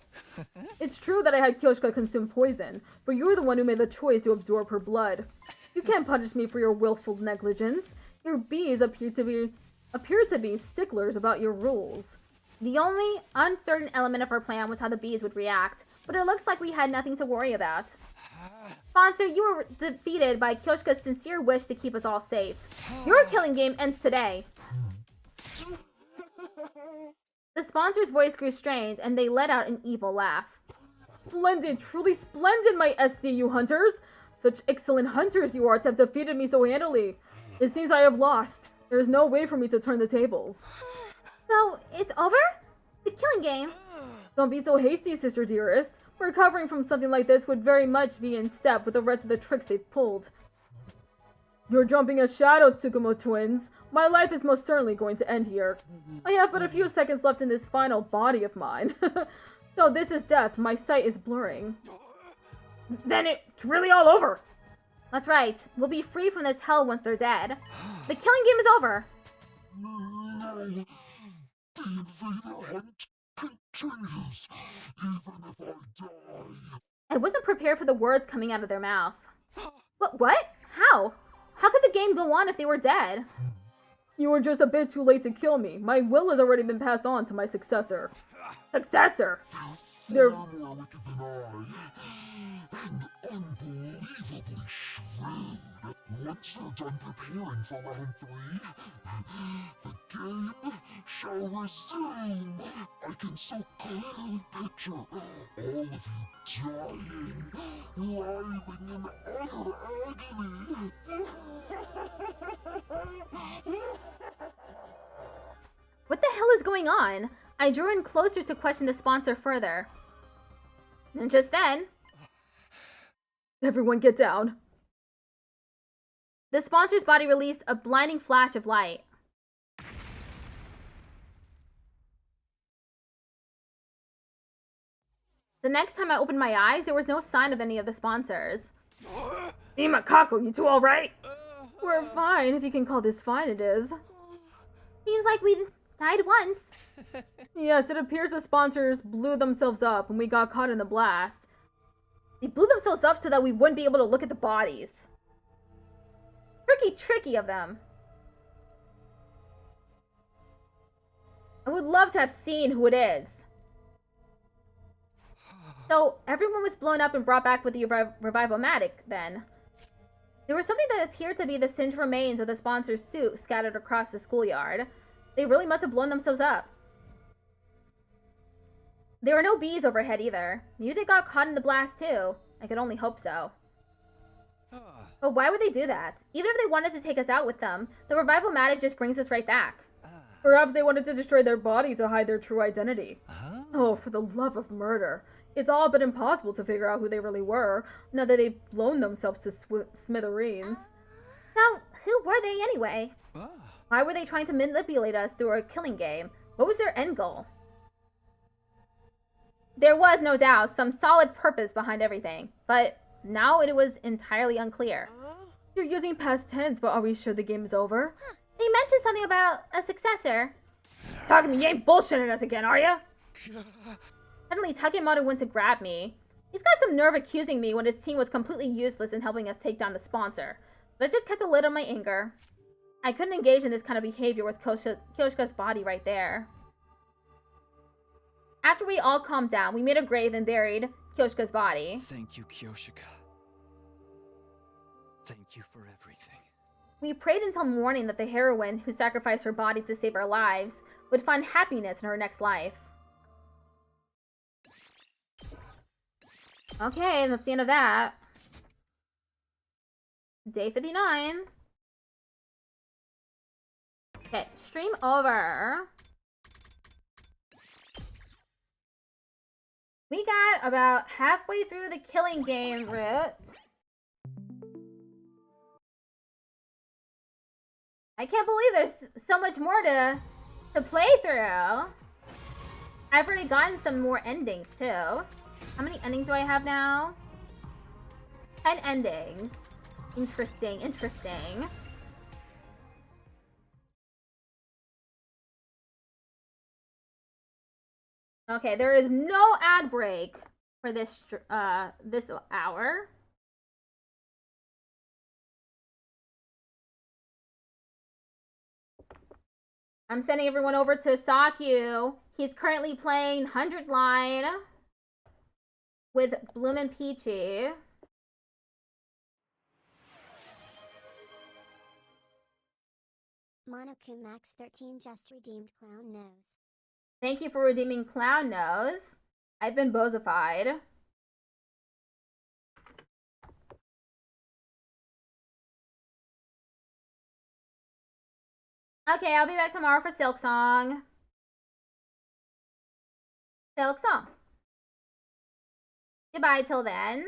It's true that I had Kyoshka consume poison, but you're the one who made the choice to absorb her blood. You can't punish me for your willful negligence. Your bees appear to be sticklers about your rules. The only uncertain element of our plan was how the bees would react, but it looks like we had nothing to worry about. Sponsor, you were defeated by Kyoshka's sincere wish to keep us all safe. Your killing game ends today. The sponsor's voice grew strange, and they let out an evil laugh. Splendid, truly splendid, my SDU hunters! Such excellent hunters you are to have defeated me so handily. It seems I have lost. There is no way for me to turn the tables. So, it's over? The killing game? Don't be so hasty, sister dearest. Recovering from something like this would very much be in step with the rest of the tricks they've pulled. You're jumping a shadow, Tsukumo twins. My life is most certainly going to end here. I have but a few seconds left in this final body of mine. So this is death. My sight is blurring. Then it's really all over. That's right. We'll be free from this hell once they're dead. The killing game is over. No, the invader hunt continues, even if I die. I wasn't prepared for the words coming out of their mouth. What? How? How could the game go on if they were dead? You were just a bit too late to kill me. My will has already been passed on to my successor. Successor? They're far more wicked than I, and unbelievably shrewd. Once they're done preparing for round 3, the game shall resume. I can so clearly picture all of you dying, writhing in utter agony. What the hell is going on? I drew in closer to question the sponsor further. And just then... Everyone get down. The sponsor's body released a blinding flash of light. The next time I opened my eyes, there was no sign of any of the sponsors. Imakako, you two alright? We're fine, if you can call this fine, it is. Seems like we died once. Yes, it appears the sponsors blew themselves up when we got caught in the blast. They blew themselves up so that we wouldn't be able to look at the bodies. Tricky of them. I would love to have seen who it is. So, everyone was blown up and brought back with the revival-matic, then. There was something that appeared to be the singed remains of the sponsor's suit scattered across the schoolyard. They really must have blown themselves up. There were no bees overhead either. Maybe they got caught in the blast too. I could only hope so. But why would they do that? Even if they wanted to take us out with them, the revival-matic just brings us right back. Perhaps they wanted to destroy their body to hide their true identity. Oh, for the love of murder. It's all but impossible to figure out who they really were, now that they've blown themselves to smithereens. So, who were they anyway? Why were they trying to manipulate us through a killing game? What was their end goal? There was, no doubt, some solid purpose behind everything, but now it was entirely unclear. You're using past tense, but are we sure the game is over? They mentioned something about a successor. Takemi, you ain't bullshitting us again, are ya? Suddenly, Takemaru went to grab me. He's got some nerve accusing me when his team was completely useless in helping us take down the sponsor. But I just kept a lid on my anger. I couldn't engage in this kind of behavior with Kyoshika's body right there. After we all calmed down, we made a grave and buried Kyoshika's body. Thank you, Kyoshika. Thank you for everything. We prayed until morning that the heroine who sacrificed her body to save our lives would find happiness in her next life. Okay, that's the end of that. Day 59. Okay, stream over. We got about halfway through the killing game route. I can't believe there's so much more to play through. I've already gotten some more endings too. How many endings do I have now? 10 endings. Interesting, interesting. Okay, there is no ad break for this this hour. I'm sending everyone over to Sakyu. He's currently playing 100 Line with Bloom and Peachy. Monokuma Max 13 just redeemed Clown Nose. Thank you for redeeming Clown Nose. I've been bozified. Okay, I'll be back tomorrow for Silk Song. Silk Song. Goodbye till then.